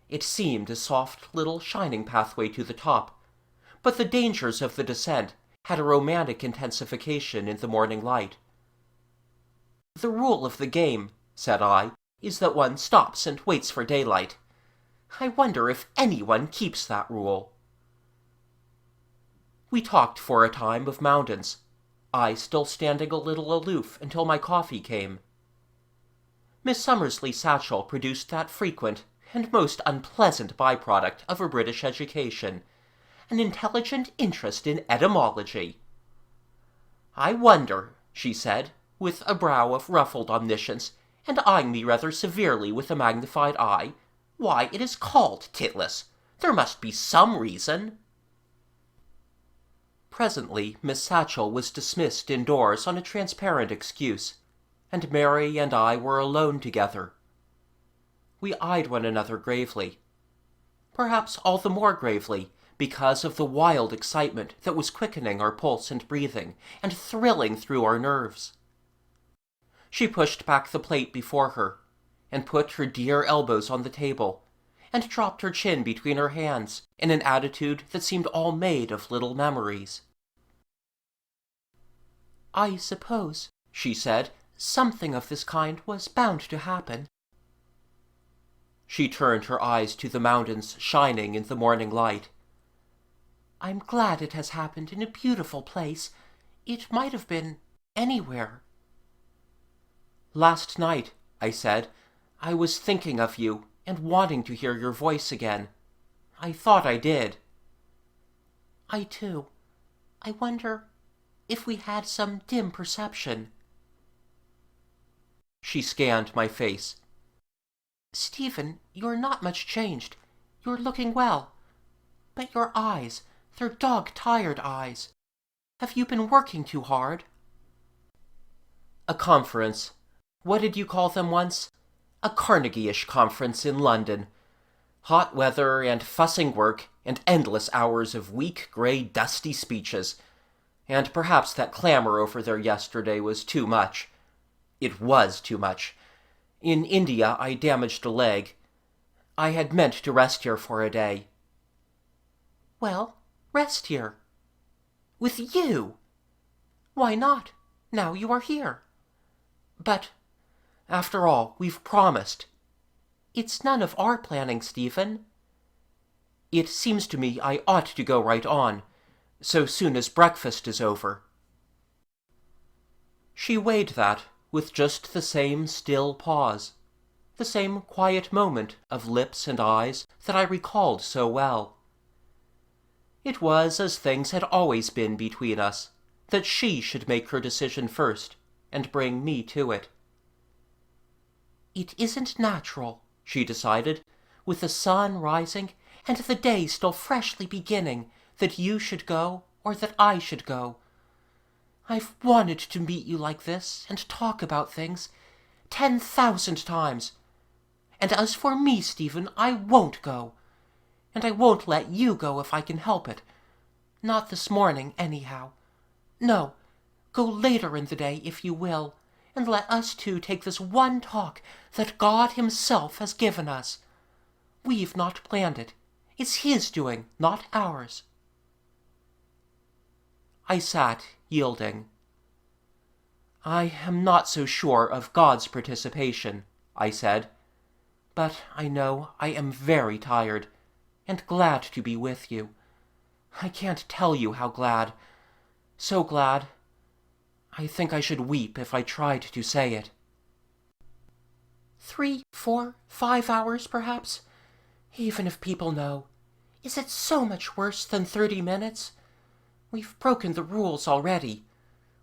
It seemed a soft little shining pathway to the top, but the dangers of the descent had a romantic intensification in the morning light. "The rule of the game," said I, "is that one stops and waits for daylight. I wonder if anyone keeps that rule." We talked for a time of mountains, I still standing a little aloof until my coffee came. Miss Summersley Satchel produced that frequent and most unpleasant byproduct of a British education, an intelligent interest in etymology. "I wonder," she said, with a brow of ruffled omniscience, and eyeing me rather severely with a magnified eye, "why it is called Titlis. There must be some reason." Presently Miss Satchel was dismissed indoors on a transparent excuse, and Mary and I were alone together. We eyed one another gravely. Perhaps all the more gravely because of the wild excitement that was quickening our pulse and breathing, and thrilling through our nerves. She pushed back the plate before her, and put her dear elbows on the table, and dropped her chin between her hands in an attitude that seemed all made of little memories. "I suppose," she said, "something of this kind was bound to happen." She turned her eyes to the mountains shining in the morning light. "I'm glad it has happened in a beautiful place. It might have been anywhere." "Last night," I said, "I was thinking of you and wanting to hear your voice again. I thought I did." "I too. I wonder if we had some dim perception." She scanned my face. "Stephen, you're not much changed. You're looking well. But your eyes, they're dog-tired eyes. Have you been working too hard?" "A conference. What did you call them once? A Carnegie-ish conference in London. Hot weather and fussing work and endless hours of weak, grey, dusty speeches. And perhaps that clamour over there yesterday was too much. It was too much. In India I damaged a leg. I had meant to rest here for a day." "Well, rest here." "With you?" "Why not, now you are here?" "But, after all, we've promised." "It's none of our planning, Stephen." "It seems to me I ought to go right on, so soon as breakfast is over." She weighed that with just the same still pause, the same quiet moment of lips and eyes that I recalled so well. It was as things had always been between us, that she should make her decision first, and bring me to it. "It isn't natural," she decided, "with the sun rising and the day still freshly beginning, that you should go or that I should go. I've wanted to meet you like this and talk about things 10,000 times. And as for me, Stephen, I won't go. And I won't let you go if I can help it. Not this morning, anyhow. No, go later in the day if you will, and let us two take this one talk that God himself has given us. We've not planned it. It's his doing, not ours." I sat, yielding. "I am not so sure of God's participation," I said, "but I know I am very tired, and glad to be with you. I can't tell you how glad. So glad. I think I should weep if I tried to say it. 3, 4, 5 hours, perhaps? Even if people know. Is it so much worse than 30 minutes? We've broken the rules already.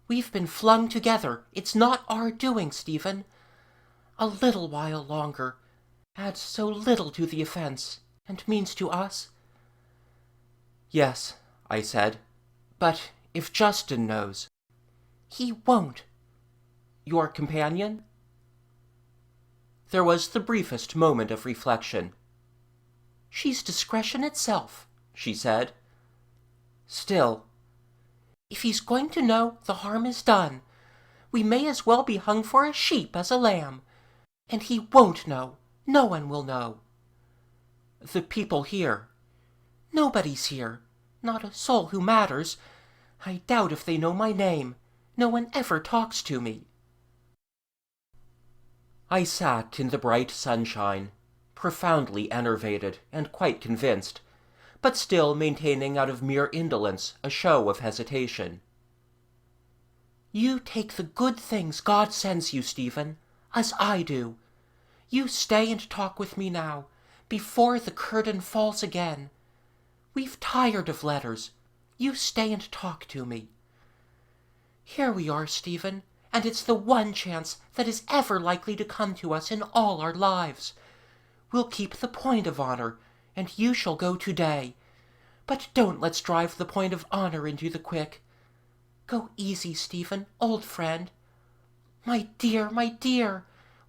We've been flung together. It's not our doing, Stephen. A little while longer adds so little to the offense, and means to us. Yes, I said, but if Justin knows. He won't. Your companion? There was the briefest moment of reflection. She's discretion itself, she said. Still, if he's going to know, the harm is done. We may as well be hung for a sheep as a lamb. And he won't know. No one will know. The people here. Nobody's here. Not a soul who matters. I doubt if they know my name. No one ever talks to me. I sat in the bright sunshine, profoundly enervated and quite convinced, but still maintaining out of mere indolence a show of hesitation. You take the good things God sends you, Stephen, as I do. You stay and talk with me now, before the curtain falls again. We've tired of letters. You stay and talk to me. Here we are, Stephen, and it's the one chance that is ever likely to come to us in all our lives. We'll keep the point of honor, and you shall go today. But don't let's drive the point of honor into the quick. Go easy, Stephen, old friend. My dear,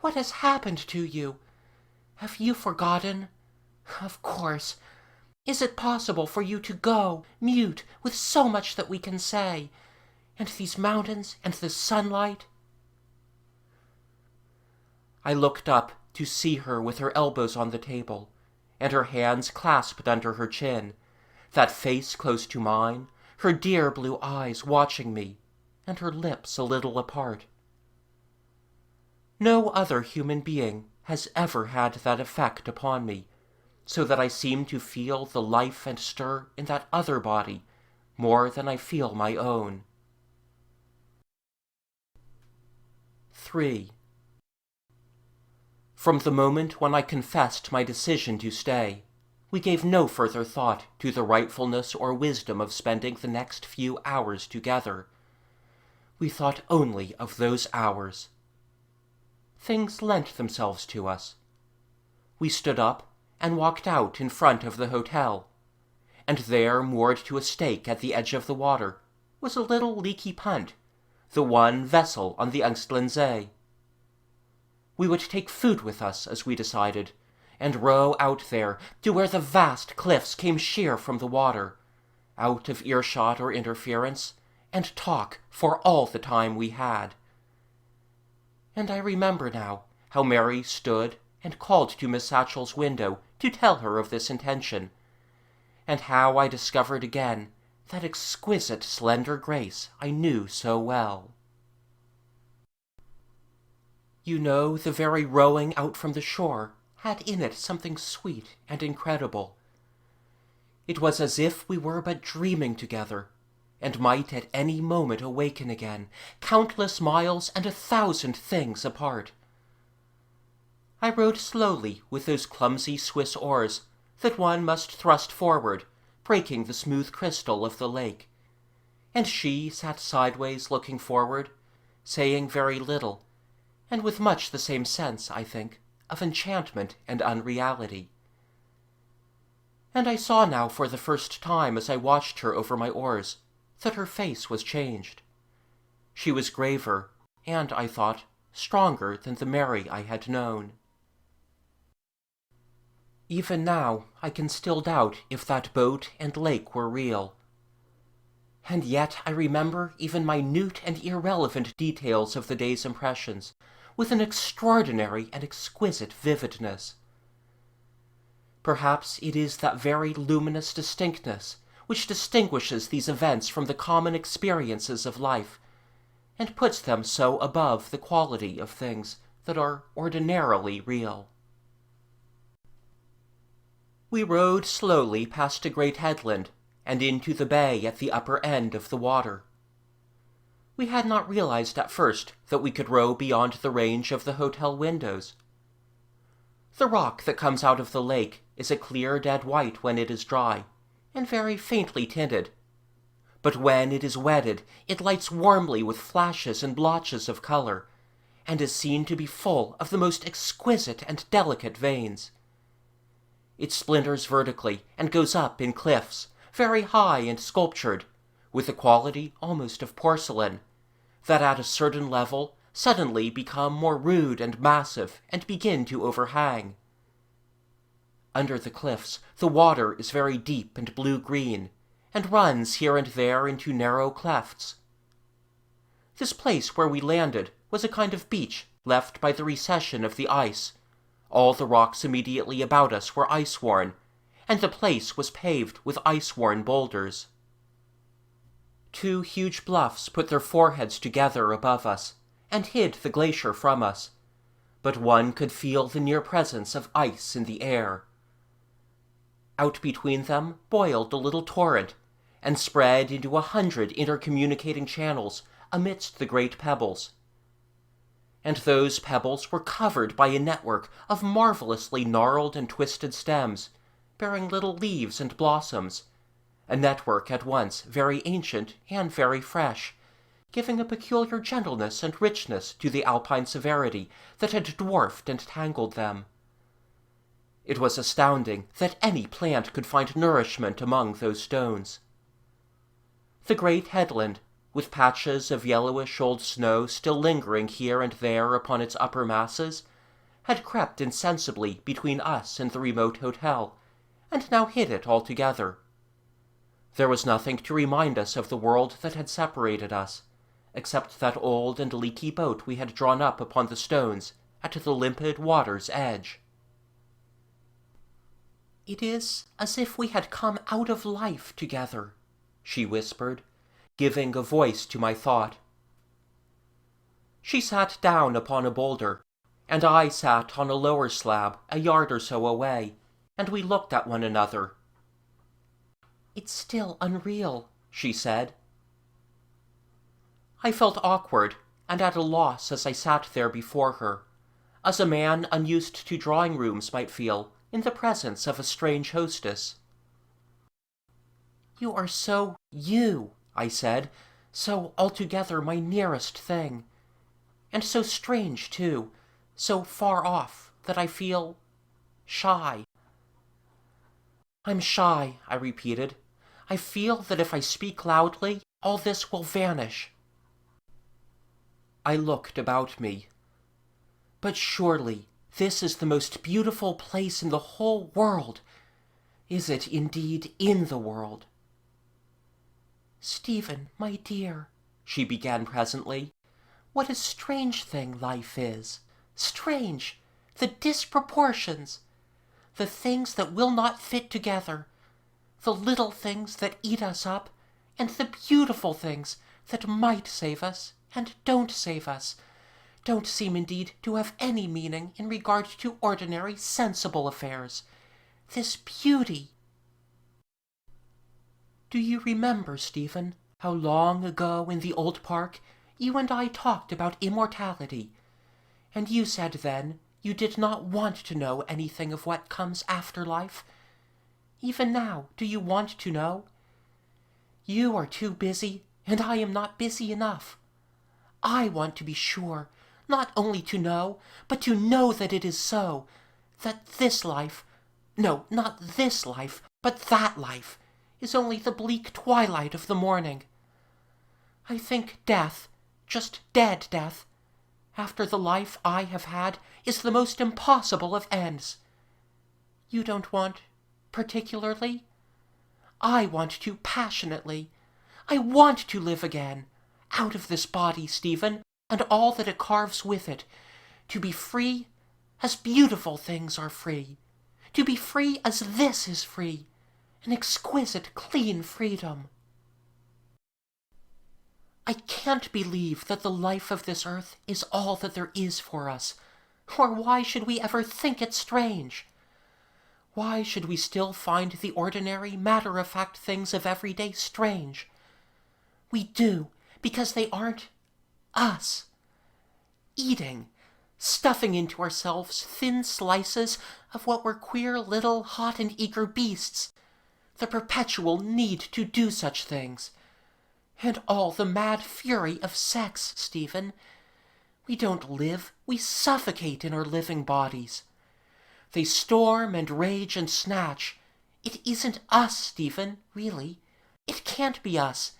what has happened to you? Have you forgotten? Of course. Is it possible for you to go, mute, with so much that we can say? And these mountains and the sunlight? I looked up to see her with her elbows on the table, and her hands clasped under her chin, that face close to mine, her dear blue eyes watching me, and her lips a little apart. No other human being has ever had that effect upon me, so that I seem to feel the life and stir in that other body more than I feel my own. 3. From the moment when I confessed my decision to stay, we gave no further thought to the rightfulness or wisdom of spending the next few hours together. We thought only of those hours. Things lent themselves to us. We stood up and walked out in front of the hotel, and there, moored to a stake at the edge of the water, was a little leaky punt, the one vessel on the Angstlandsee. We would take food with us, as we decided, and row out there to where the vast cliffs came sheer from the water, out of earshot or interference, and talk for all the time we had. And I remember now how Mary stood and called to Miss Satchel's window to tell her of this intention, and how I discovered again that exquisite slender grace I knew so well. You know, the very rowing out from the shore had in it something sweet and incredible. It was as if we were but dreaming together, and might at any moment awaken again, countless miles and 1,000 things apart. I rowed slowly with those clumsy Swiss oars that one must thrust forward, breaking the smooth crystal of the lake, and she sat sideways looking forward, saying very little, and with much the same sense, I think, of enchantment and unreality. And I saw now for the first time as I watched her over my oars that her face was changed. She was graver, and, I thought, stronger than the Mary I had known. Even now I can still doubt if that boat and lake were real. And yet I remember even minute and irrelevant details of the day's impressions with an extraordinary and exquisite vividness. Perhaps it is that very luminous distinctness which distinguishes these events from the common experiences of life, and puts them so above the quality of things that are ordinarily real. We rowed slowly past a great headland, and into the bay at the upper end of the water. We had not realized at first that we could row beyond the range of the hotel windows. The rock that comes out of the lake is a clear dead white when it is dry, and very faintly tinted. But when it is wetted, it lights warmly with flashes and blotches of color, and is seen to be full of the most exquisite and delicate veins. It splinters vertically and goes up in cliffs, very high and sculptured, with the quality almost of porcelain, that at a certain level suddenly become more rude and massive and begin to overhang. Under the cliffs the water is very deep and blue-green, and runs here and there into narrow clefts. This place where we landed was a kind of beach left by the recession of the ice. All the rocks immediately about us were ice-worn, and the place was paved with ice-worn boulders. 2 huge bluffs put their foreheads together above us, and hid the glacier from us, but one could feel the near presence of ice in the air. Out between them boiled a little torrent, and spread into 100 intercommunicating channels amidst the great pebbles. And those pebbles were covered by a network of marvelously gnarled and twisted stems, bearing little leaves and blossoms, a network at once very ancient and very fresh, giving a peculiar gentleness and richness to the alpine severity that had dwarfed and tangled them. It was astounding that any plant could find nourishment among those stones. The great headland, with patches of yellowish old snow still lingering here and there upon its upper masses, had crept insensibly between us and the remote hotel, and now hid it altogether. There was nothing to remind us of the world that had separated us, except that old and leaky boat we had drawn up upon the stones at the limpid water's edge. "It is as if we had come out of life together," she whispered, giving a voice to my thought. She sat down upon a boulder, and I sat on a lower slab a yard or so away, and we looked at one another. "It's still unreal," she said. I felt awkward and at a loss as I sat there before her, as a man unused to drawing-rooms might feel in the presence of a strange hostess. "You are so you," I said, "so altogether my nearest thing. And so strange, too, so far off, that I feel shy." "I'm shy," I repeated. "I feel that if I speak loudly, all this will vanish." I looked about me. "But surely this is the most beautiful place in the whole world. Is it indeed in the world?" "Stephen, my dear," she began presently, "what a strange thing life is. Strange! The disproportions! The things that will not fit together. The little things that eat us up, and the beautiful things that might save us and don't save us, don't seem indeed to have any meaning in regard to ordinary sensible affairs. This beauty! Do you remember, Stephen, how long ago in the old park you and I talked about immortality, and you said then you did not want to know anything of what comes after life? Even now, do you want to know? You are too busy, and I am not busy enough. I want to be sure, not only to know, but to know that it is so, that this life, no, not this life, but that life, is only the bleak twilight of the morning. I think death, just dead death, after the life I have had, is the most impossible of ends. You don't want particularly? I want to passionately. I want to live again, out of this body, Stephen, and all that it carves with it, to be free as beautiful things are free, to be free as this is free, an exquisite, clean freedom. I can't believe that the life of this earth is all that there is for us, or why should we ever think it strange? Why should we still find the ordinary, matter-of-fact things of every day strange? We do, because they aren't us. Eating, stuffing into ourselves thin slices of what were queer little hot and eager beasts, the perpetual need to do such things, and all the mad fury of sex, Stephen. We don't live, we suffocate in our living bodies. They storm and rage and snatch. It isn't us, Stephen, really. It can't be us.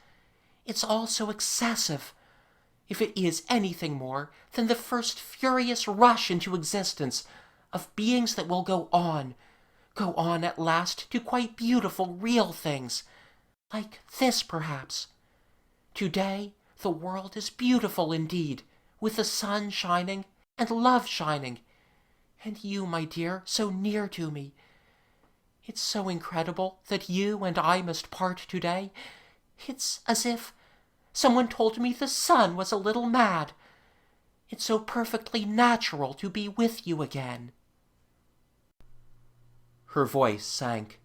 It's all so excessive. If it is anything more than the first furious rush into existence of beings that will go on at last to quite beautiful, real things, like this perhaps. Today the world is beautiful indeed, with the sun shining and love shining, and you, my dear, so near to me. It's so incredible that you and I must part today. It's as if someone told me the sun was a little mad. It's so perfectly natural to be with you again. Her voice sank.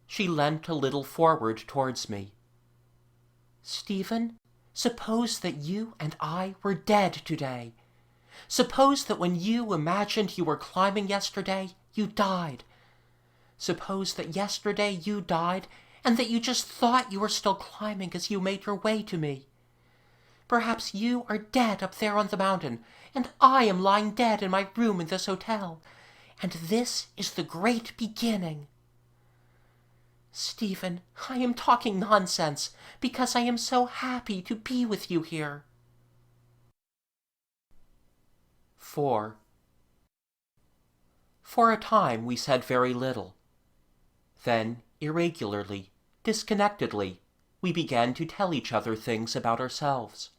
She leant a little forward towards me. Stephen, suppose that you and I were dead today. Suppose that when you imagined you were climbing yesterday, you died. Suppose that yesterday you died, and that you just thought you were still climbing as you made your way to me. Perhaps you are dead up there on the mountain, and I am lying dead in my room in this hotel, and this is the great beginning. Stephen, I am talking nonsense, because I am so happy to be with you here. 4. For a time we said very little. Then, irregularly, disconnectedly, we began to tell each other things about ourselves.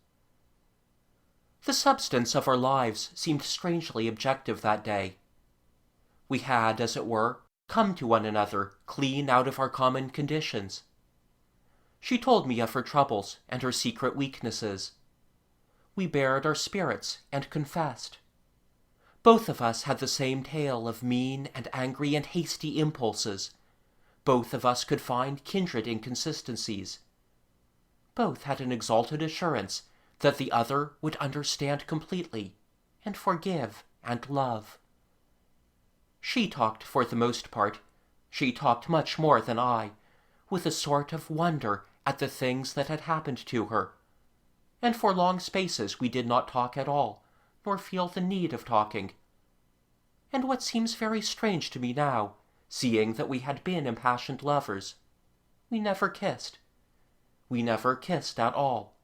The substance of our lives seemed strangely objective that day. We had, as it were, come to one another clean out of our common conditions. She told me of her troubles and her secret weaknesses. We bared our spirits and confessed. Both of us had the same tale of mean and angry and hasty impulses. Both of us could find kindred inconsistencies. Both had an exalted assurance that the other would understand completely, and forgive and love. She talked for the most part. She talked much more than I, with a sort of wonder at the things that had happened to her. And for long spaces we did not talk at all, nor feel the need of talking. And what seems very strange to me now, seeing that we had been impassioned lovers, we never kissed. We never kissed at all.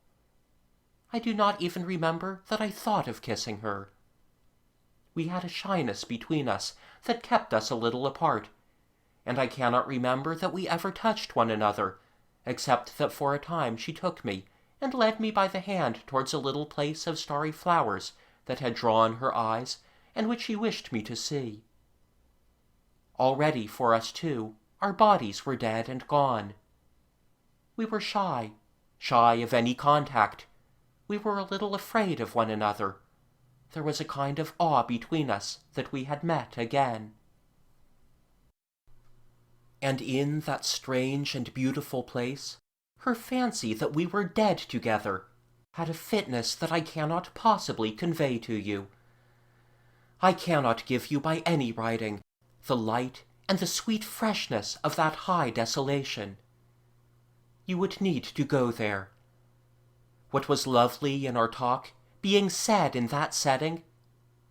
I do not even remember that I thought of kissing her. We had a shyness between us that kept us a little apart, and I cannot remember that we ever touched one another, except that for a time she took me and led me by the hand towards a little place of starry flowers that had drawn her eyes and which she wished me to see. Already for us two, our bodies were dead and gone. We were shy of any contact. We were a little afraid of one another. There was a kind of awe between us that we had met again. And in that strange and beautiful place, her fancy that we were dead together had a fitness that I cannot possibly convey to you. I cannot give you by any writing the light and the sweet freshness of that high desolation. You would need to go there. What was lovely in our talk, being said in that setting,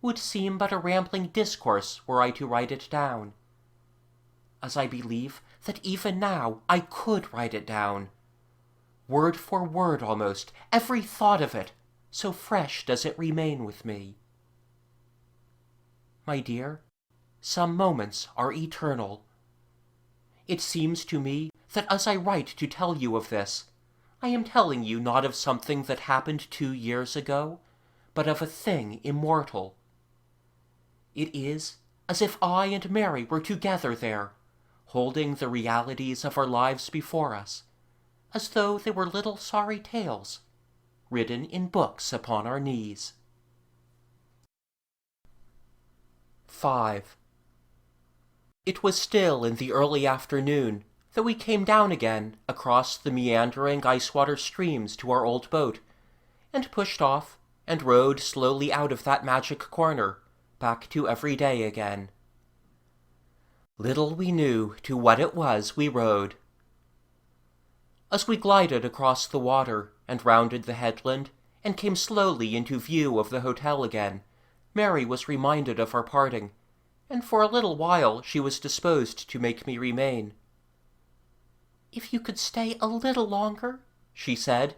would seem but a rambling discourse were I to write it down. As I believe that even now I could write it down, word for word almost, every thought of it, so fresh does it remain with me. My dear, some moments are eternal. It seems to me that as I write to tell you of this, I am telling you not of something that happened 2 years ago, but of a thing immortal. It is as if I and Mary were together there, holding the realities of our lives before us, as though they were little sorry tales, written in books upon our knees. 5. It was still in the early afternoon that we came down again across the meandering ice-water streams to our old boat, and pushed off and rowed slowly out of that magic corner, back to every day again. Little we knew to what it was we rowed. As we glided across the water and rounded the headland and came slowly into view of the hotel again, Mary was reminded of our parting, and for a little while she was disposed to make me remain. "If you could stay a little longer," she said,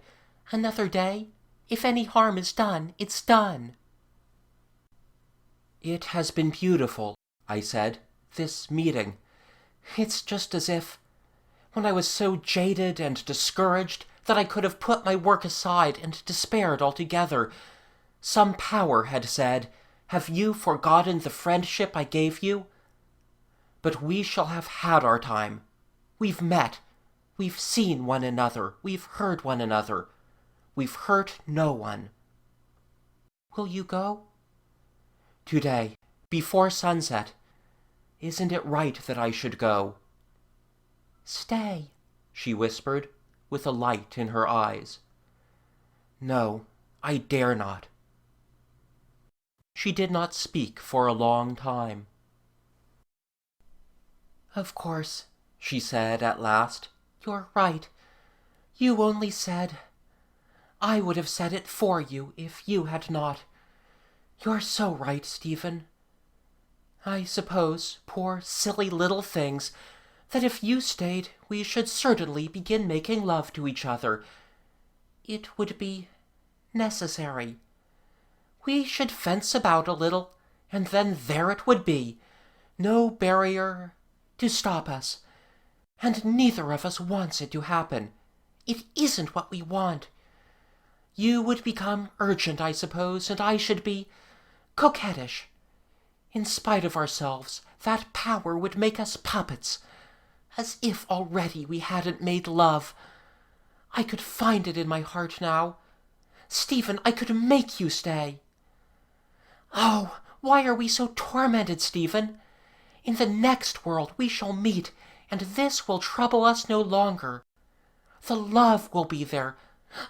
"another day, if any harm is done, it's done." "It has been beautiful," I said, "this meeting. It's just as if, when I was so jaded and discouraged that I could have put my work aside and despaired altogether, some power had said, 'Have you forgotten the friendship I gave you?' But we shall have had our time. We've met. We've seen one another. We've heard one another. We've hurt no one." "Will you go?" "Today, before sunset. Isn't it right that I should go?" "Stay," she whispered, with a light in her eyes. "No, I dare not." She did not speak for a long time. "Of course," she said at last, "you're right. You only said. I would have said it for you if you had not. You're so right, Stephen. I suppose, poor silly little things, that if you stayed we should certainly begin making love to each other. It would be necessary. We should fence about a little, and then there it would be, no barrier to stop us. And neither of us wants it to happen. It isn't what we want. You would become urgent, I suppose, and I should be coquettish. In spite of ourselves, that power would make us puppets, as if already we hadn't made love. I could find it in my heart now. Stephen, I could make you stay. Oh, why are we so tormented, Stephen? In the next world we shall meet, and this will trouble us no longer. The love will be there.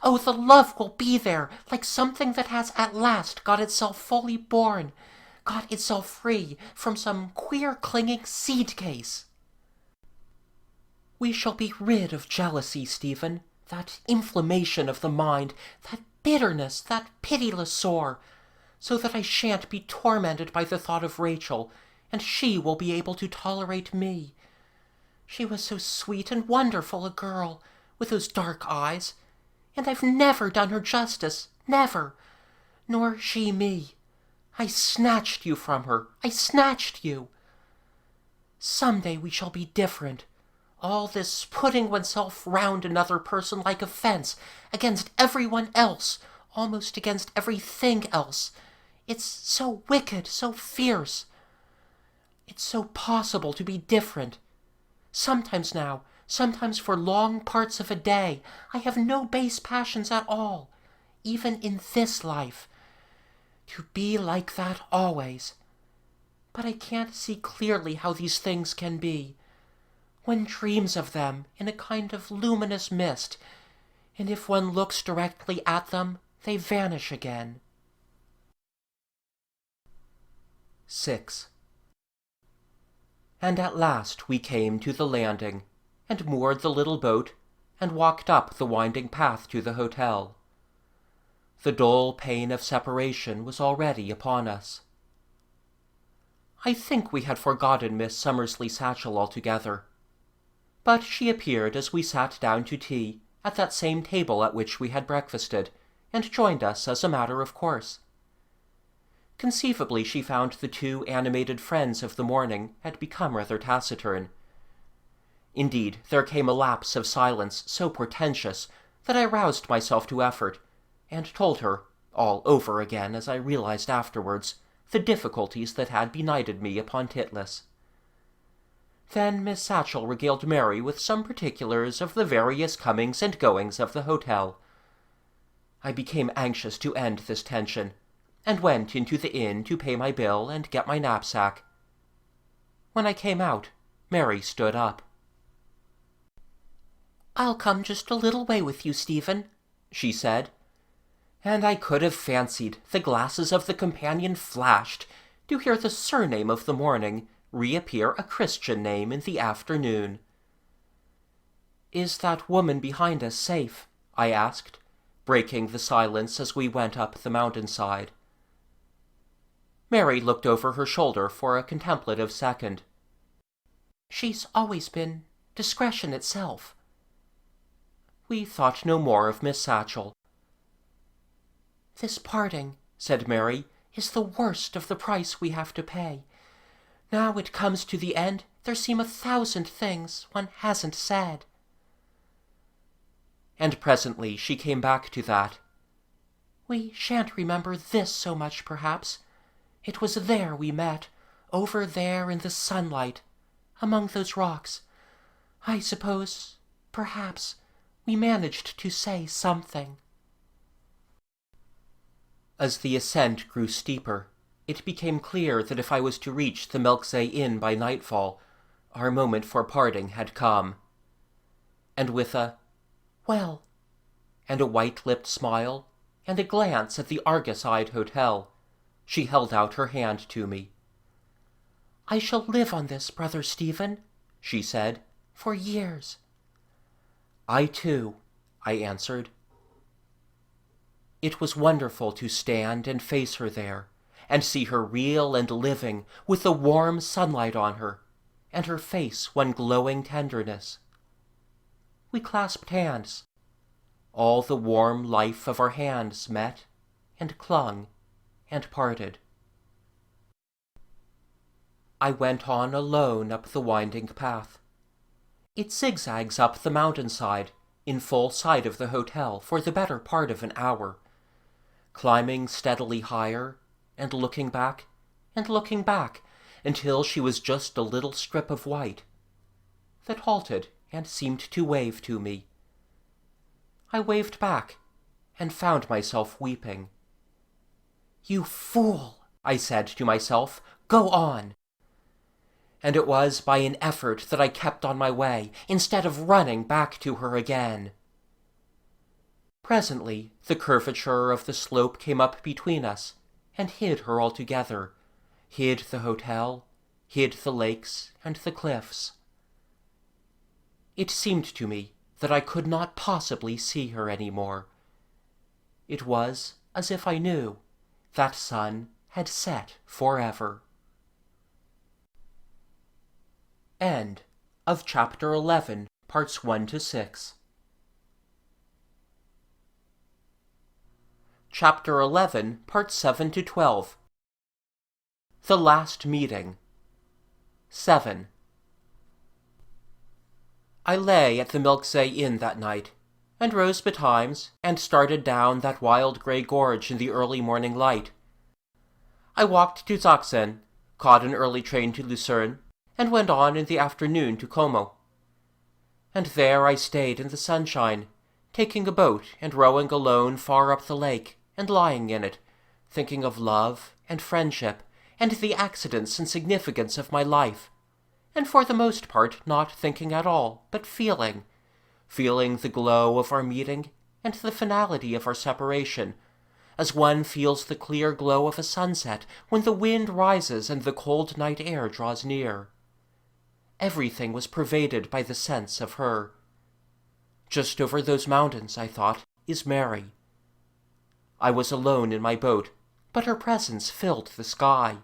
Oh, the love will be there, like something that has at last got itself fully born, got itself free from some queer clinging seed case. We shall be rid of jealousy, Stephen, that inflammation of the mind, that bitterness, that pitiless sore, so that I shan't be tormented by the thought of Rachel, and she will be able to tolerate me. She was so sweet and wonderful a girl, with those dark eyes, and I've never done her justice, never, nor she me. I snatched you from her. I snatched you. Some day we shall be different. All this putting oneself round another person like a fence, against everyone else, almost against everything else. It's so wicked, so fierce. It's so possible to be different. Sometimes now, sometimes for long parts of a day, I have no base passions at all, even in this life. To be like that always. But I can't see clearly how these things can be. One dreams of them in a kind of luminous mist, and if one looks directly at them, they vanish again. 6. And at last we came to the landing, and moored the little boat, and walked up the winding path to the hotel. The dull pain of separation was already upon us. I think we had forgotten Miss Summersley Satchel altogether, but she appeared as we sat down to tea at that same table at which we had breakfasted, and joined us as a matter of course. Conceivably she found the two animated friends of the morning had become rather taciturn. Indeed, there came a lapse of silence so portentous that I roused myself to effort, and told her, all over again as I realized afterwards, the difficulties that had benighted me upon Titlis. Then Miss Satchel regaled Mary with some particulars of the various comings and goings of the hotel. I became anxious to end this tension, and went into the inn to pay my bill and get my knapsack. When I came out, Mary stood up. "I'll come just a little way with you, Stephen," she said, and I could have fancied the glasses of the companion flashed to hear the surname of the morning reappear a Christian name in the afternoon. "Is that woman behind us safe?" I asked, breaking the silence as we went up the mountainside. Mary looked over her shoulder for a contemplative second. "She's always been discretion itself." We thought no more of Miss Satchel. "This parting," said Mary, "is the worst of the price we have to pay. Now it comes to the end, there seem 1,000 things one hasn't said." And presently she came back to that. "We shan't remember this so much, perhaps. It was there we met, over there in the sunlight, among those rocks. I suppose, perhaps, we managed to say something." As the ascent grew steeper, it became clear that if I was to reach the Milksay Inn by nightfall, our moment for parting had come. And with a "Well," and a white-lipped smile, and a glance at the Argus-eyed hotel, she held out her hand to me. "I shall live on this, Brother Stephen," she said, "for years." "I too," I answered. It was wonderful to stand and face her there, and see her real and living, with the warm sunlight on her, and her face one glowing tenderness. We clasped hands. All the warm life of our hands met, and clung, and parted. I went on alone up the winding path. It zigzags up the mountainside, in full sight of the hotel, for the better part of an hour, climbing steadily higher, and looking back, until she was just a little strip of white, that halted and seemed to wave to me. I waved back, and found myself weeping. "You fool," I said to myself, "go on." And it was by an effort that I kept on my way, instead of running back to her again. Presently the curvature of the slope came up between us, and hid her altogether, hid the hotel, hid the lakes and the cliffs. It seemed to me that I could not possibly see her any more. It was as if I knew that sun had set forever. End of Chapter 11, Parts 1 to 6. Chapter 11, Parts 7 to 12. The Last Meeting. 7. I lay at the Milksay Inn that night, and rose betimes, and started down that wild grey gorge in the early morning light. I walked to Sachsen, caught an early train to Lucerne, and went on in the afternoon to Como. And there I stayed in the sunshine, taking a boat and rowing alone far up the lake, and lying in it, thinking of love and friendship, and the accidents and significance of my life, and for the most part not thinking at all, but feeling the glow of our meeting and the finality of our separation, as one feels the clear glow of a sunset when the wind rises and the cold night air draws near. Everything was pervaded by the sense of her. Just over those mountains, I thought, is Mary. I was alone in my boat, but her presence filled the sky.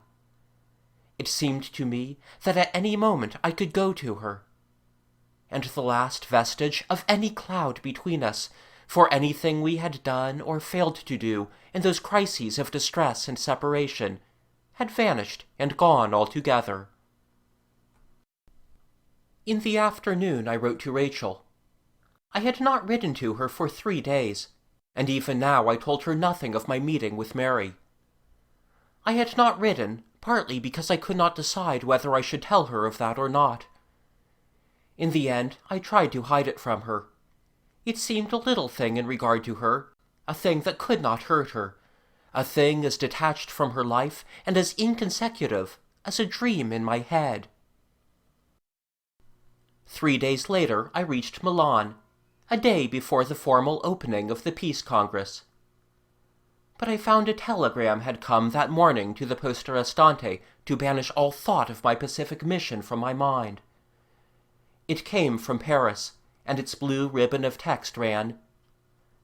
It seemed to me that at any moment I could go to her. And the last vestige of any cloud between us, for anything we had done or failed to do in those crises of distress and separation, had vanished and gone altogether. In the afternoon I wrote to Rachel. I had not written to her for 3 days, and even now I told her nothing of my meeting with Mary. I had not written, partly because I could not decide whether I should tell her of that or not. In the end I tried to hide it from her. It seemed a little thing in regard to her, a thing that could not hurt her, a thing as detached from her life and as inconsecutive as a dream in my head. 3 days later I reached Milan, a day before the formal opening of the Peace Congress. But I found a telegram had come that morning to the Poste Restante to banish all thought of my Pacific mission from my mind. It came from Paris, and its blue ribbon of text ran,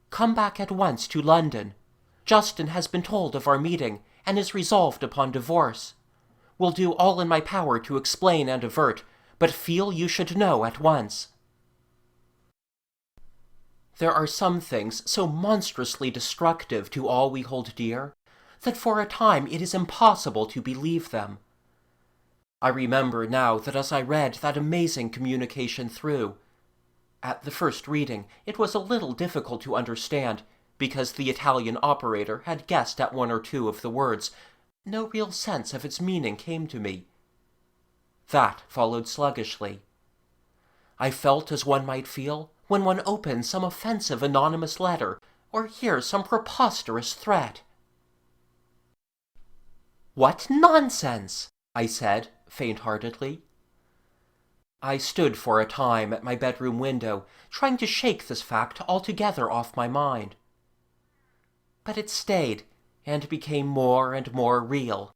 "Come back at once to London. Justin has been told of our meeting, and is resolved upon divorce. Will do all in my power to explain and avert, but feel you should know at once." There are some things so monstrously destructive to all we hold dear, that for a time it is impossible to believe them. I remember now that as I read that amazing communication through, at the first reading it was a little difficult to understand, because the Italian operator had guessed at one or two of the words, no real sense of its meaning came to me. That followed sluggishly. I felt as one might feel when one opens some offensive anonymous letter, or hears some preposterous threat. "What nonsense!" I said, faint-heartedly. I stood for a time at my bedroom window, trying to shake this fact altogether off my mind. But it stayed, and became more and more real.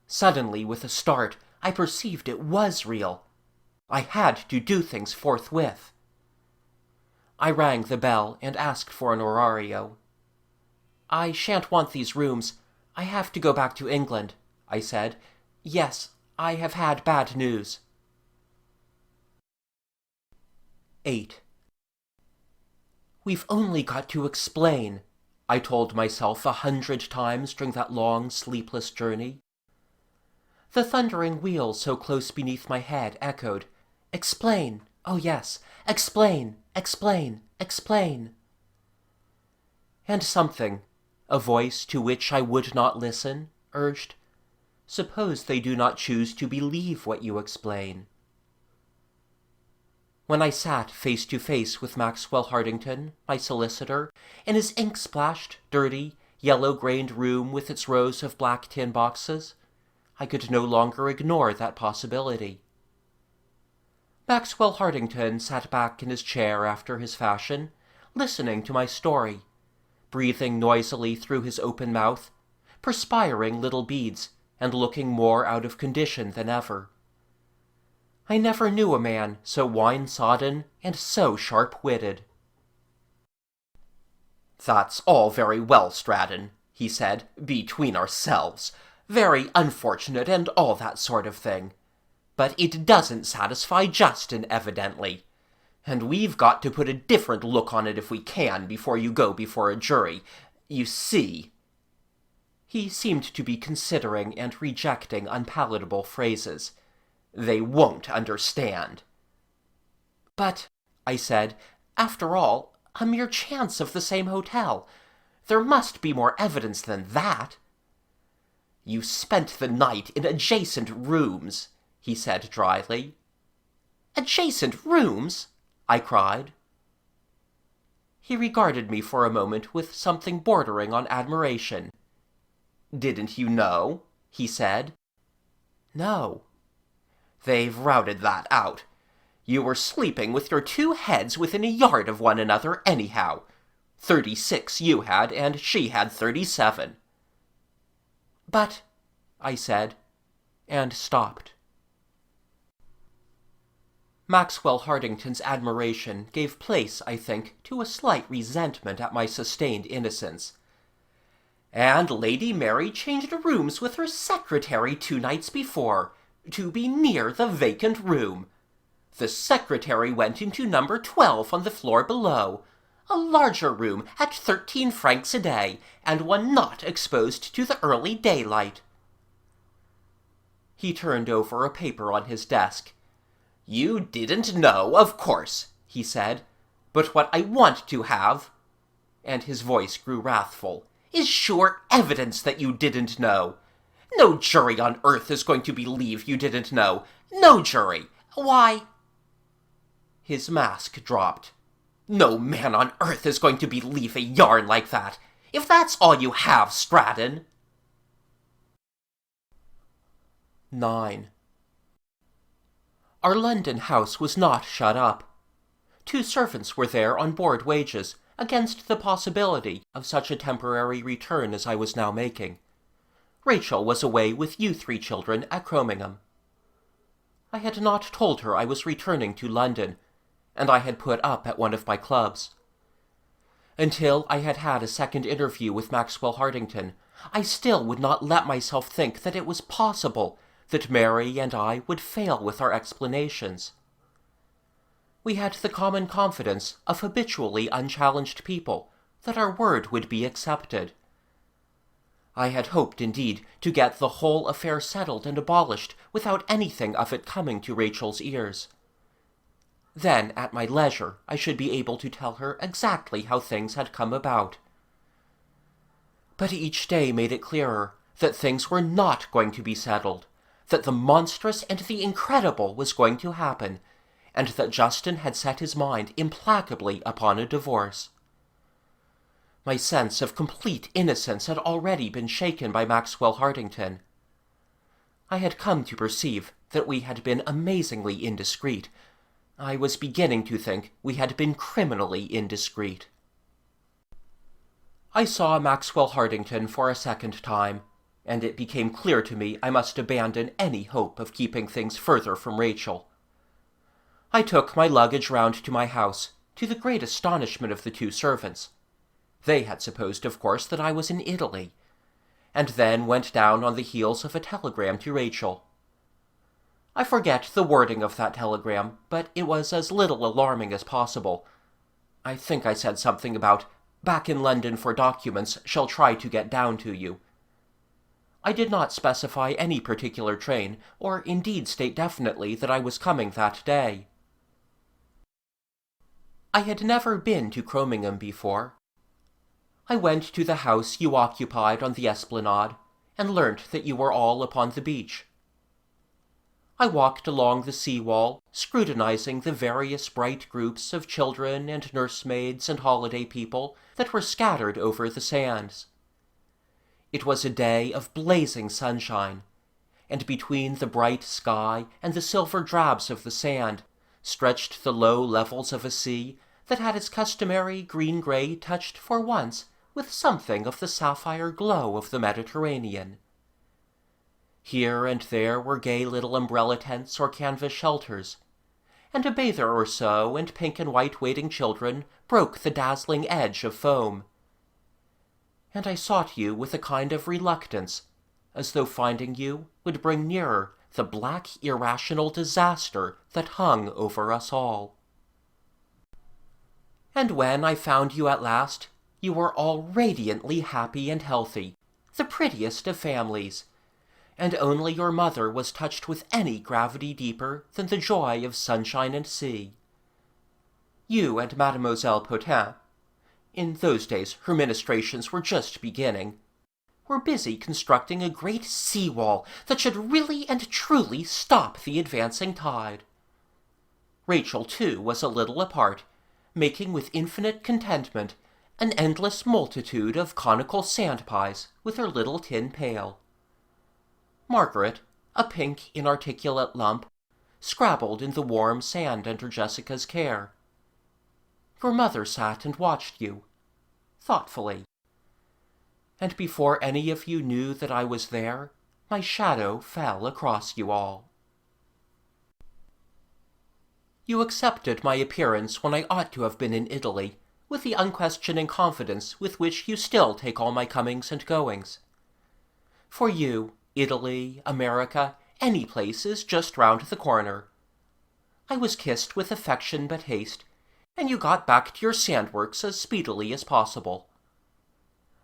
Suddenly, with a start, I perceived it was real. I had to do things forthwith. I rang the bell and asked for an orario. "I shan't want these rooms. I have to go back to England," I said. "Yes, I have had bad news." 8. "We've only got to explain," I told myself 100 times during that long, sleepless journey. The thundering wheels so close beneath my head echoed, "Explain! Oh yes, explain, explain, explain." And something, a voice to which I would not listen, urged, "Suppose they do not choose to believe what you explain." When I sat face to face with Maxwell Hartington, my solicitor, in his ink-splashed, dirty, yellow-grained room with its rows of black tin boxes, I could no longer ignore that possibility. Maxwell Hartington sat back in his chair after his fashion, listening to my story, breathing noisily through his open mouth, perspiring little beads, and looking more out of condition than ever. I never knew a man so wine-sodden and so sharp-witted. "That's all very well, Stratton," he said, "between ourselves. Very unfortunate and all that sort of thing. But it doesn't satisfy Justin, evidently. And we've got to put a different look on it if we can before you go before a jury. You see—" He seemed to be considering and rejecting unpalatable phrases. "They won't understand." "But," I said, "after all, a mere chance of the same hotel. There must be more evidence than that." "You spent the night in adjacent rooms," he said dryly. "Adjacent rooms?" I cried. He regarded me for a moment with something bordering on admiration. "Didn't you know?" he said. "No." "They've routed that out. You were sleeping with your two heads within a yard of one another anyhow. 36 you had, and she had 37. "But—" I said, and stopped. Maxwell Hartington's admiration gave place, I think, to a slight resentment at my sustained innocence. "And Lady Mary changed rooms with her secretary 2 nights before, to be near the vacant room. The secretary went into number 12 on the floor below, a larger room at 13 francs a day, and one not exposed to the early daylight." He turned over a paper on his desk. "You didn't know, of course," he said, "but what I want to have," and his voice grew wrathful, "is sure evidence that you didn't know. No jury on earth is going to believe you didn't know. No jury. Why—" His mask dropped. "No man on earth is going to believe a yarn like that. If that's all you have, Stratton." 9. Our London house was not shut up. 2 servants were there on board wages, against the possibility of such a temporary return as I was now making. Rachel was away with you 3 children at Cromingham. I had not told her I was returning to London, and I had put up at one of my clubs. Until I had had a second interview with Maxwell Hartington, I still would not let myself think that it was possible that Mary and I would fail with our explanations. We had the common confidence of habitually unchallenged people that our word would be accepted. I had hoped, indeed, to get the whole affair settled and abolished without anything of it coming to Rachel's ears. Then, at my leisure, I should be able to tell her exactly how things had come about. But each day made it clearer that things were not going to be settled, that the monstrous and the incredible was going to happen, and that Justin had set his mind implacably upon a divorce. My sense of complete innocence had already been shaken by Maxwell Hartington. I had come to perceive that we had been amazingly indiscreet. I was beginning to think we had been criminally indiscreet. I saw Maxwell Hartington for a second time, and it became clear to me I must abandon any hope of keeping things further from Rachel. I took my luggage round to my house, to the great astonishment of the 2 servants. They had supposed, of course, that I was in Italy, and then went down on the heels of a telegram to Rachel. I forget the wording of that telegram, but it was as little alarming as possible. I think I said something about, "Back in London for documents, shall try to get down to you." I did not specify any particular train, or indeed state definitely that I was coming that day. I had never been to Cromingham before. I went to the house you occupied on the esplanade, and learnt that you were all upon the beach. I walked along the sea-wall, scrutinizing the various bright groups of children and nursemaids and holiday people that were scattered over the sands. It was a day of blazing sunshine, and between the bright sky and the silver drabs of the sand stretched the low levels of a sea that had its customary green-gray touched for once with something of the sapphire glow of the Mediterranean. Here and there were gay little umbrella tents or canvas shelters, and a bather or so and pink and white wading children broke the dazzling edge of foam. And I sought you with a kind of reluctance, as though finding you would bring nearer the black irrational disaster that hung over us all. And when I found you at last, you were all radiantly happy and healthy, the prettiest of families, and only your mother was touched with any gravity deeper than the joy of sunshine and sea. You and Mademoiselle Potin, in those days her ministrations were just beginning, were busy constructing a great sea-wall that should really and truly stop the advancing tide. Rachel, too, was a little apart, making with infinite contentment an endless multitude of conical sand-pies with her little tin pail. Margaret, a pink, inarticulate lump, scrabbled in the warm sand under Jessica's care. Your mother sat and watched you, thoughtfully. And before any of you knew that I was there, my shadow fell across you all. You accepted my appearance when I ought to have been in Italy, with the unquestioning confidence with which you still take all my comings and goings. For you, Italy, America, any place is just round the corner. I was kissed with affection but haste, and you got back to your sandworks as speedily as possible.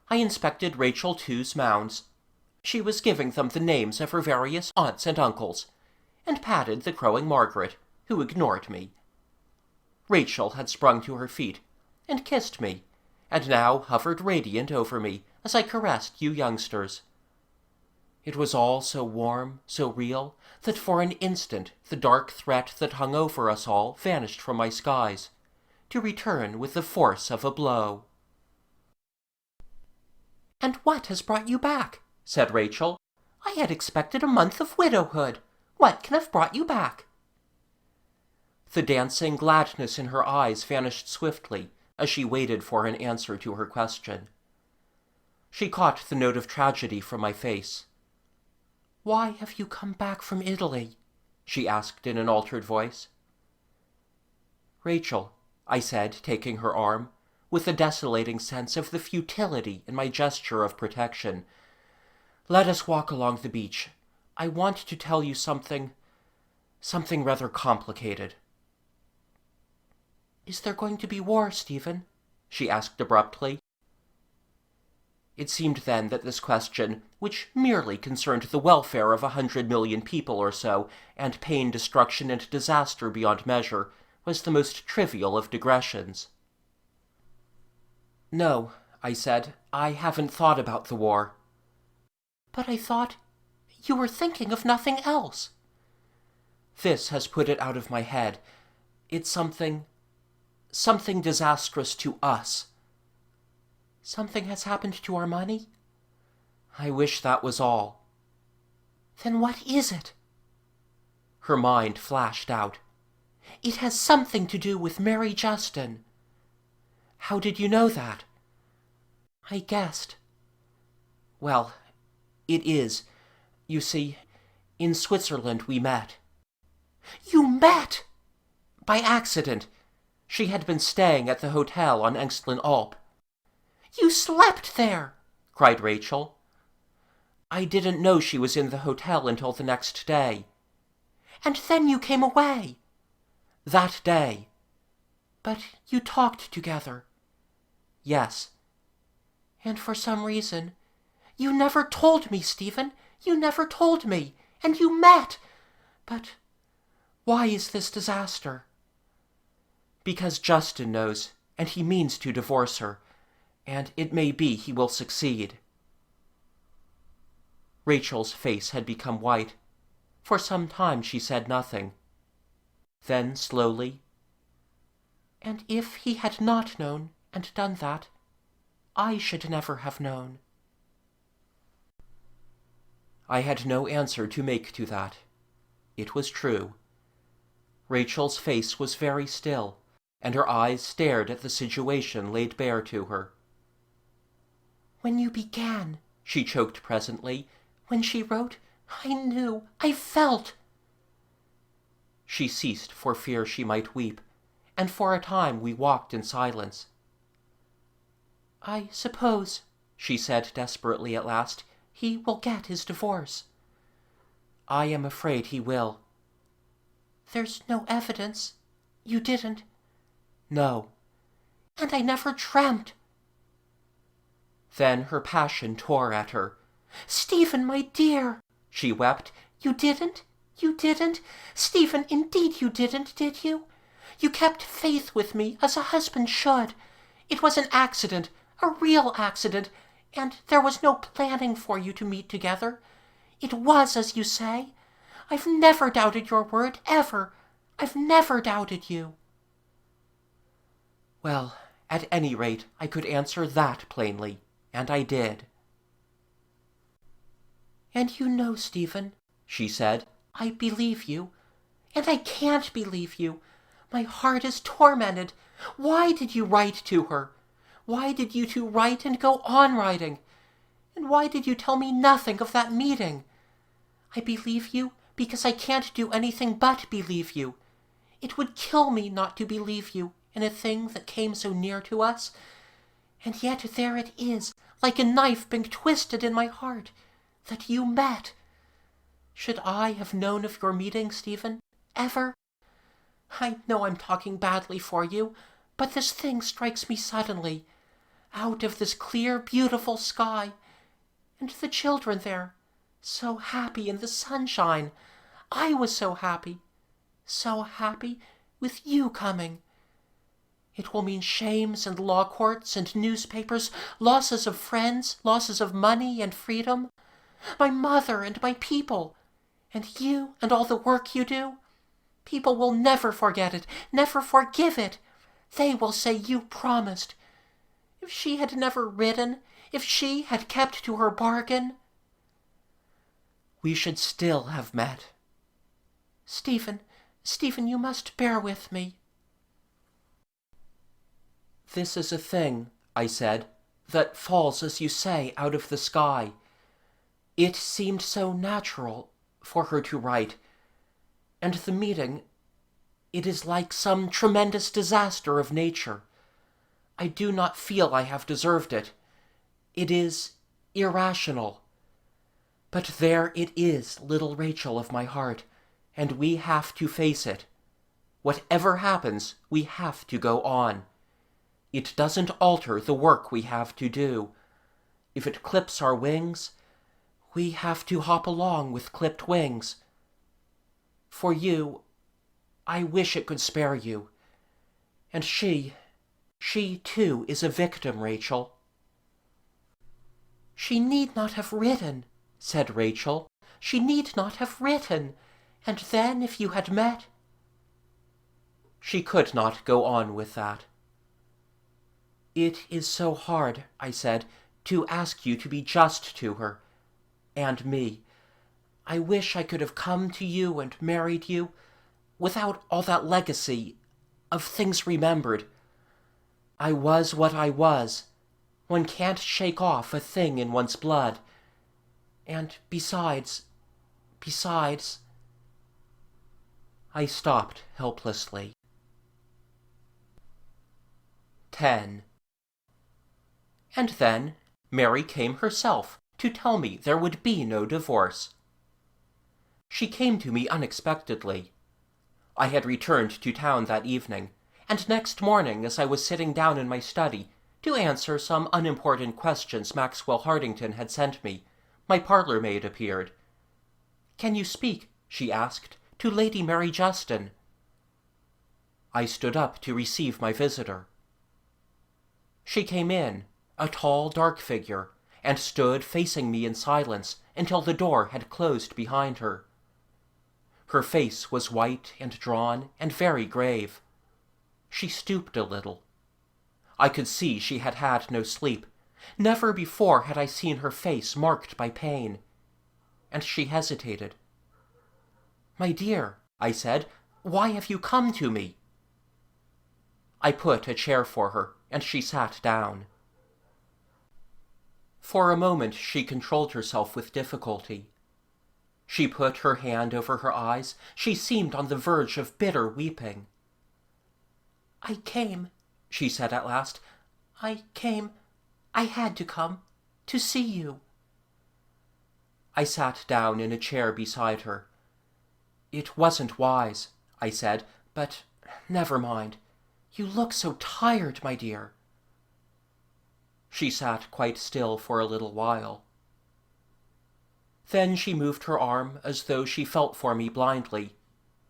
I inspected Rachel Two's mounds. She was giving them the names of her various aunts and uncles, and patted the crowing Margaret, who ignored me. Rachel had sprung to her feet, and kissed me, and now hovered radiant over me as I caressed you youngsters. It was all so warm, so real, that for an instant the dark threat that hung over us all vanished from my skies, to return with the force of a blow. "And what has brought you back?" said Rachel. "I had expected a month of widowhood. What can have brought you back?" The dancing gladness in her eyes vanished swiftly as she waited for an answer to her question. She caught the note of tragedy from my face. "Why have you come back from Italy?" she asked in an altered voice. "Rachel," I said, taking her arm, with a desolating sense of the futility in my gesture of protection, "let us walk along the beach. I want to tell you something rather complicated." "Is there going to be war, Stephen?" she asked abruptly. It seemed then that this question, which merely concerned the welfare of 100 million people or so, and pain, destruction, and disaster beyond measure, was the most trivial of digressions. "No," I said, "I haven't thought about the war." "But I thought you were thinking of nothing else." "This has put it out of my head. It's something disastrous to us." "Something has happened to our money?" "I wish that was all." "Then what is it?" Her mind flashed out. "It has something to do with Mary Justin." "How did you know that?" "I guessed." "Well, it is. You see, in Switzerland we met." "You met?" "By accident. She had been staying at the hotel on Swiss Alps." "You slept there!" cried Rachel. "I didn't know she was in the hotel until the next day." "And then you came away?" "That day." "But you talked together?" "Yes." "And for some reason— You never told me, Stephen. You never told me. And you met. But why is this disaster?" "Because Justin knows, and he means to divorce her. And it may be he will succeed." Rachel's face had become white. For some time she said nothing. Then, slowly, "And if he had not known and done that, I should never have known." I had no answer to make to that. It was true. Rachel's face was very still, and her eyes stared at the situation laid bare to her. "When you began," she choked presently, "when she wrote, I knew, I felt—" She ceased for fear she might weep, and for a time we walked in silence. "I suppose," she said desperately at last, "he will get his divorce." "I am afraid he will." "There's no evidence? You didn't?" "No." "And I never dreamt—" Then her passion tore at her. "Stephen, my dear," she wept, "you didn't? You didn't? Stephen, indeed you didn't, did you? You kept faith with me as a husband should. It was an accident, a real accident, and there was no planning for you to meet together. It was as you say. I've never doubted your word, ever. I've never doubted you." Well, at any rate, I could answer that plainly, and I did. "And you know, Stephen," she said, "I believe you. And I can't believe you. My heart is tormented. Why did you write to her? Why did you two write and go on writing? And why did you tell me nothing of that meeting? I believe you because I can't do anything but believe you. It would kill me not to believe you in a thing that came so near to us. And yet there it is, like a knife being twisted in my heart, that you met. Should I have known of your meeting, Stephen, ever? I know I'm talking badly for you, but this thing strikes me suddenly, out of this clear, beautiful sky. And the children there, so happy in the sunshine. I was so happy with you coming. It will mean shames and law courts and newspapers, losses of friends, losses of money and freedom. My mother and my people, and you and all the work you do. People will never forget it, never forgive it. They will say you promised. If she had never written, if she had kept to her bargain—" "We should still have met." "Stephen, Stephen, you must bear with me." "This is a thing," I said, "that falls, as you say, out of the sky. It seemed so natural for her to write. And the meeting, it is like some tremendous disaster of nature. I do not feel I have deserved it. It is irrational. But there it is, little Rachel of my heart, and we have to face it. Whatever happens, we have to go on. It doesn't alter the work we have to do. If it clips our wings, we have to hop along with clipped wings. For you, I wish it could spare you. And she too is a victim, Rachel." "She need not have written," said Rachel. "She need not have written. And then if you had met—" She could not go on with that. "It is so hard," I said, "to ask you to be just to her, and me. I wish I could have come to you and married you, without all that legacy of things remembered. I was what I was. One can't shake off a thing in one's blood. And besides... I stopped helplessly. 10. And then Mary came herself to tell me there would be no divorce. She came to me unexpectedly. I had returned to town that evening, and next morning, as I was sitting down in my study to answer some unimportant questions Maxwell Hartington had sent me, my parlour-maid appeared. "Can you speak," she asked, "to Lady Mary Justin?" I stood up to receive my visitor. She came in, a tall, dark figure, and stood facing me in silence until the door had closed behind her. Her face was white and drawn and very grave. She stooped a little. I could see she had had no sleep. Never before had I seen her face marked by pain. And she hesitated. "My dear," I said, "why have you come to me?" I put a chair for her, and she sat down. For a moment she controlled herself with difficulty. She put her hand over her eyes. She seemed on the verge of bitter weeping. "I came," she said at last. I had to come, to see you." I sat down in a chair beside her. "It wasn't wise," I said, "but never mind. You look so tired, my dear." She sat quite still for a little while. Then she moved her arm as though she felt for me blindly,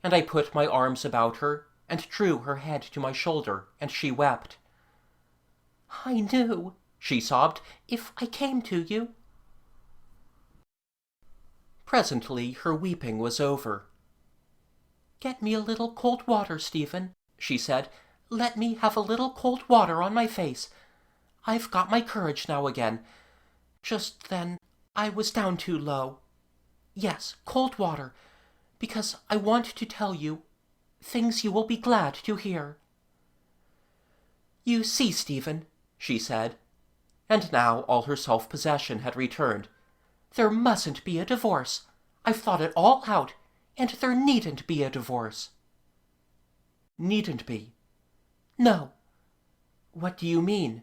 and I put my arms about her and drew her head to my shoulder, and she wept. "I knew," she sobbed, "if I came to you." Presently her weeping was over. "Get me a little cold water, Stephen," she said. "Let me have a little cold water on my face. I've got my courage now again. Just then I was down too low. Yes, cold water, because I want to tell you things you will be glad to hear." "You see, Stephen," she said, and now all her self-possession had returned, "there mustn't be a divorce. I've thought it all out, and there needn't be a divorce." "Needn't be?" "No." "What do you mean?"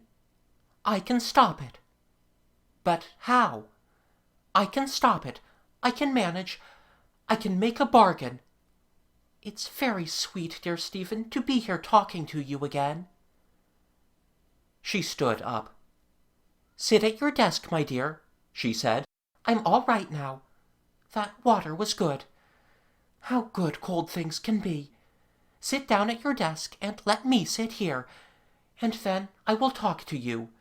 "I can stop it." "But how?" "I can stop it. I can manage. I can make a bargain. It's very sweet, dear Stephen, to be here talking to you again." She stood up. "Sit at your desk, my dear," she said. "I'm all right now. That water was good. How good cold things can be. Sit down at your desk and let me sit here, and then I will talk to you.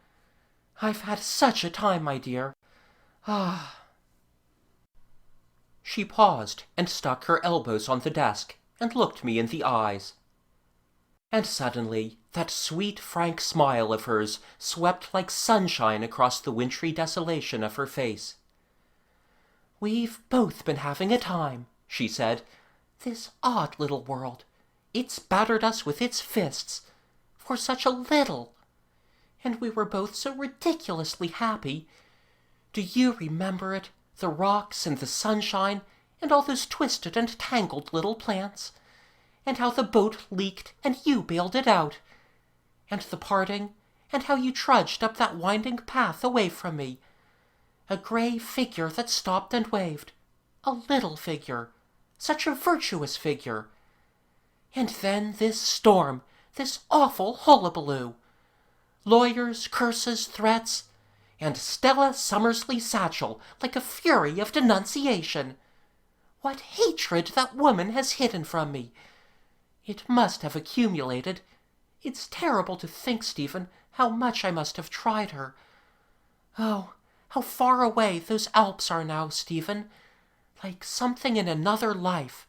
I've had such a time, my dear. Ah." She paused and stuck her elbows on the desk and looked me in the eyes. And suddenly that sweet, frank smile of hers swept like sunshine across the wintry desolation of her face. "We've both been having a time," she said, This odd little world. It's battered us with its fists. For such a little. And we were both so ridiculously happy. Do you remember it? The rocks and the sunshine and all those twisted and tangled little plants. And how the boat leaked and you bailed it out. And the parting, and how you trudged up that winding path away from me. A gray figure that stopped and waved. A little figure. Such a virtuous figure. And then this storm, this awful hullabaloo. Lawyers, curses, threats, and Stella Summersley Satchel like a fury of denunciation. What hatred that woman has hidden from me. It must have accumulated. It's terrible to think, Stephen, how much I must have tried her. Oh, how far away those Alps are now, Stephen. Like something in another life.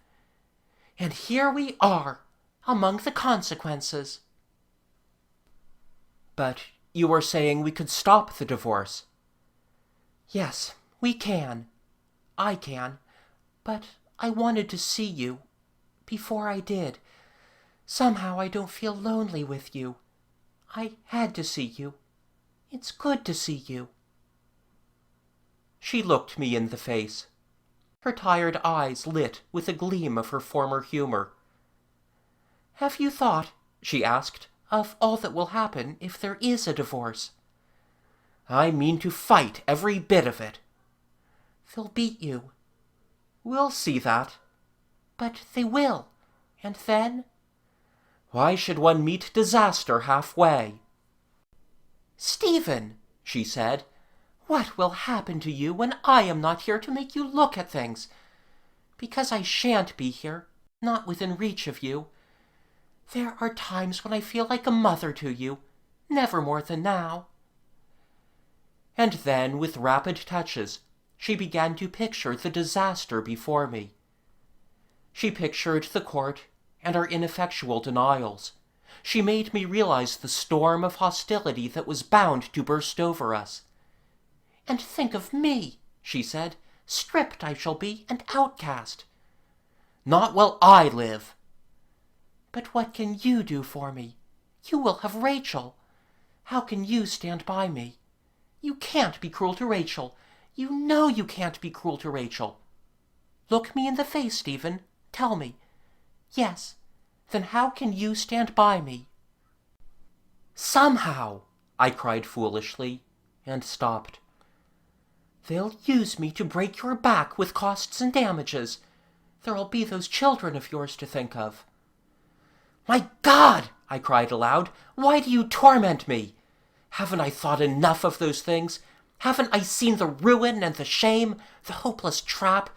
And here we are, among the consequences. But you were saying we could stop the divorce. Yes, we can. I can. But I wanted to see you. Before I did. Somehow I don't feel lonely with you. I had to see you. It's good to see you. She looked me in the face. Her tired eyes lit with a gleam of her former humor. Have you thought, she asked, of all that will happen if there is a divorce? I mean to fight every bit of it. They'll beat you. We'll see that. But they will. And then? Why should one meet disaster halfway? Stephen, she said, what will happen to you when I am not here to make you look at things? Because I shan't be here, not within reach of you. There are times when I feel like a mother to you, never more than now. And then, with rapid touches, she began to picture the disaster before me. She pictured the court and our ineffectual denials. She made me realize the storm of hostility that was bound to burst over us. And think of me, she said. Stripped I shall be and outcast. Not while I live. But what can you do for me? You will have Rachel. How can you stand by me? You can't be cruel to Rachel. You know you can't be cruel to Rachel. Look me in the face, Stephen. Tell me. Yes. Then how can you stand by me? Somehow, I cried foolishly, and stopped. They'll use me to break your back with costs and damages. There'll be those children of yours to think of. My God, I cried aloud, why do you torment me? Haven't I thought enough of those things? Haven't I seen the ruin and the shame, the hopeless trap,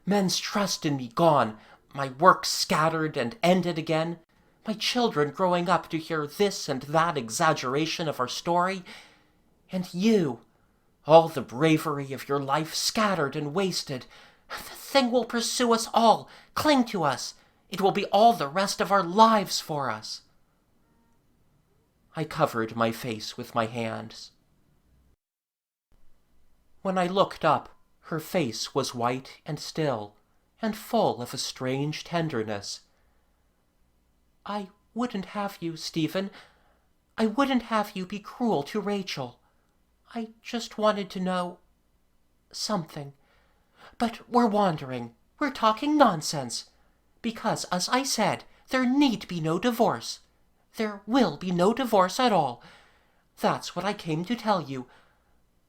men's trust in me gone, my work scattered and ended again, my children growing up to hear this and that exaggeration of our story, and you, all the bravery of your life scattered and wasted. The thing will pursue us all, cling to us. It will be all the rest of our lives for us. I covered my face with my hands. When I looked up, her face was white and still, and full of a strange tenderness. I wouldn't have you, Stephen. I wouldn't have you be cruel to Rachel. I just wanted to know something. But we're wandering. We're talking nonsense. Because, as I said, there need be no divorce. There will be no divorce at all. That's what I came to tell you.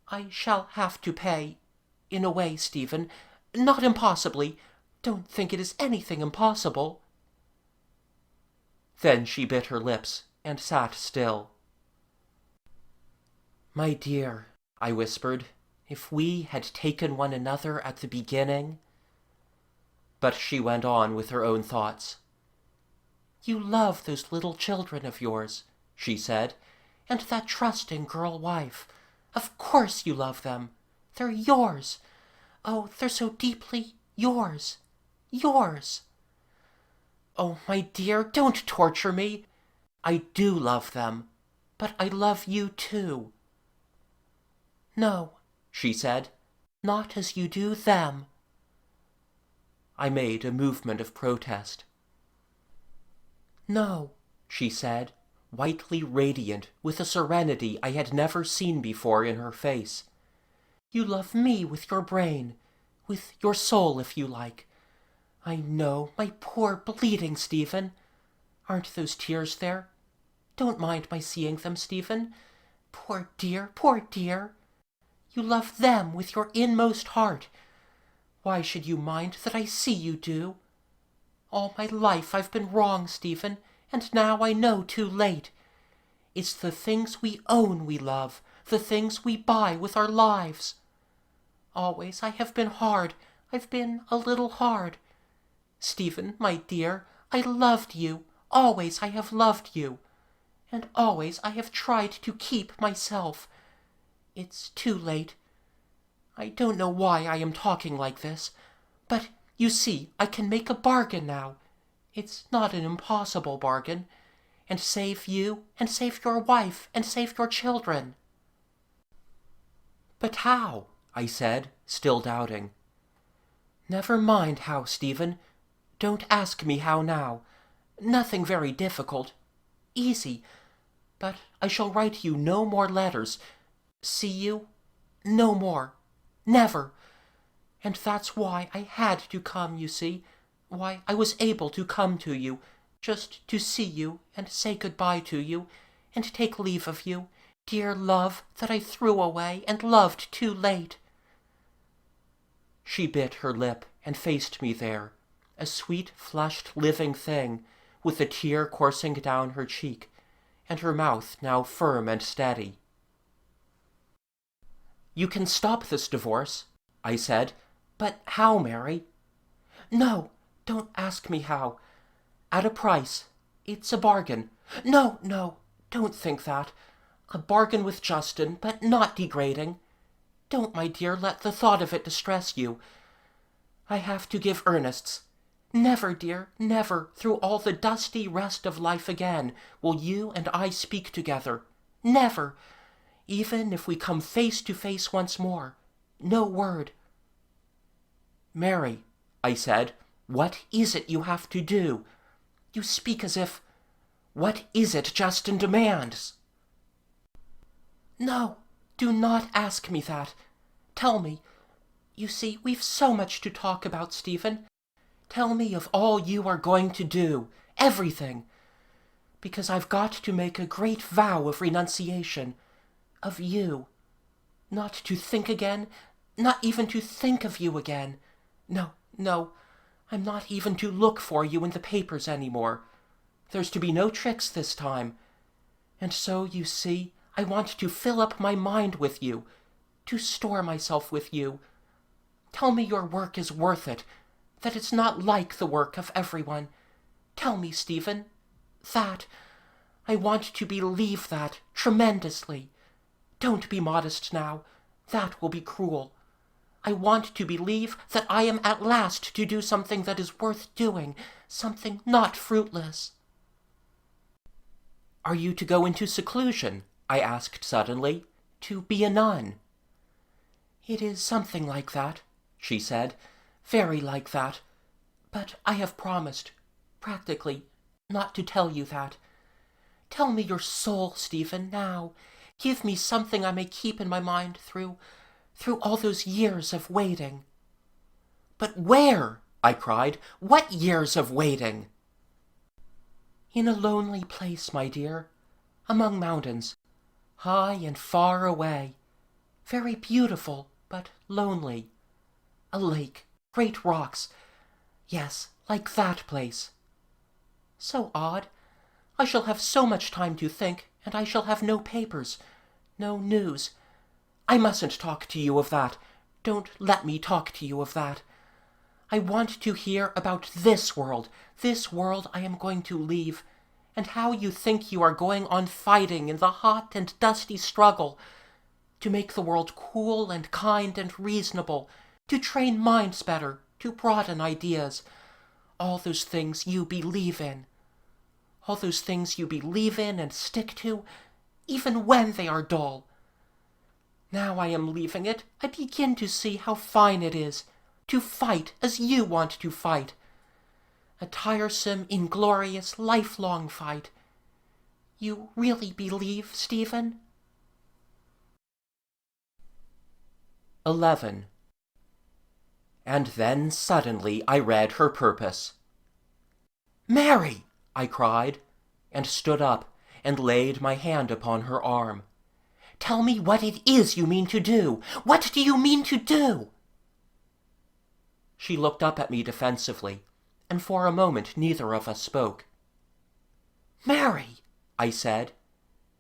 I shall have to pay, in a way, Stephen. Not impossibly. Don't think it is anything impossible. Then she bit her lips and sat still. My dear, I whispered, if we had taken one another at the beginning. But she went on with her own thoughts. You love those little children of yours, she said, and that trusting girl wife. Of course you love them. They're yours. Oh, they're so deeply yours. Yours. Oh, my dear, don't torture me. I do love them, but I love you too. No, she said, not as you do them. I made a movement of protest. "No," she said, whitely radiant with a serenity I had never seen before in her face. "You love me with your brain, with your soul, if you like. I know, my poor bleeding Stephen. Aren't those tears there? Don't mind my seeing them, Stephen. Poor dear, poor dear. You love them with your inmost heart. Why should you mind that I see you do? All my life I've been wrong, Stephen, and now I know too late. It's the things we own we love, the things we buy with our lives. Always I have been hard. I've been a little hard. Stephen, my dear, I loved you. Always I have loved you. And always I have tried to keep myself. It's too late. I don't know why I am talking like this, but you see I can make a bargain now. It's not an impossible bargain, and save you, and save your wife, and save your children." "But how?" I said, still doubting. "Never mind how, Stephen. Don't ask me how now. Nothing very difficult. Easy. But I shall write you no more letters. See you? No more. Never. And that's why I had to come, you see. Why I was able to come to you, just to see you and say good-bye to you, and take leave of you, dear love that I threw away and loved too late." She bit her lip and faced me there, a sweet, flushed, living thing, with a tear coursing down her cheek, and her mouth now firm and steady. "You can stop this divorce," I said. "But how, Mary?" "No, don't ask me how. At a price. It's a bargain. No, no, don't think that. A bargain with Justin, but not degrading. Don't, my dear, let the thought of it distress you. I have to give earnests. Never, dear, never, through all the dusty rest of life again, will you and I speak together. Never. Even if we come face to face once more. No word." "Mary," I said, "what is it you have to do? You speak as if— What is it Justin demands?" "No, do not ask me that. Tell me. You see, we've so much to talk about, Stephen. Tell me of all you are going to do, everything. Because I've got to make a great vow of renunciation. Of you. Not to think again, not even to think of you again. No, no, I'm not even to look for you in the papers any more. There's to be no tricks this time. And so, you see, I want to fill up my mind with you, to store myself with you. Tell me your work is worth it, that it's not like the work of everyone. Tell me, Stephen, that. I want to believe that tremendously. Don't be modest now. That will be cruel. I want to believe that I am at last to do something that is worth doing, something not fruitless." "Are you to go into seclusion?" I asked suddenly. "To be a nun." "It is something like that," she said, "very like that. But I have promised, practically, not to tell you that. Tell me your soul, Stephen, now. Give me something I may keep in my mind through all those years of waiting." "But where?" I cried. "What years of waiting?" "In a lonely place, my dear, among mountains, high and far away, very beautiful, but lonely. A lake, great rocks, yes, like that place. So odd. I shall have so much time to think, and I shall have no papers, no news. I mustn't talk to you of that. Don't let me talk to you of that. I want to hear about this world I am going to leave, and how you think you are going on fighting in the hot and dusty struggle, to make the world cool and kind and reasonable, to train minds better, to broaden ideas. All those things you believe in. All those things you believe in and stick to, even when they are dull. Now I am leaving it, I begin to see how fine it is to fight as you want to fight. A tiresome, inglorious, lifelong fight. You really believe, Stephen? 11. And then suddenly I read her purpose. "Mary!" I cried, and stood up and laid my hand upon her arm. "Tell me what it is you mean to do. What do you mean to do?" She looked up at me defensively, and for a moment neither of us spoke. "Mary!" I said,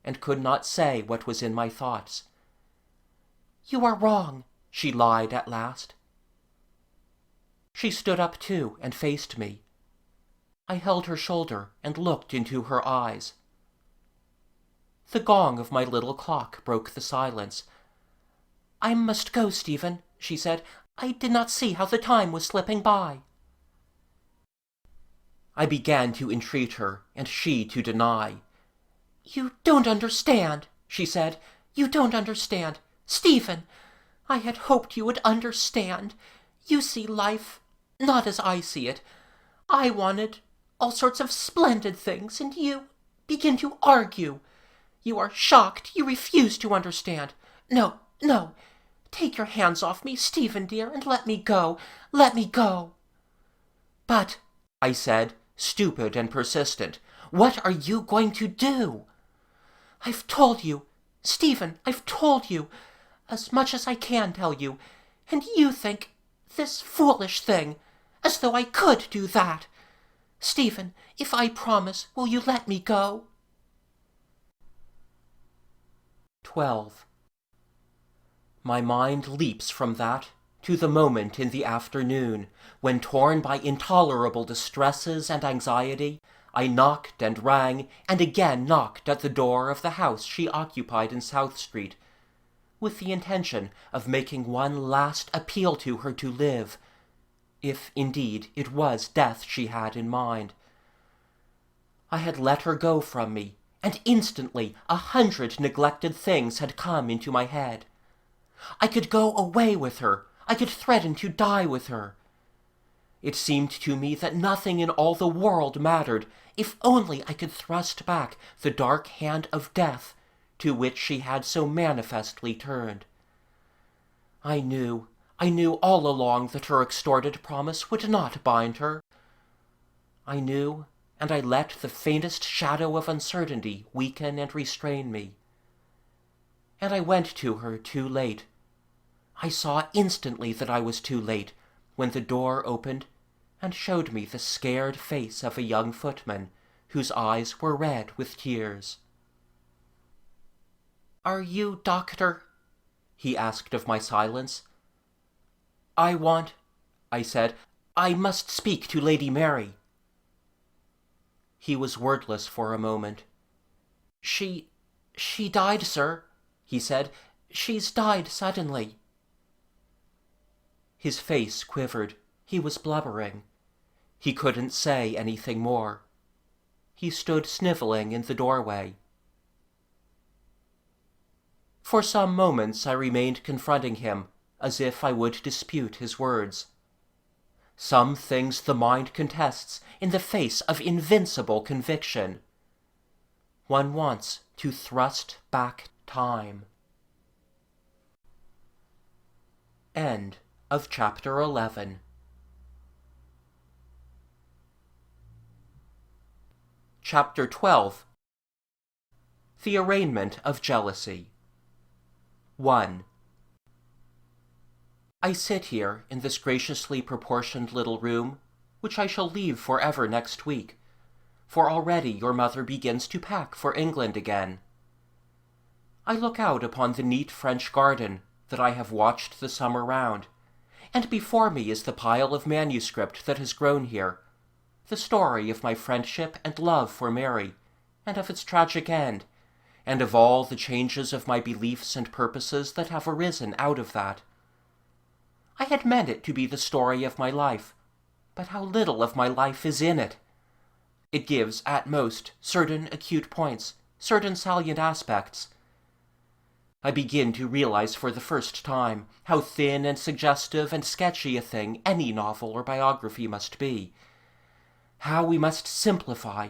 and could not say what was in my thoughts. "You are wrong," she lied at last. She stood up too and faced me. I held her shoulder and looked into her eyes. The gong of my little clock broke the silence. "I must go, Stephen," she said. "I did not see how the time was slipping by." I began to entreat her, and she to deny. "You don't understand," she said. "You don't understand. Stephen, I had hoped you would understand. You see life not as I see it. I wanted all sorts of splendid things, and you begin to argue. You are shocked. You refuse to understand. No, no. Take your hands off me, Stephen dear, and let me go. Let me go." "But," I said, stupid and persistent, "what are you going to do?" "I've told you, Stephen, I've told you, as much as I can tell you, and you think this foolish thing, as though I could do that. Stephen, if I promise, will you let me go?" 12. My mind leaps from that to the moment in the afternoon when, torn by intolerable distresses and anxiety, I knocked and rang and again knocked at the door of the house she occupied in South Street, with the intention of making one last appeal to her to live, if indeed it was death she had in mind. I had let her go from me, and instantly 100 neglected things had come into my head. I could go away with her. I could threaten to die with her. It seemed to me that nothing in all the world mattered, if only I could thrust back the dark hand of death to which she had so manifestly turned. I knew all along that her extorted promise would not bind her. I knew, and I let the faintest shadow of uncertainty weaken and restrain me. And I went to her too late. I saw instantly that I was too late when the door opened and showed me the scared face of a young footman whose eyes were red with tears. "Are you Doctor?" he asked of my silence. I said, "I must speak to Lady Mary." He was wordless for a moment. She died, sir," he said. "She's died suddenly." His face quivered. He was blubbering. He couldn't say anything more. He stood snivelling in the doorway. For some moments I remained confronting him, as if I would dispute his words. Some things the mind contests in the face of invincible conviction. One wants to thrust back time. End of chapter 11. Chapter 12. The Arraignment of Jealousy. 1. I sit here in this graciously proportioned little room, which I shall leave forever next week, for already your mother begins to pack for England again. I look out upon the neat French garden that I have watched the summer round, and before me is the pile of manuscript that has grown here, the story of my friendship and love for Mary, and of its tragic end, and of all the changes of my beliefs and purposes that have arisen out of that. I had meant it to be the story of my life, but how little of my life is in it! It gives, at most, certain acute points, certain salient aspects. I begin to realize for the first time how thin and suggestive and sketchy a thing any novel or biography must be. How we must simplify.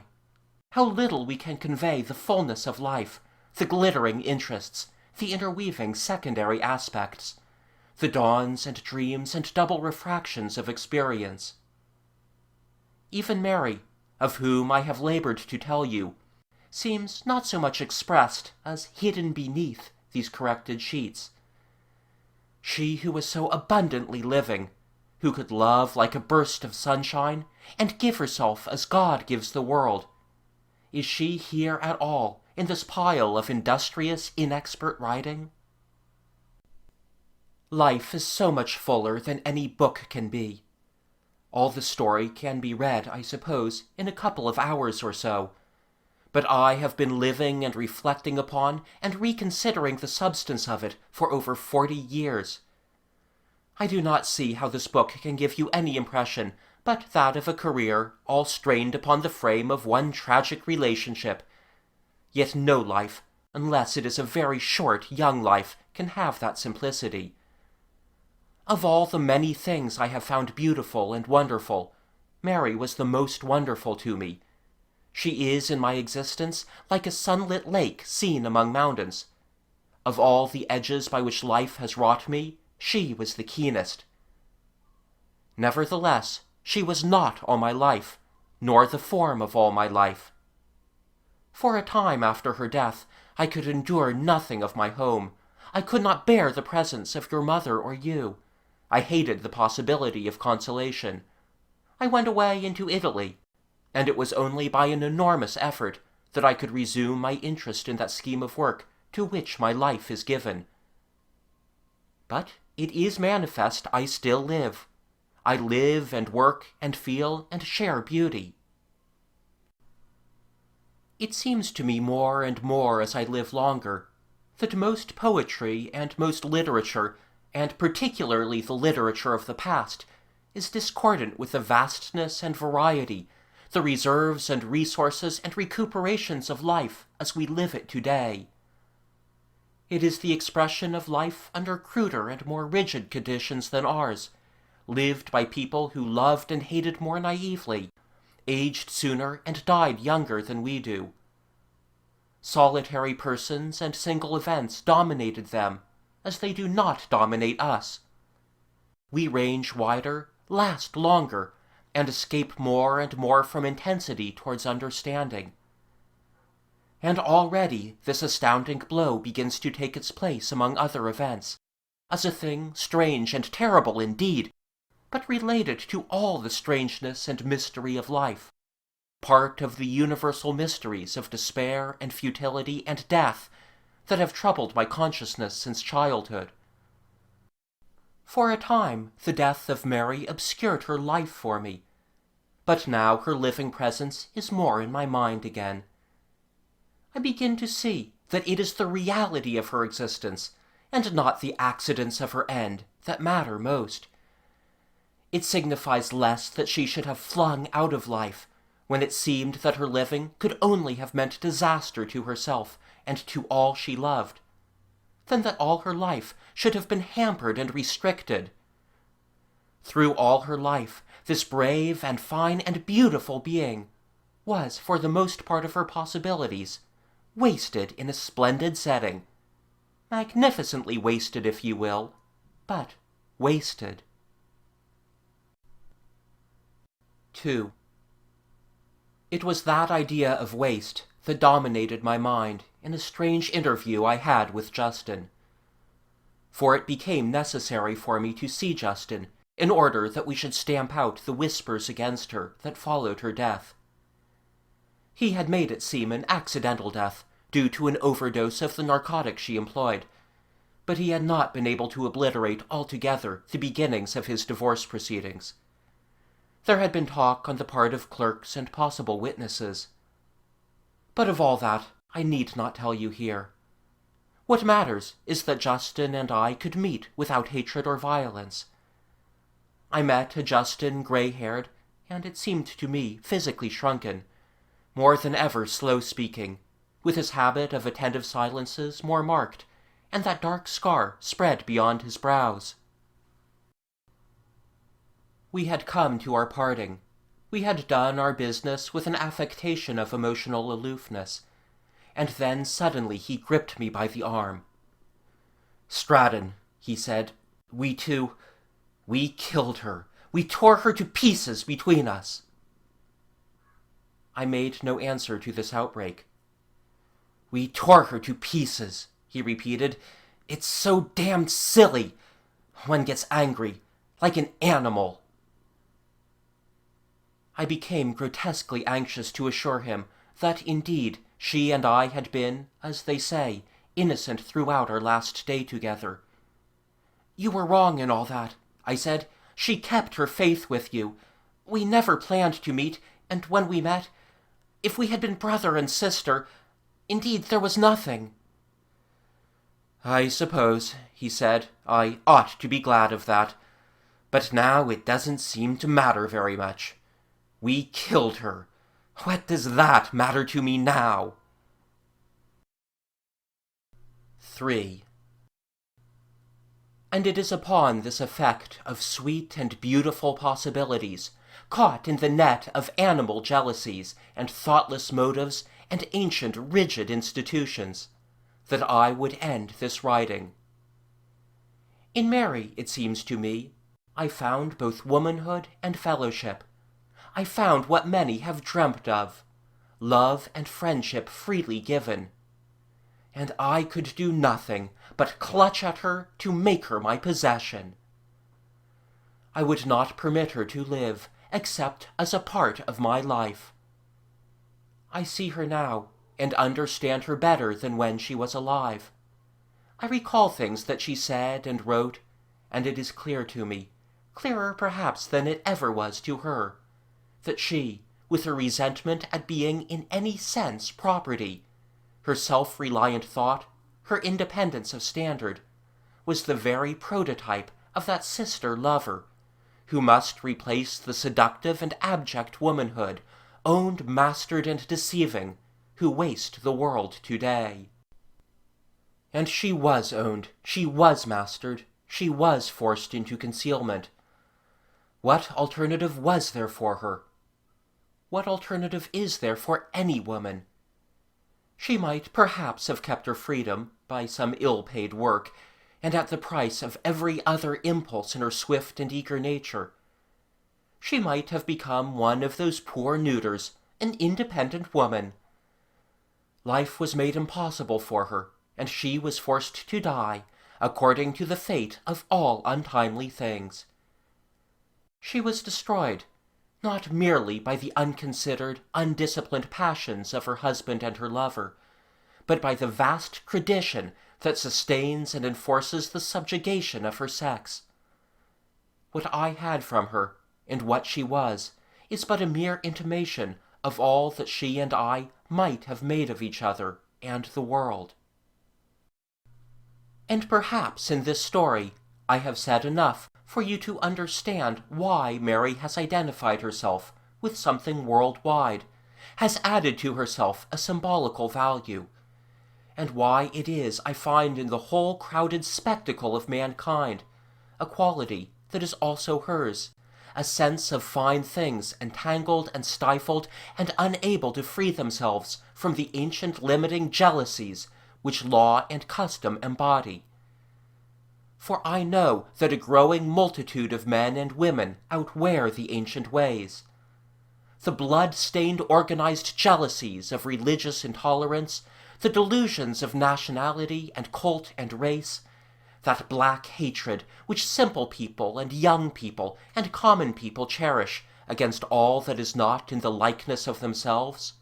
How little we can convey the fullness of life, the glittering interests, the interweaving secondary aspects, the dawns and dreams and double refractions of experience. Even Mary, of whom I have labored to tell you, seems not so much expressed as hidden beneath these corrected sheets. She who was so abundantly living, who could love like a burst of sunshine, and give herself as God gives the world, is she here at all in this pile of industrious, inexpert writing? Life is so much fuller than any book can be. All the story can be read, I suppose, in a couple of hours or so, but I have been living and reflecting upon and reconsidering the substance of it for over 40 years. I do not see how this book can give you any impression but that of a career all strained upon the frame of one tragic relationship. Yet no life, unless it is a very short young life, can have that simplicity. Of all the many things I have found beautiful and wonderful, Mary was the most wonderful to me. She is in my existence like a sunlit lake seen among mountains. Of all the edges by which life has wrought me, she was the keenest. Nevertheless, she was not all my life, nor the form of all my life. For a time after her death, I could endure nothing of my home. I could not bear the presence of your mother or you. I hated the possibility of consolation. I went away into Italy, and it was only by an enormous effort that I could resume my interest in that scheme of work to which my life is given. But it is manifest I still live. I live and work and feel and share beauty. It seems to me more and more as I live longer that most poetry and most literature, and particularly the literature of the past, is discordant with the vastness and variety, the reserves and resources and recuperations of life as we live it today. It is the expression of life under cruder and more rigid conditions than ours, lived by people who loved and hated more naively, aged sooner and died younger than we do. Solitary persons and single events dominated them, as they do not dominate us. We range wider, last longer, and escape more and more from intensity towards understanding. And already this astounding blow begins to take its place among other events, as a thing strange and terrible indeed, but related to all the strangeness and mystery of life, part of the universal mysteries of despair and futility and death that have troubled my consciousness since childhood. For a time, the death of Mary obscured her life for me, but now her living presence is more in my mind again. I begin to see that it is the reality of her existence, and not the accidents of her end, that matter most. It signifies less that she should have flung out of life, when it seemed that her living could only have meant disaster to herself and to all she loved, than that all her life should have been hampered and restricted. Through all her life, this brave and fine and beautiful being was, for the most part of her possibilities, wasted in a splendid setting. Magnificently wasted, if you will, but wasted. 2. It was that idea of waste that dominated my mind in a strange interview I had with Justin. For it became necessary for me to see Justin in order that we should stamp out the whispers against her that followed her death. He had made it seem an accidental death, due to an overdose of the narcotic she employed, but he had not been able to obliterate altogether the beginnings of his divorce proceedings. There had been talk on the part of clerks and possible witnesses. But of all that I need not tell you here. What matters is that Justin and I could meet without hatred or violence. I met a Justin gray-haired, and it seemed to me physically shrunken, more than ever slow-speaking, with his habit of attentive silences more marked, and that dark scar spread beyond his brows. We had come to our parting. We had done our business with an affectation of emotional aloofness, and then suddenly he gripped me by the arm. "Stratton," he said, we killed her. We tore her to pieces between us." I made no answer to this outbreak. "We tore her to pieces," he repeated. "It's so damned silly. One gets angry, like an animal." I became grotesquely anxious to assure him that indeed she and I had been, as they say, innocent throughout our last day together. "You were wrong in all that," I said. "She kept her faith with you. We never planned to meet, and when we met, if we had been brother and sister, indeed there was nothing." "I suppose," he said, "I ought to be glad of that. But now it doesn't seem to matter very much. We killed her. What does that matter to me now?" 3. And it is upon this effect of sweet and beautiful possibilities, caught in the net of animal jealousies and thoughtless motives and ancient rigid institutions, that I would end this writing. In Mary, it seems to me, I found both womanhood and fellowship. I found what many have dreamt of, love and friendship freely given. And I could do nothing but clutch at her to make her my possession. I would not permit her to live except as a part of my life. I see her now, and understand her better than when she was alive. I recall things that she said and wrote, and it is clear to me, clearer perhaps than it ever was to her, that she, with her resentment at being in any sense property, her self-reliant thought, her independence of standard, was the very prototype of that sister lover, who must replace the seductive and abject womanhood, owned, mastered, and deceiving, who waste the world today. And she was owned, she was mastered, she was forced into concealment. What alternative was there for her? What alternative is there for any woman? She might perhaps have kept her freedom by some ill-paid work, and at the price of every other impulse in her swift and eager nature. She might have become one of those poor neuters, an independent woman. Life was made impossible for her, and she was forced to die, according to the fate of all untimely things. She was destroyed, not merely by the unconsidered, undisciplined passions of her husband and her lover, but by the vast tradition that sustains and enforces the subjugation of her sex. What I had from her, and what she was, is but a mere intimation of all that she and I might have made of each other and the world. And perhaps in this story I have said enough for you to understand why Mary has identified herself with something worldwide, has added to herself a symbolical value, and why it is I find in the whole crowded spectacle of mankind a quality that is also hers, a sense of fine things entangled and stifled and unable to free themselves from the ancient limiting jealousies which law and custom embody. For I know that a growing multitude of men and women outwear the ancient ways. The blood-stained organized jealousies of religious intolerance, the delusions of nationality and cult and race, that black hatred which simple people and young people and common people cherish against all that is not in the likeness of themselves,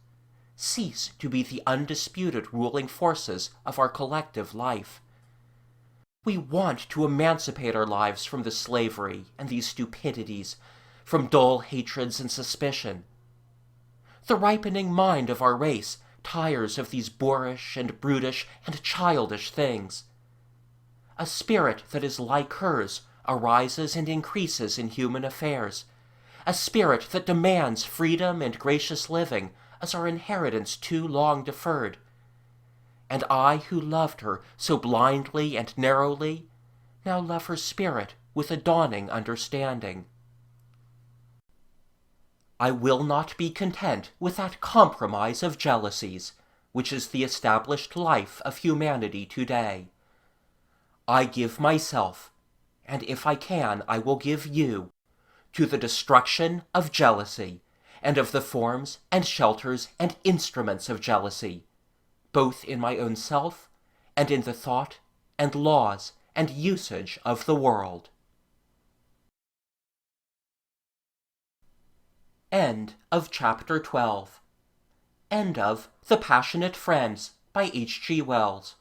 cease to be the undisputed ruling forces of our collective life. We want to emancipate our lives from the slavery and these stupidities, from dull hatreds and suspicion. The ripening mind of our race tires of these boorish and brutish and childish things. A spirit that is like hers arises and increases in human affairs, a spirit that demands freedom and gracious living as our inheritance too long deferred. and I who loved her so blindly and narrowly, now love her spirit with a dawning understanding. I will not be content with that compromise of jealousies, which is the established life of humanity today. I give myself, and if I can I will give you, to the destruction of jealousy, and of the forms and shelters and instruments of jealousy, both in my own self and in the thought and laws and usage of the world. End of chapter 12. End of The Passionate Friends by H.G. Wells.